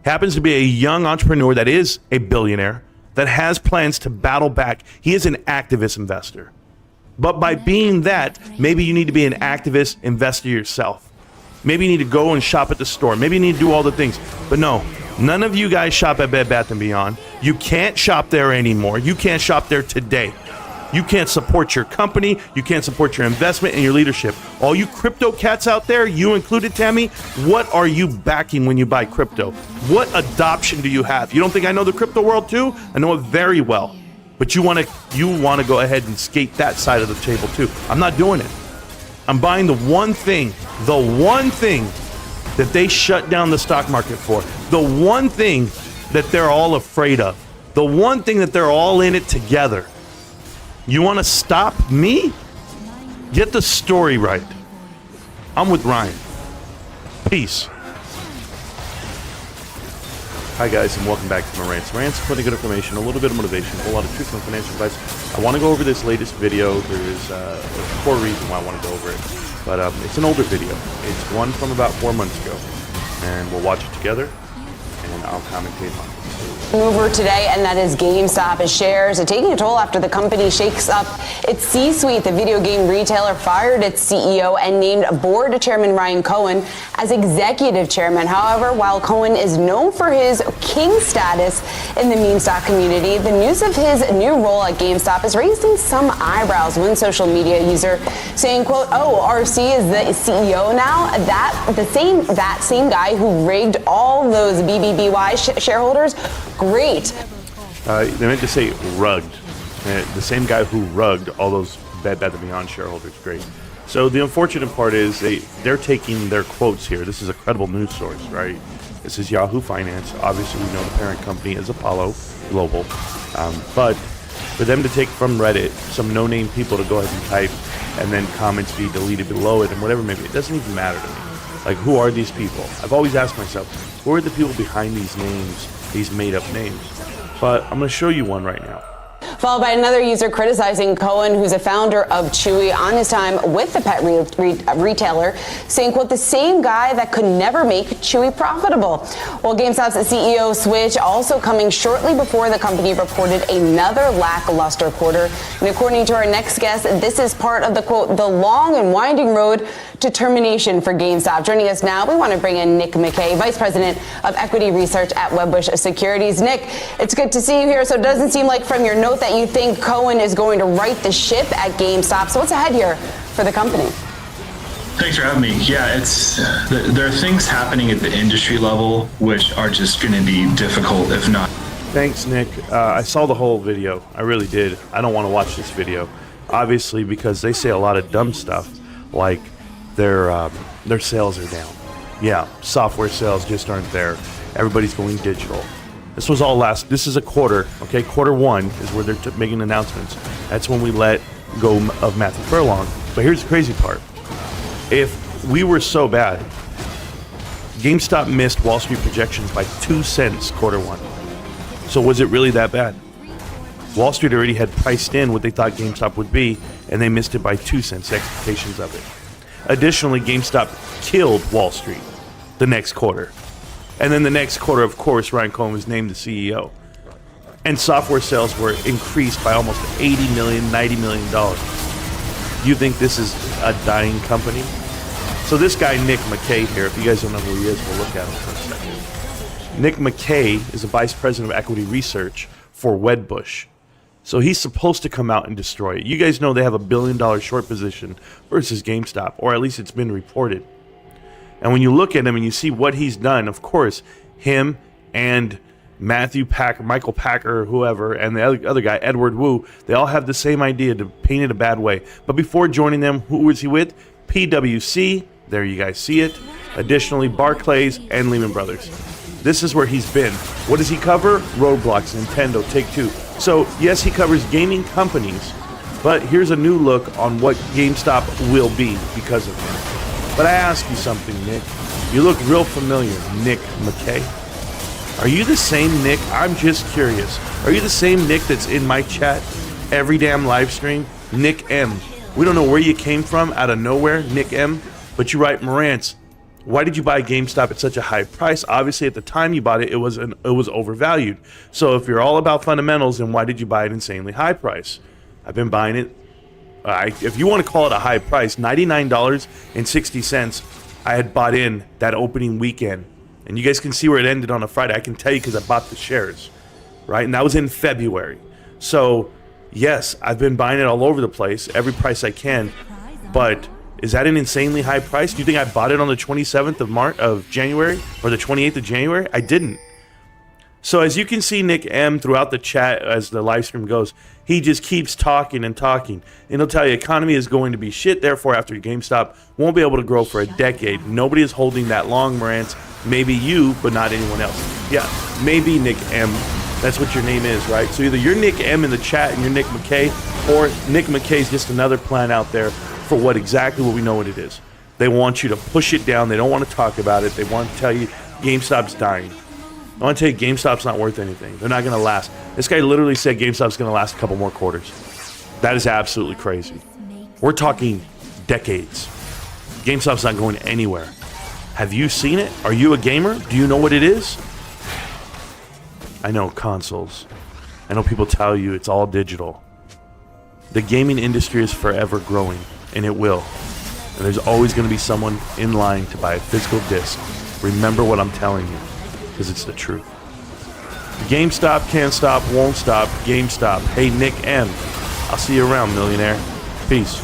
Happens to be a young entrepreneur that is a billionaire that has plans to battle back. He is an activist investor. But by being that, maybe you need to be an activist investor yourself. Maybe you need to go and shop at the store. Maybe you need to do all the things. But no, None of you guys shop at Bed Bath & Beyond. You can't shop there anymore. You can't shop there today. You can't support your company. You can't support your investment and your leadership. All you crypto cats out there, you included, Tammy, what are you backing when you buy crypto? What adoption do you have? You don't think I know the crypto world too? I know it very well. But you want to go ahead and skate that side of the table too. I'm not doing it. I'm buying the one thing that they shut down the stock market for. The one thing that they're all afraid of. The one thing that they're all in it together. You want to stop me? Get the story right. I'm with Ryan. Peace. Hi guys, and welcome back to Marantz Rantz. Plenty of good information, a little bit of motivation, a whole lot of truth and financial advice. I want to go over this latest video. There is a core reason why I want to go over it. But it's an older video. It's one from about 4 months ago. And we'll watch it together, and I'll commentate on it. Mover today, and that is GameStop. Its shares are taking a toll after the company shakes up its C-suite. The video game retailer fired its CEO and named board chairman Ryan Cohen as executive chairman. However, while Cohen is known for his king status in the meme stock community, the news of his new role at GameStop is raising some eyebrows. One social media user saying, quote, "Oh, RC is the CEO now? That same guy who rigged all those BBBY shareholders? Great." They meant to say rugged. The same guy who rugged all those Bed Bath & Beyond shareholders. Great. So the unfortunate part is they're taking their quotes here. This is a credible news source, right? This is Yahoo Finance. Obviously, we know the parent company is Apollo Global. But for them to take from Reddit some no-name people to go ahead and type and then comments be deleted below it and whatever, maybe it doesn't even matter to me. Like, who are these people? I've always asked myself, who are the people behind these names, these made-up names? But I'm going to show you one right now. Followed by another user criticizing Cohen, who's a founder of Chewy, on his time with the pet retailer, saying, quote, "the same guy that could never make Chewy profitable." Well, GameStop's CEO switch also coming shortly before the company reported another lackluster quarter. And according to our next guest, this is part of the, quote, "the long and winding road to termination for GameStop." Joining us now, we want to bring in Nick McKay, Vice President of Equity Research at Wedbush Securities. Nick, it's good to see you here. So it doesn't seem like from your note that you think Cohen is going to right the ship at GameStop. So what's ahead here for the company? Thanks for having me. Yeah, there are things happening at the industry level which are just going to be difficult, if not. Thanks, Nick. I saw the whole video. I really did. I don't want to watch this video, obviously, because they say a lot of dumb stuff, like their sales are down. Yeah, software sales just aren't there. Everybody's going digital. This was all this is a quarter, okay? Quarter one is where they're making announcements. That's when we let go of Matthew Furlong. But here's the crazy part. If we were so bad, GameStop missed Wall Street projections by 2 cents quarter one. So was it really that bad? Wall Street already had priced in what they thought GameStop would be, and they missed it by 2 cents, expectations of it. Additionally, GameStop killed Wall Street the next quarter. And then the next quarter, of course, Ryan Cohen was named the CEO. And software sales were increased by almost $80 million, $90 million. You think this is a dying company? So this guy, Nick McKay here, if you guys don't know who he is, we'll look at him for a second. Nick McKay is a vice president of equity research for Wedbush. So he's supposed to come out and destroy it. You guys know they have $1 billion short position versus GameStop, or at least it's been reported. And when you look at him and you see what he's done, of course, him and Matthew Pachter, Michael Pachter, whoever, and the other guy, Edward Wu, they all have the same idea to paint it a bad way. But before joining them, who was he with? PwC, there you guys see it. Additionally, Barclays and Lehman Brothers. This is where he's been. What does he cover? Roblox, Nintendo, Take-Two. So, yes, he covers gaming companies, but here's a new look on what GameStop will be because of him. But I ask you something, Nick. You look real familiar, Nick McKay. Are you the same Nick? I'm just curious. Are you the same Nick that's in my chat every damn live stream? Nick M. We don't know where you came from out of nowhere, Nick M. But you write, Marantz, why did you buy GameStop at such a high price? Obviously, at the time you bought it, it was overvalued. So if you're all about fundamentals, then why did you buy it insanely high price? I've been buying it. If you want to call it a high price, $99.60, I had bought in that opening weekend. And you guys can see where it ended on a Friday. I can tell you because I bought the shares, right? And that was in February. So, yes, I've been buying it all over the place, every price I can. But is that an insanely high price? Do you think I bought it on the 27th of January or the 28th of January? I didn't. So as you can see, Nick M, throughout the chat as the live stream goes, he just keeps talking and talking. And he'll tell you economy is going to be shit, therefore after GameStop won't be able to grow for a decade. Nobody is holding that long, Marantz. Maybe you, but not anyone else. Yeah, maybe Nick M. That's what your name is, right? So either you're Nick M in the chat and you're Nick McKay, or Nick McKay's just another plan out there for what we know what it is. They want you to push it down. They don't want to talk about it. They want to tell you GameStop's dying. I want to tell you, GameStop's not worth anything. They're not going to last. This guy literally said GameStop's going to last a couple more quarters. That is absolutely crazy. We're talking decades. GameStop's not going anywhere. Have you seen it? Are you a gamer? Do you know what it is? I know consoles. I know people tell you it's all digital. The gaming industry is forever growing, and it will. And there's always going to be someone in line to buy a physical disc. Remember what I'm telling you, because it's the truth. GameStop can't stop, won't stop. GameStop. Hey, Nick M. I'll see you around, millionaire. Peace.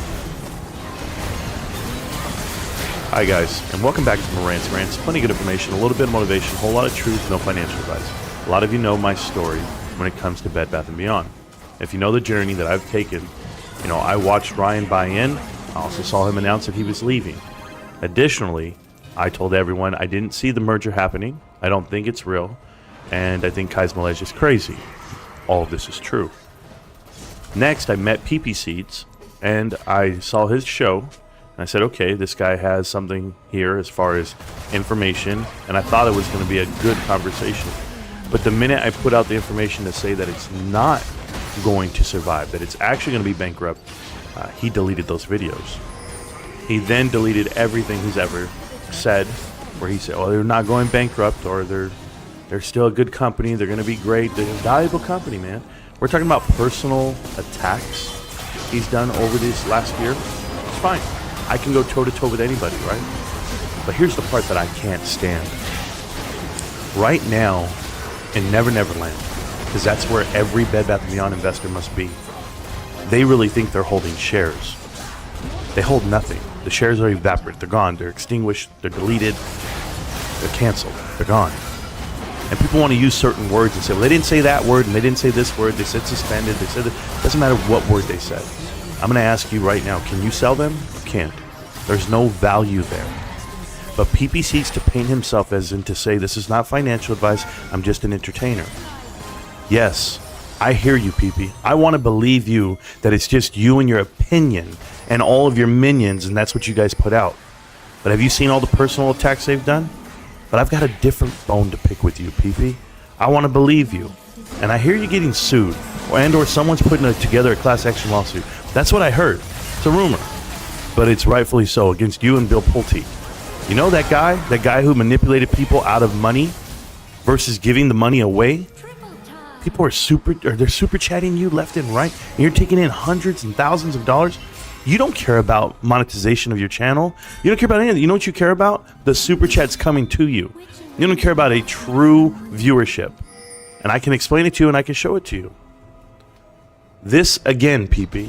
Hi, guys, and welcome back to Marantz Rantz. Plenty of good information, a little bit of motivation, a whole lot of truth, no financial advice. A lot of you know my story when it comes to Bed Bath & Beyond. If you know the journey that I've taken, you know, I watched Ryan buy in. I also saw him announce that he was leaving. Additionally, I told everyone I didn't see the merger happening. I don't think it's real. And I think Kai's Malaysia is crazy. All of this is true. Next, I met PP Seeds, and I saw his show. And I said, okay, this guy has something here as far as information. And I thought it was going to be a good conversation. But the minute I put out the information to say that it's not going to survive, that it's actually going to be bankrupt, he deleted those videos. He then deleted everything he's ever said, where he said, oh, they're not going bankrupt, or they're still a good company, they're going to be great, they're a valuable company, man. We're talking about personal attacks he's done over this last year. It's fine. I can go toe-to-toe with anybody, right? But here's the part that I can't stand. Right now, in Never Never Land, because that's where every Bed Bath & Beyond investor must be, they really think they're holding shares. They hold nothing. The shares are evaporated. They're gone. They're extinguished. They're deleted. They're canceled. They're gone. And people want to use certain words and say, well, they didn't say that word and they didn't say this word. They said suspended. They said that. Doesn't matter what word they said. I'm going to ask you right now, can you sell them? You can't. There's no value there. But PP seeks to paint himself as in to say, this is not financial advice. I'm just an entertainer. Yes, I hear you, PP. I want to believe you that it's just you and your opinion and all of your minions, and that's what you guys put out. But have you seen all the personal attacks they've done? But I've got a different bone to pick with you, PP. I want to believe you. And I hear you getting sued, or someone's putting together a class action lawsuit. That's what I heard. It's a rumor. But it's rightfully so, against you and Bill Pulte. You know that guy who manipulated people out of money versus giving the money away? People are they're super chatting you left and right, and you're taking in hundreds and thousands of dollars. You don't care about monetization of your channel. You don't care about anything. You know what you care about? The super chats coming to you. You don't care about a true viewership. And I can explain it to you and I can show it to you. This again, PP,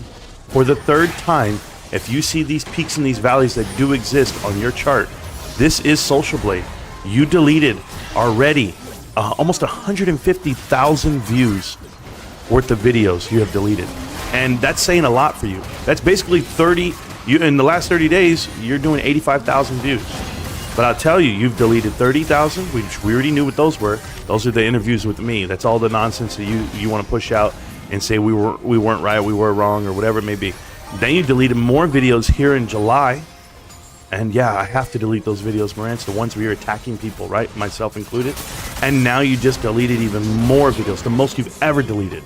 for the third time, if you see these peaks and these valleys that do exist on your chart, this is Social Blade. You deleted already almost 150,000 views worth of videos you have deleted. And that's saying a lot for you. That's basically in the last 30 days, you're doing 85,000 views. But I'll tell you, you've deleted 30,000, which we already knew what those were. Those are the interviews with me. That's all the nonsense that you want to push out and say we weren't right, we were wrong, or whatever it may be. Then you deleted more videos here in July. And yeah, I have to delete those videos, Marantz, the ones where you're attacking people, right? Myself included. And now you just deleted even more videos, the most you've ever deleted.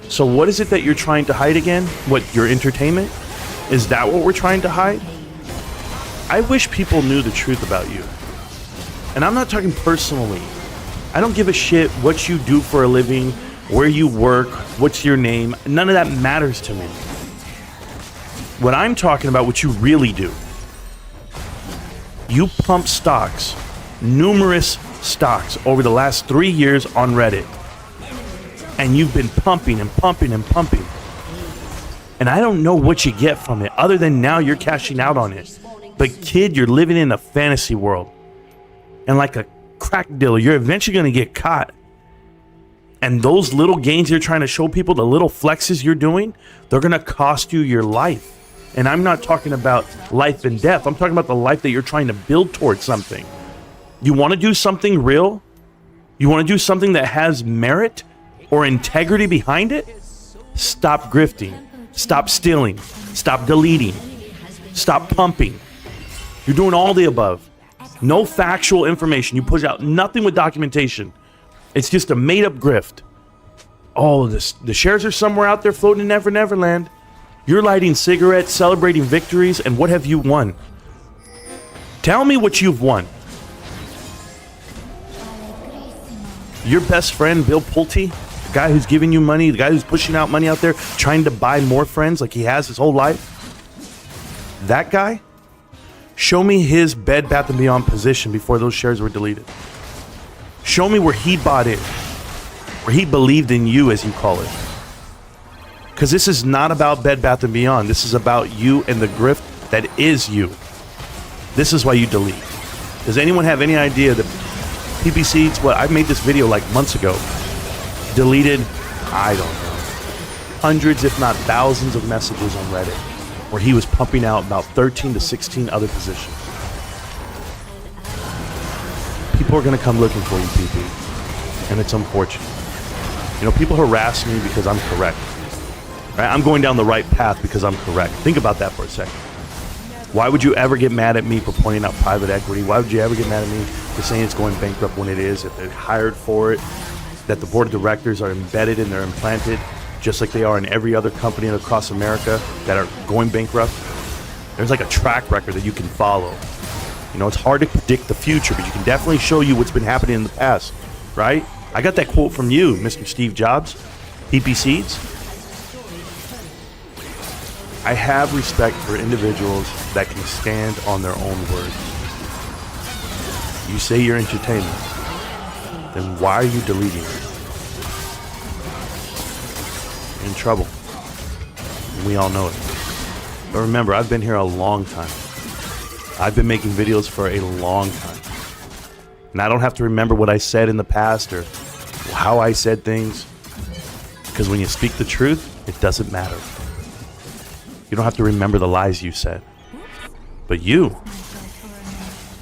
So what is it that you're trying to hide again? What, your entertainment? Is that what we're trying to hide? I wish people knew the truth about you. And I'm not talking personally. I don't give a shit what you do for a living, where you work, what's your name. None of that matters to me. What I'm talking about, what you really do. You pump stocks numerous stocks over the last 3 years on Reddit. And you've been pumping and pumping and pumping. And I don't know what you get from it other than now you're cashing out on it. But kid, you're living in a fantasy world. And like a crack dealer, you're eventually going to get caught. And those little gains you're trying to show people, the little flexes you're doing, they're going to cost you your life. And I'm not talking about life and death. I'm talking about the life that you're trying to build towards something. You want to do something real? You want to do something that has merit or integrity behind it? Stop grifting. Stop stealing. Stop deleting. Stop pumping. You're doing all the above. No factual information. You push out nothing with documentation. It's just a made-up grift. Oh, the shares are somewhere out there floating in Never Neverland. You're lighting cigarettes, celebrating victories, and what have you won? Tell me what you've won. Your best friend, Bill Pulte, the guy who's giving you money, the guy who's pushing out money out there, trying to buy more friends like he has his whole life. That guy, show me his Bed Bath & Beyond position before those shares were deleted. Show me where he bought it, where he believed in you, as you call it. Because this is not about Bed Bath & Beyond. This is about you and the grift that is you. This is why you delete. Does anyone have any idea that PPC's, I made this video like months ago, deleted, I don't know, hundreds if not thousands of messages on Reddit where he was pumping out about 13 to 16 other positions. People are going to come looking for you, PP, and it's unfortunate. You know, people harass me because I'm correct. Right? I'm going down the right path because I'm correct. Think about that for a second. Why would you ever get mad at me for pointing out private equity? Why would you ever get mad at me for saying it's going bankrupt when it is, if they're hired for it, that the board of directors are embedded and they're implanted, just like they are in every other company across America that are going bankrupt? There's like a track record that you can follow. You know, it's hard to predict the future, but you can definitely show you what's been happening in the past, right? I got that quote from you, Mr. Steve Jobs, PP Seeds. I have respect for individuals that can stand on their own words. You say you're entertainment, then why are you deleting it? You're in trouble. And we all know it. But remember, I've been here a long time. I've been making videos for a long time. And I don't have to remember what I said in the past or how I said things. Because when you speak the truth, it doesn't matter. You don't have to remember the lies you said. But you're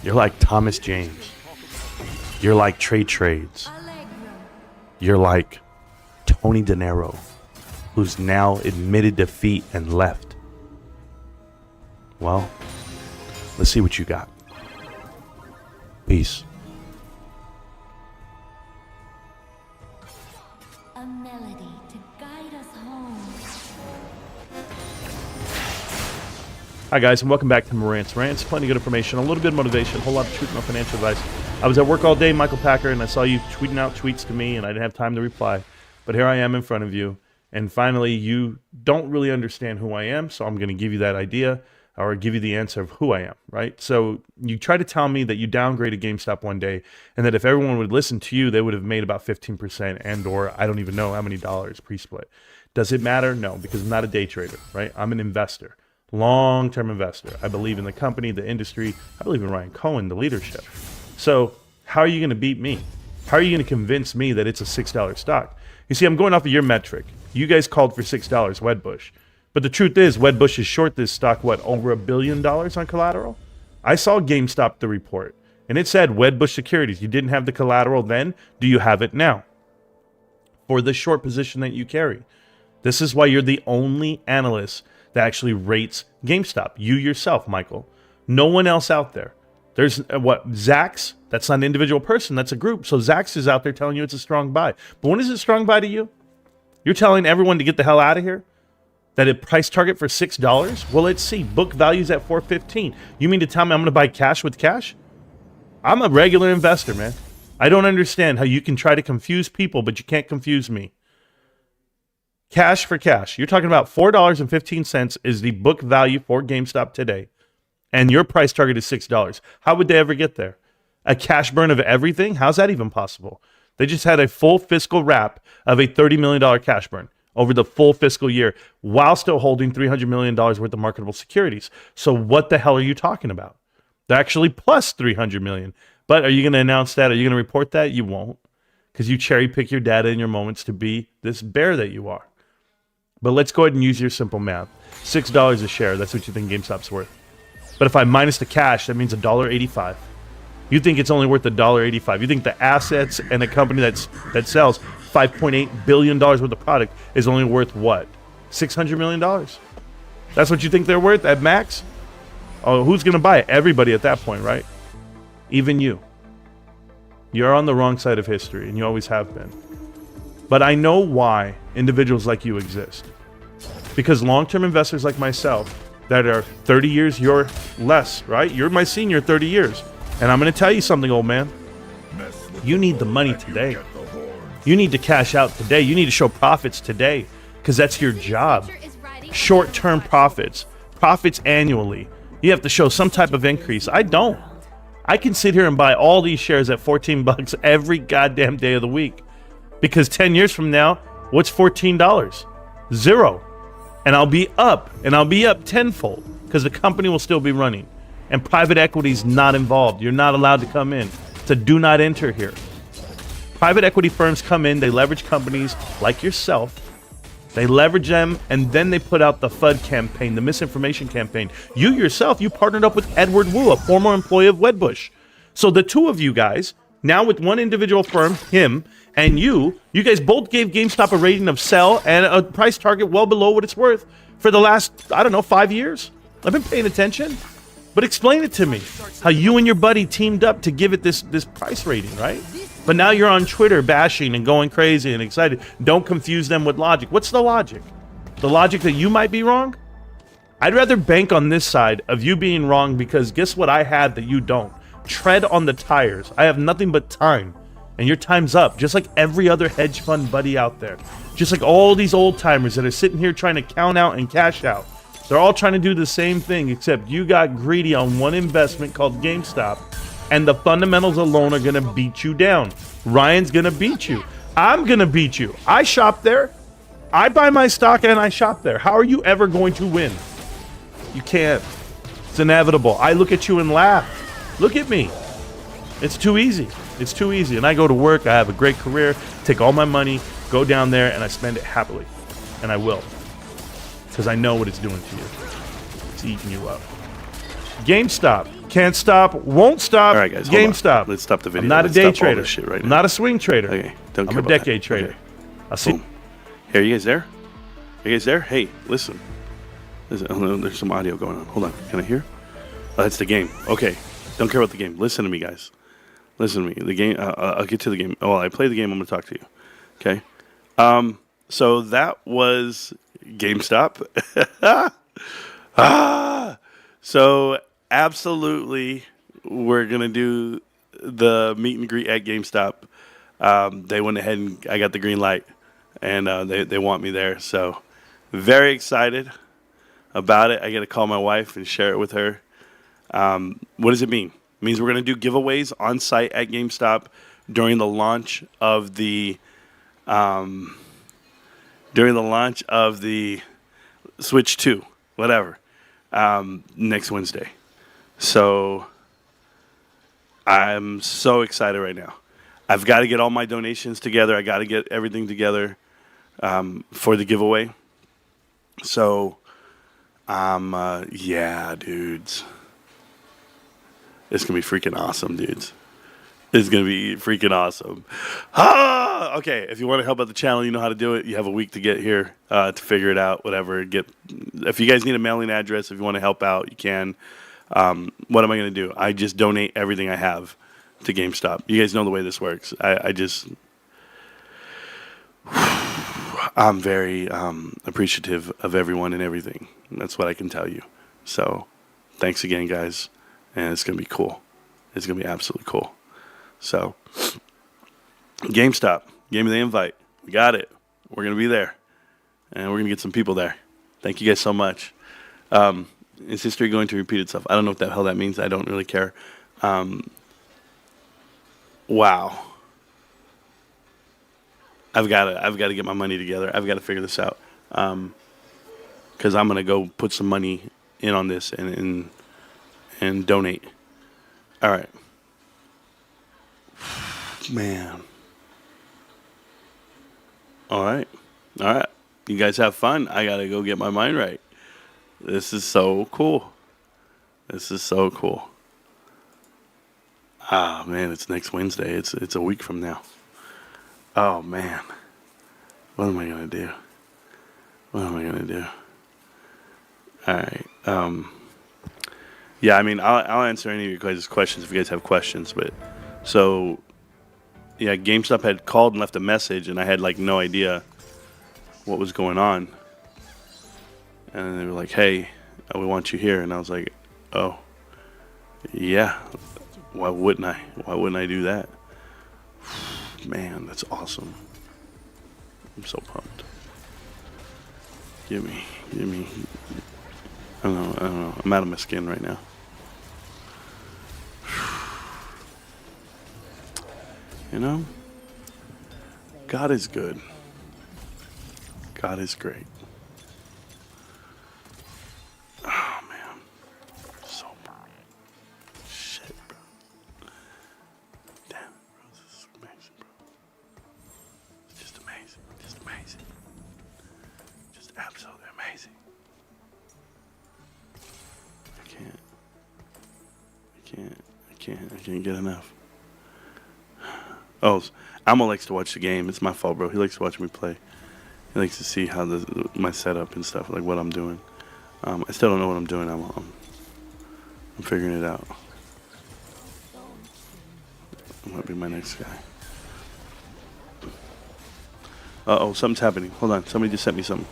like Thomas James. You're like Trades. You're like Tony De Niro, who's now admitted defeat and left. Well, let's see what you got. Peace. A melody to guide us home. Hi guys, and welcome back to Marantz Rantz. Plenty of good information, a little bit of motivation, a whole lot of truth, no financial advice. I was at work all day, Michael Pachter, and I saw you tweeting out tweets to me, and I didn't have time to reply. But here I am in front of you, and finally, you don't really understand who I am, so I'm going to give you that idea, or give you the answer of who I am, right? So you try to tell me that you downgraded GameStop one day, and that if everyone would listen to you, they would have made about 15% and or I don't even know how many dollars pre-split. Does it matter? No, because I'm not a day trader, right? I'm an investor. Long-term investor. I believe in the company, the industry. I believe in Ryan Cohen, the leadership. So how are you going to beat me? How are you going to convince me that it's a $6 stock? You see, I'm going off of your metric. You guys called for $6 Wedbush. But the truth is, Wedbush is short this stock, what, over $1 billion on collateral? I saw GameStop, the report, and it said Wedbush Securities. You didn't have the collateral then. Do you have it now? For the short position that you carry. This is why you're the only analyst that actually rates GameStop. You yourself, Michael. No one else out there. There's Zacks. That's not an individual person. That's a group. So Zacks is out there telling you it's a strong buy. But when is it a strong buy to you? You're telling everyone to get the hell out of here? That a price target for $6? Well, let's see. Book value's at $4.15. You mean to tell me I'm going to buy cash with cash? I'm a regular investor, man. I don't understand how you can try to confuse people, but you can't confuse me. Cash for cash. You're talking about $4.15 is the book value for GameStop today. And your price target is $6. How would they ever get there? A cash burn of everything? How's that even possible? They just had a full fiscal wrap of a $30 million cash burn over the full fiscal year while still holding $300 million worth of marketable securities. So what the hell are you talking about? They're actually plus $300 million. But are you going to announce that? Are you going to report that? You won't, because you cherry pick your data and your moments to be this bear that you are. But let's go ahead and use your simple math. $6 a share, that's what you think GameStop's worth. But if I minus the cash, that means $1.85. You think it's only worth $1.85. You think the assets and a company that sells $5.8 billion worth of product is only worth what? $600 million? That's what you think they're worth at max? Oh, who's going to buy it? Everybody at that point, right? Even you. You're on the wrong side of history, and you always have been. But I know why individuals like you exist. Because long-term investors like myself that are 30 years, you're less, right? You're my senior 30 years. And I'm going to tell you something, old man. You need the money today. You need to cash out today. You need to show profits today, because that's your job. Short-term profits. Profits annually. You have to show some type of increase. I don't. I can sit here and buy all these shares at $14 every goddamn day of the week. Because 10 years from now, what's $14? Zero. And I'll be up. And I'll be up tenfold, because the company will still be running. And private equity is not involved. You're not allowed to come in. It's a do not enter here. Private equity firms come in, they leverage companies like yourself. They leverage them, and then they put out the FUD campaign, the misinformation campaign. You yourself, you partnered up with Edward Wu, a former employee of Wedbush. So the two of you guys, now with one individual firm, him, and you guys both gave GameStop a rating of sell and a price target well below what it's worth for the last, 5 years. I've been paying attention. But explain it to me, how you and your buddy teamed up to give it this price rating, right? But now you're on Twitter bashing and going crazy and excited. Don't confuse them with logic. What's the logic? The logic that you might be wrong? I'd rather bank on this side of you being wrong, because guess what I have that you don't? Tread on the tires. I have nothing but time. And your time's up, just like every other hedge fund buddy out there. Just like all these old timers that are sitting here trying to count out and cash out. They're all trying to do the same thing, except you got greedy on one investment called GameStop, and the fundamentals alone are going to beat you down. Ryan's going to beat you. I'm going to beat you. I shop there. I buy my stock and I shop there. How are you ever going to win? You can't. It's inevitable. I look at you and laugh. Look at me. It's too easy. It's too easy. And I go to work. I have a great career. Take all my money, go down there, and I spend it happily. And I will. Because I know what it's doing to you. It's eating you up. GameStop. Can't stop, won't stop. All right, guys. GameStop. Let's stop the video. I'm not Let's a day stop all trader. this shit right now. I'm not a swing trader. Okay. Don't care I'm a about decade that. trader. Okay. I'll see. Boom. Hey, are you guys there? Are you guys there? Hey, listen. Oh, there's some audio going on. Hold on. Can I hear? Oh, that's the game. Okay. Don't care about the game. Listen to me, guys. Listen to me. The game. I'll get to the game. Oh, while I play the game, I'm going to talk to you. Okay. So that was GameStop. So absolutely, we're gonna do the meet and greet at GameStop. They went ahead and I got the green light, and they want me there. So very excited about it. I got to call my wife and share it with her. What does it mean? It means we're gonna do giveaways on site at GameStop during the launch of the Switch 2, whatever, next Wednesday. So I'm so excited right now. I've got to get all my donations together. I got to get everything together for the giveaway. So, yeah, dudes. It's going to be freaking awesome, dudes. It's going to be freaking awesome. Okay, if you want to help out the channel, you know how to do it. You have a week to get here to figure it out, whatever. If you guys need a mailing address, if you want to help out, you can. What am I going to do? I just donate everything I have to GameStop. You guys know the way this works. I'm very appreciative of everyone and everything. That's what I can tell you. So thanks again, guys. And it's going to be cool. It's going to be absolutely cool. So, GameStop gave me the invite. We got it. We're going to be there. And we're going to get some people there. Thank you guys so much. Is history going to repeat itself? I don't know what the hell that means. I don't really care. Wow. I've got to get my money together. I've got to figure this out. Because I'm gonna go put some money in on this and donate. All right, man. All right. You guys have fun. I gotta go get my mind right. This is so cool. Ah, man, it's next Wednesday. It's a week from now. Oh man, what am I gonna do? All right. Yeah, I mean, I'll answer any of your guys' questions if you guys have questions. But so, yeah, GameStop had called and left a message, and I had like no idea what was going on. And they were like, "Hey, we want you here," and I was like, "Oh, yeah. Why wouldn't I? Why wouldn't I do that?" Man, that's awesome. I'm so pumped. Give me. I don't know. I'm out of my skin right now. You know, God is good. God is great. Oh man, so shit, bro. Damn, bro, this is amazing, bro. It's just amazing, just absolutely amazing. I can't get enough. Oh, Amo likes to watch the game. It's my fault, bro. He likes to watch me play. He likes to see how my setup and stuff, like what I'm doing. I still don't know what I'm doing. I'm figuring it out. That might be my next guy. Uh-oh, something's happening. Hold on. Somebody just sent me something.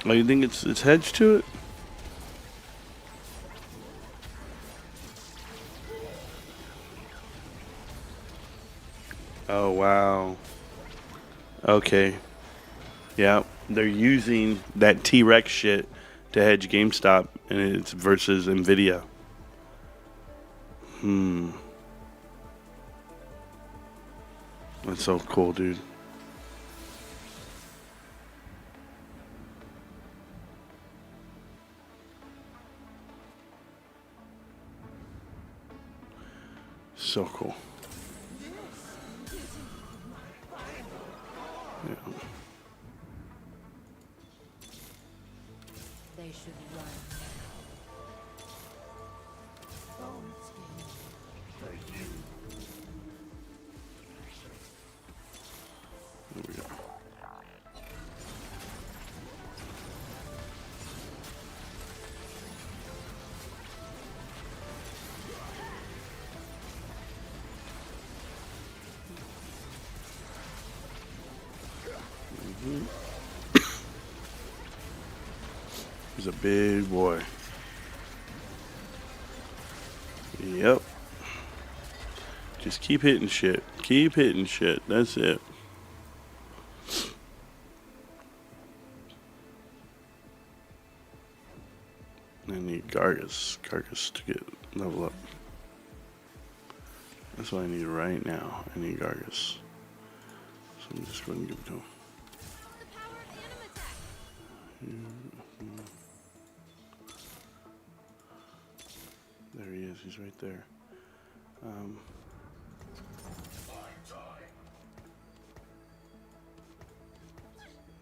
Oh, you think it's hedged to it? Oh, wow. Okay. Yeah, they're using that T-Rex shit to hedge GameStop, and it's versus Nvidia. That's so cool, dude. So cool. Yeah. They should run. There we go. He's a big boy. Yep. Just keep hitting shit. Keep hitting shit. That's it. I need Gargus to get level up. That's what I need right now. I need Gargus. So I'm just going to give it to him. There he is. He's right there.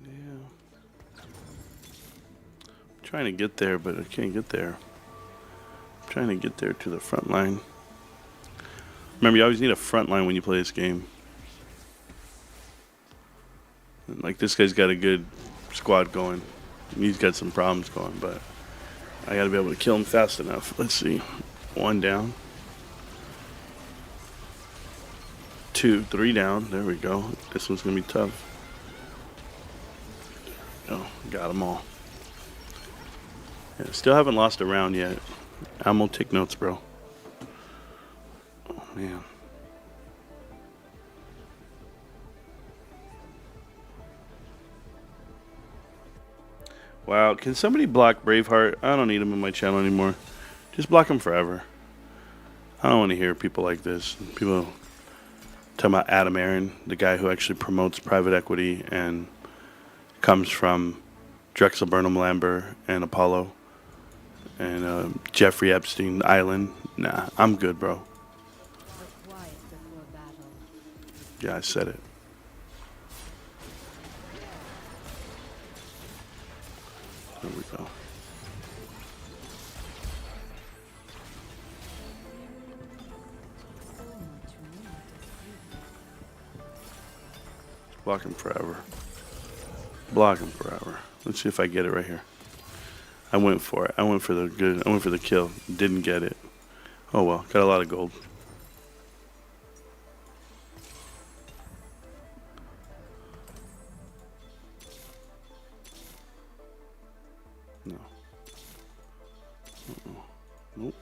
Yeah. I'm trying to get there, but I can't get there. I'm trying to get there to the front line. Remember, you always need a front line when you play this game. And like, this guy's got a good squad going. He's got some problems going, but I gotta be able to kill him fast enough. Let's see. 1 down. 2, 3 down. There we go. This one's gonna be tough. Oh, got them all. Yeah, still haven't lost a round yet. I'm gonna take notes, bro. Oh, man. Wow, can somebody block Braveheart? I don't need him in my channel anymore. Just block them forever. I don't want to hear people like this. People talking about Adam Aaron, the guy who actually promotes private equity and comes from Drexel Burnham Lambert and Apollo and Jeffrey Epstein Island. Nah, I'm good, bro. Yeah, I said it. There we go. Block him forever. Block him forever. Let's see if I get it right here. I went for it. I went for the good. I went for the kill. Didn't get it. Oh well. Got a lot of gold. No. Nope.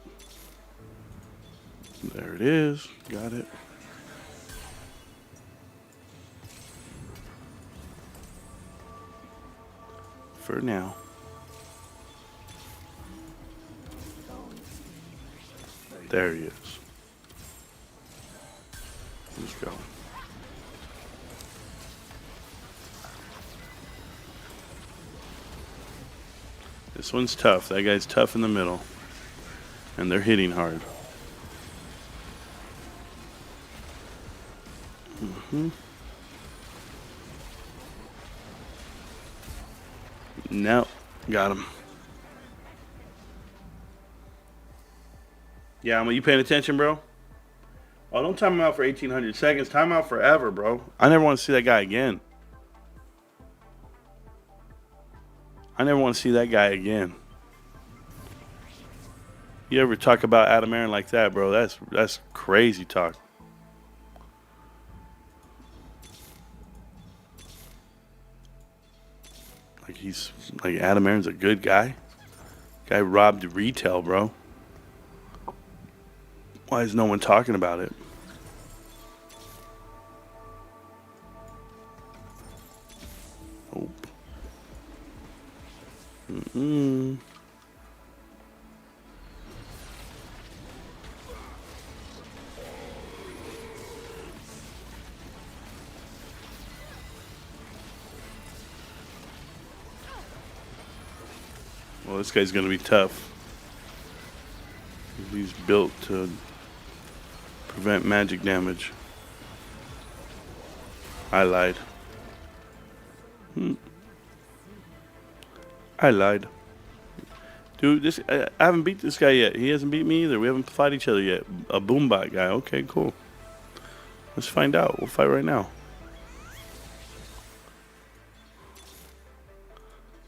There it is. Got it. For now. There he is. Let's go. This one's tough. That guy's tough in the middle. And they're hitting hard. No, got him. Yeah, are you paying attention, bro? Oh, don't time him out for 1,800 seconds. Time out forever, bro. I never want to see that guy again. I never want to see that guy again. You ever talk about Adam Aaron like that, bro? That's crazy talk. Like Adam Aaron's a good guy. Guy robbed retail, bro. Why is no one talking about it? Nope. Well, this guy's gonna be tough. He's built to prevent magic damage. I lied. I lied. Dude, I haven't beat this guy yet. He hasn't beat me either. We haven't fought each other yet. A boombot guy. Okay, cool. Let's find out. We'll fight right now.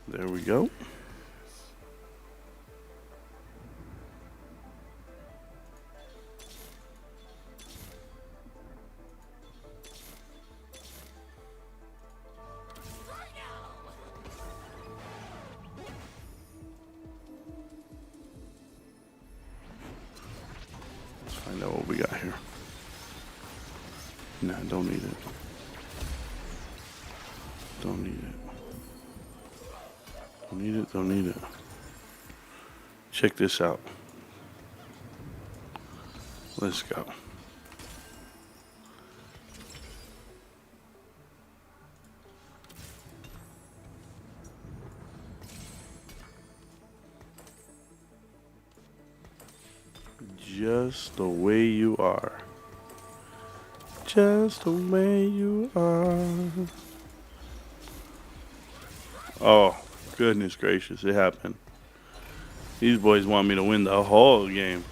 There we go. Find out what we got here. Nah, don't need it. Don't need it. Don't need it, don't need it. Check this out. Let's go. Just the way you are. Just the way you are. Oh, goodness gracious, it happened. These boys want me to win the whole game.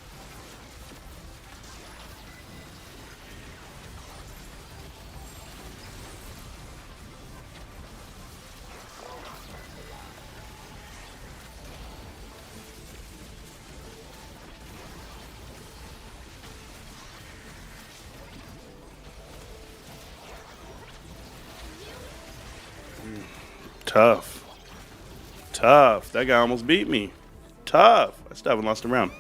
Tough. Tough. That guy almost beat me. Tough. I still haven't lost a round.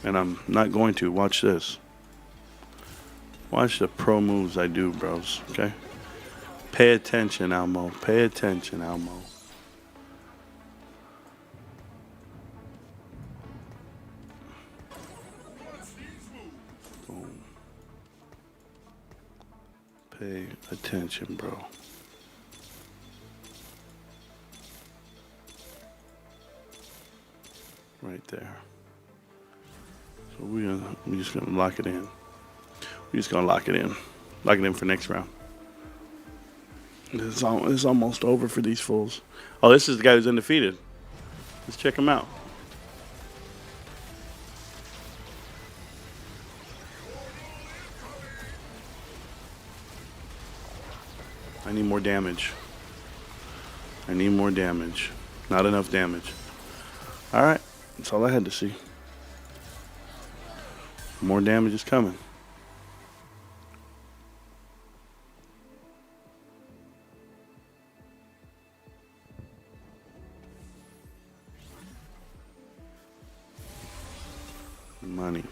And I'm not going to. Watch this. Watch the pro moves I do, bros. Okay? Pay attention, Almo. Pay attention, Almo. Pay attention, bro. Right there. So we're just gonna lock it in. We're just gonna lock it in. Lock it in for next round. It's almost over for these fools. Oh, this is the guy who's undefeated. Let's check him out. I need more damage. I need more damage. Not enough damage. Alright, that's all I had to see. More damage is coming. Money.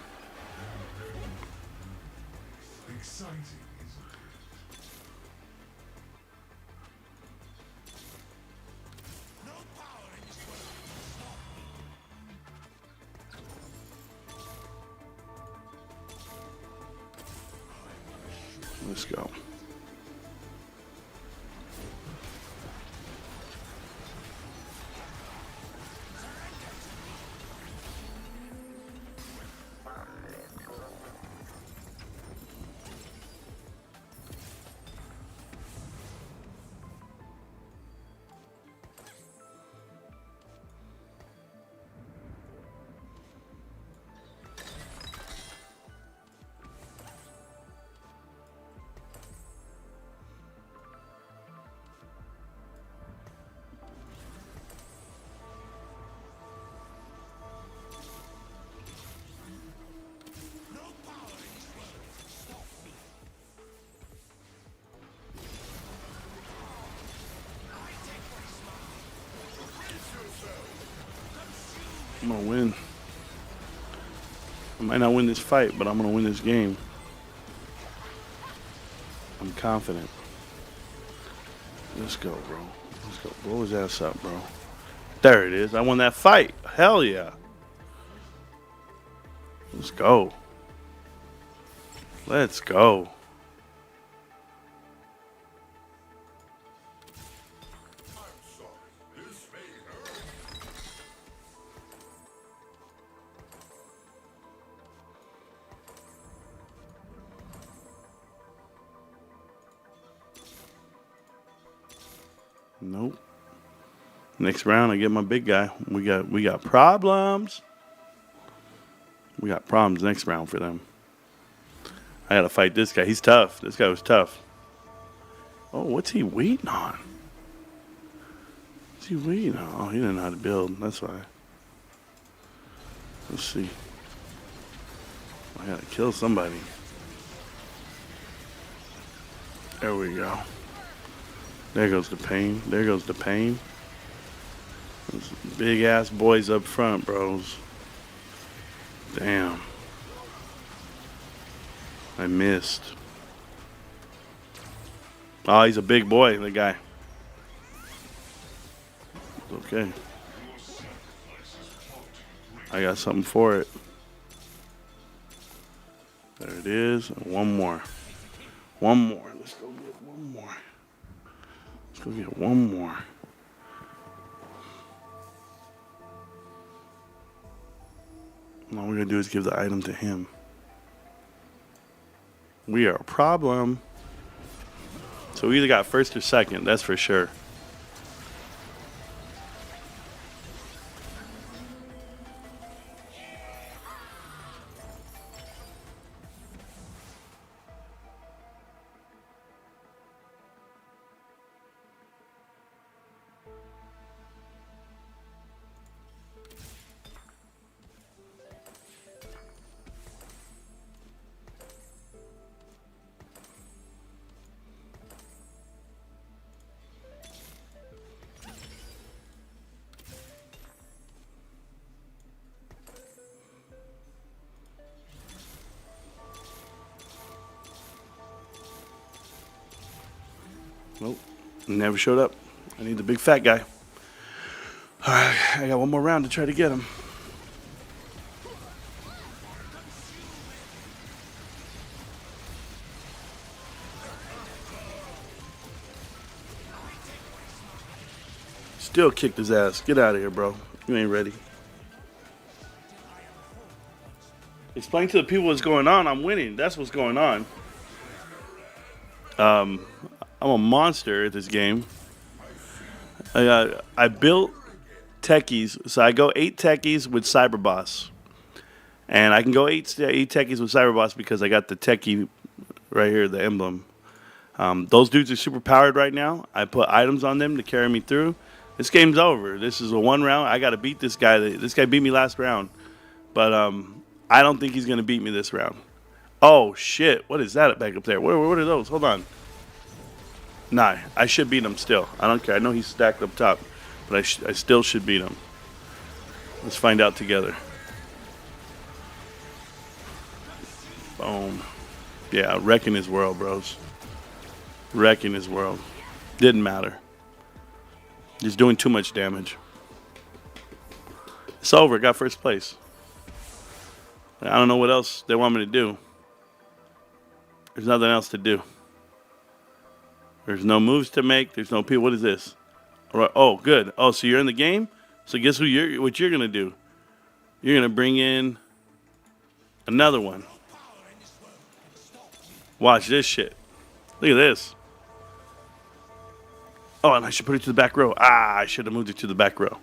Let's go. I'm gonna win. I might not win this fight, but I'm gonna win this game. I'm confident. Let's go, bro. Let's go. Blow his ass up, bro. There it is. I won that fight. Hell yeah. Let's go. Let's go. Nope. Next round, I get my big guy. We got problems. We got problems next round for them. I gotta fight this guy. He's tough. This guy was tough. Oh, what's he waiting on? What's he waiting on? Oh, he didn't know how to build. That's why. Let's see. I gotta kill somebody. There we go. There goes the pain. There goes the pain. Those big ass boys up front, bros. Damn. I missed. Oh, he's a big boy, the guy. It's okay. I got something for it. There it is. One more. One more. Let's go get one more. Let's go get one more. All we're going to do is give the item to him. We are a problem. So we either got first or second, that's for sure. Nope, never showed up. I need the big fat guy. All right, I got one more round to try to get him. Still kicked his ass. Get out of here, bro. You ain't ready. Explain to the people what's going on. I'm winning. That's what's going on. I'm a monster at this game. I built techies. So I go 8 techies with Cyberboss. And I can go 8 techies with Cyberboss because I got the techie right here, the emblem. Those dudes are super powered right now. I put items on them to carry me through. This game's over. This is a 1 round. I got to beat this guy. This guy beat me last round. But I don't think he's going to beat me this round. Oh, shit. What is that back up there? What are those? Hold on. Nah, I should beat him still. I don't care. I know he's stacked up top. But I still should beat him. Let's find out together. Boom. Yeah, wrecking his world, bros. Wrecking his world. Didn't matter. He's doing too much damage. It's over. Got first place. I don't know what else they want me to do. There's nothing else to do. There's no moves to make. There's no people. What is this? All right. Oh, good. Oh, so you're in the game? So guess what you're going to do? You're going to bring in another one. Watch this shit. Look at this. Oh, and I should put it to the back row. I should have moved it to the back row.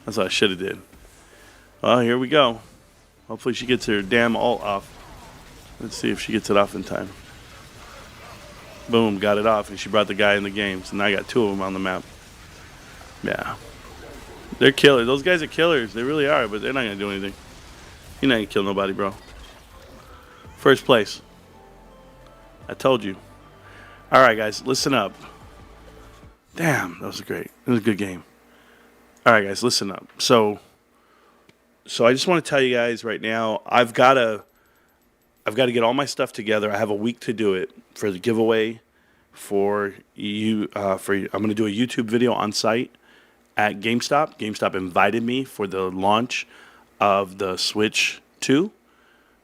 That's what I should have did. Well, here we go. Hopefully she gets her damn ult off. Let's see if she gets it off in time. Boom, got it off, and she brought the guy in the game. So now I got 2 of them on the map. Yeah. They're killers. Those guys are killers. They really are, but they're not going to do anything. You're not going to kill nobody, bro. First place. I told you. All right, guys, listen up. Damn, that was great. It was a good game. All right, guys, listen up. So I just want to tell you guys right now, I've got to get all my stuff together. I have a week to do it for the giveaway for you. I'm going to do a YouTube video on site at GameStop. GameStop invited me for the launch of the Switch 2.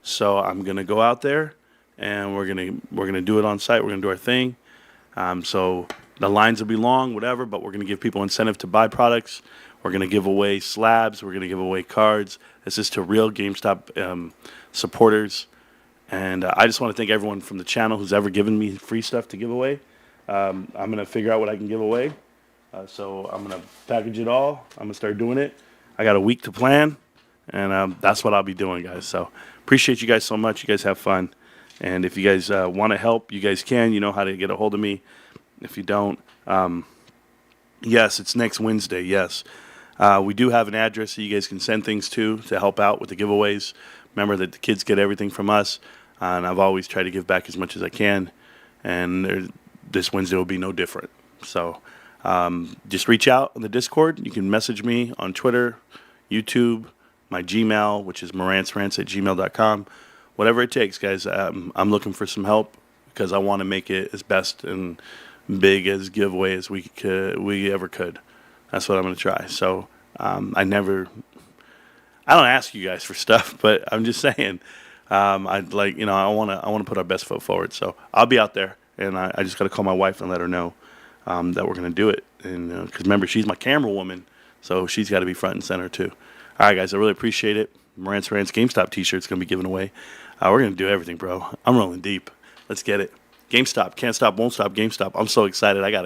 So I'm going to go out there and we're gonna do it on site. We're going to do our thing. So the lines will be long, whatever, but we're going to give people incentive to buy products. We're going to give away slabs. We're going to give away cards. This is to real GameStop supporters. And I just want to thank everyone from the channel who's ever given me free stuff to give away. I'm going to figure out what I can give away. So I'm going to package it all. I'm going to start doing it. I got a week to plan. And that's what I'll be doing, guys. So appreciate you guys so much. You guys have fun. And if you guys want to help, you guys can. You know how to get a hold of me. If you don't, yes, it's next Wednesday, yes. We do have an address that you guys can send things to help out with the giveaways. Remember that the kids get everything from us, and I've always tried to give back as much as I can, and this Wednesday will be no different. So just reach out on the Discord. You can message me on Twitter, YouTube, my Gmail, which is marantzrantz@gmail.com. Whatever it takes, guys. I'm looking for some help because I want to make it as best and big as giveaway as we ever could. That's what I'm going to try. So I don't ask you guys for stuff, but I'm just saying I want to put our best foot forward. So I'll be out there, and I just got to call my wife and let her know that we're going to do it. And because remember, she's my camera woman, so she's got to be front and center too. All right, guys, I really appreciate it. Marantz Rantz GameStop T-shirt's going to be given away. We're going to do everything, bro. I'm rolling deep. Let's get it. GameStop. Can't stop, won't stop. GameStop. I'm so excited. I got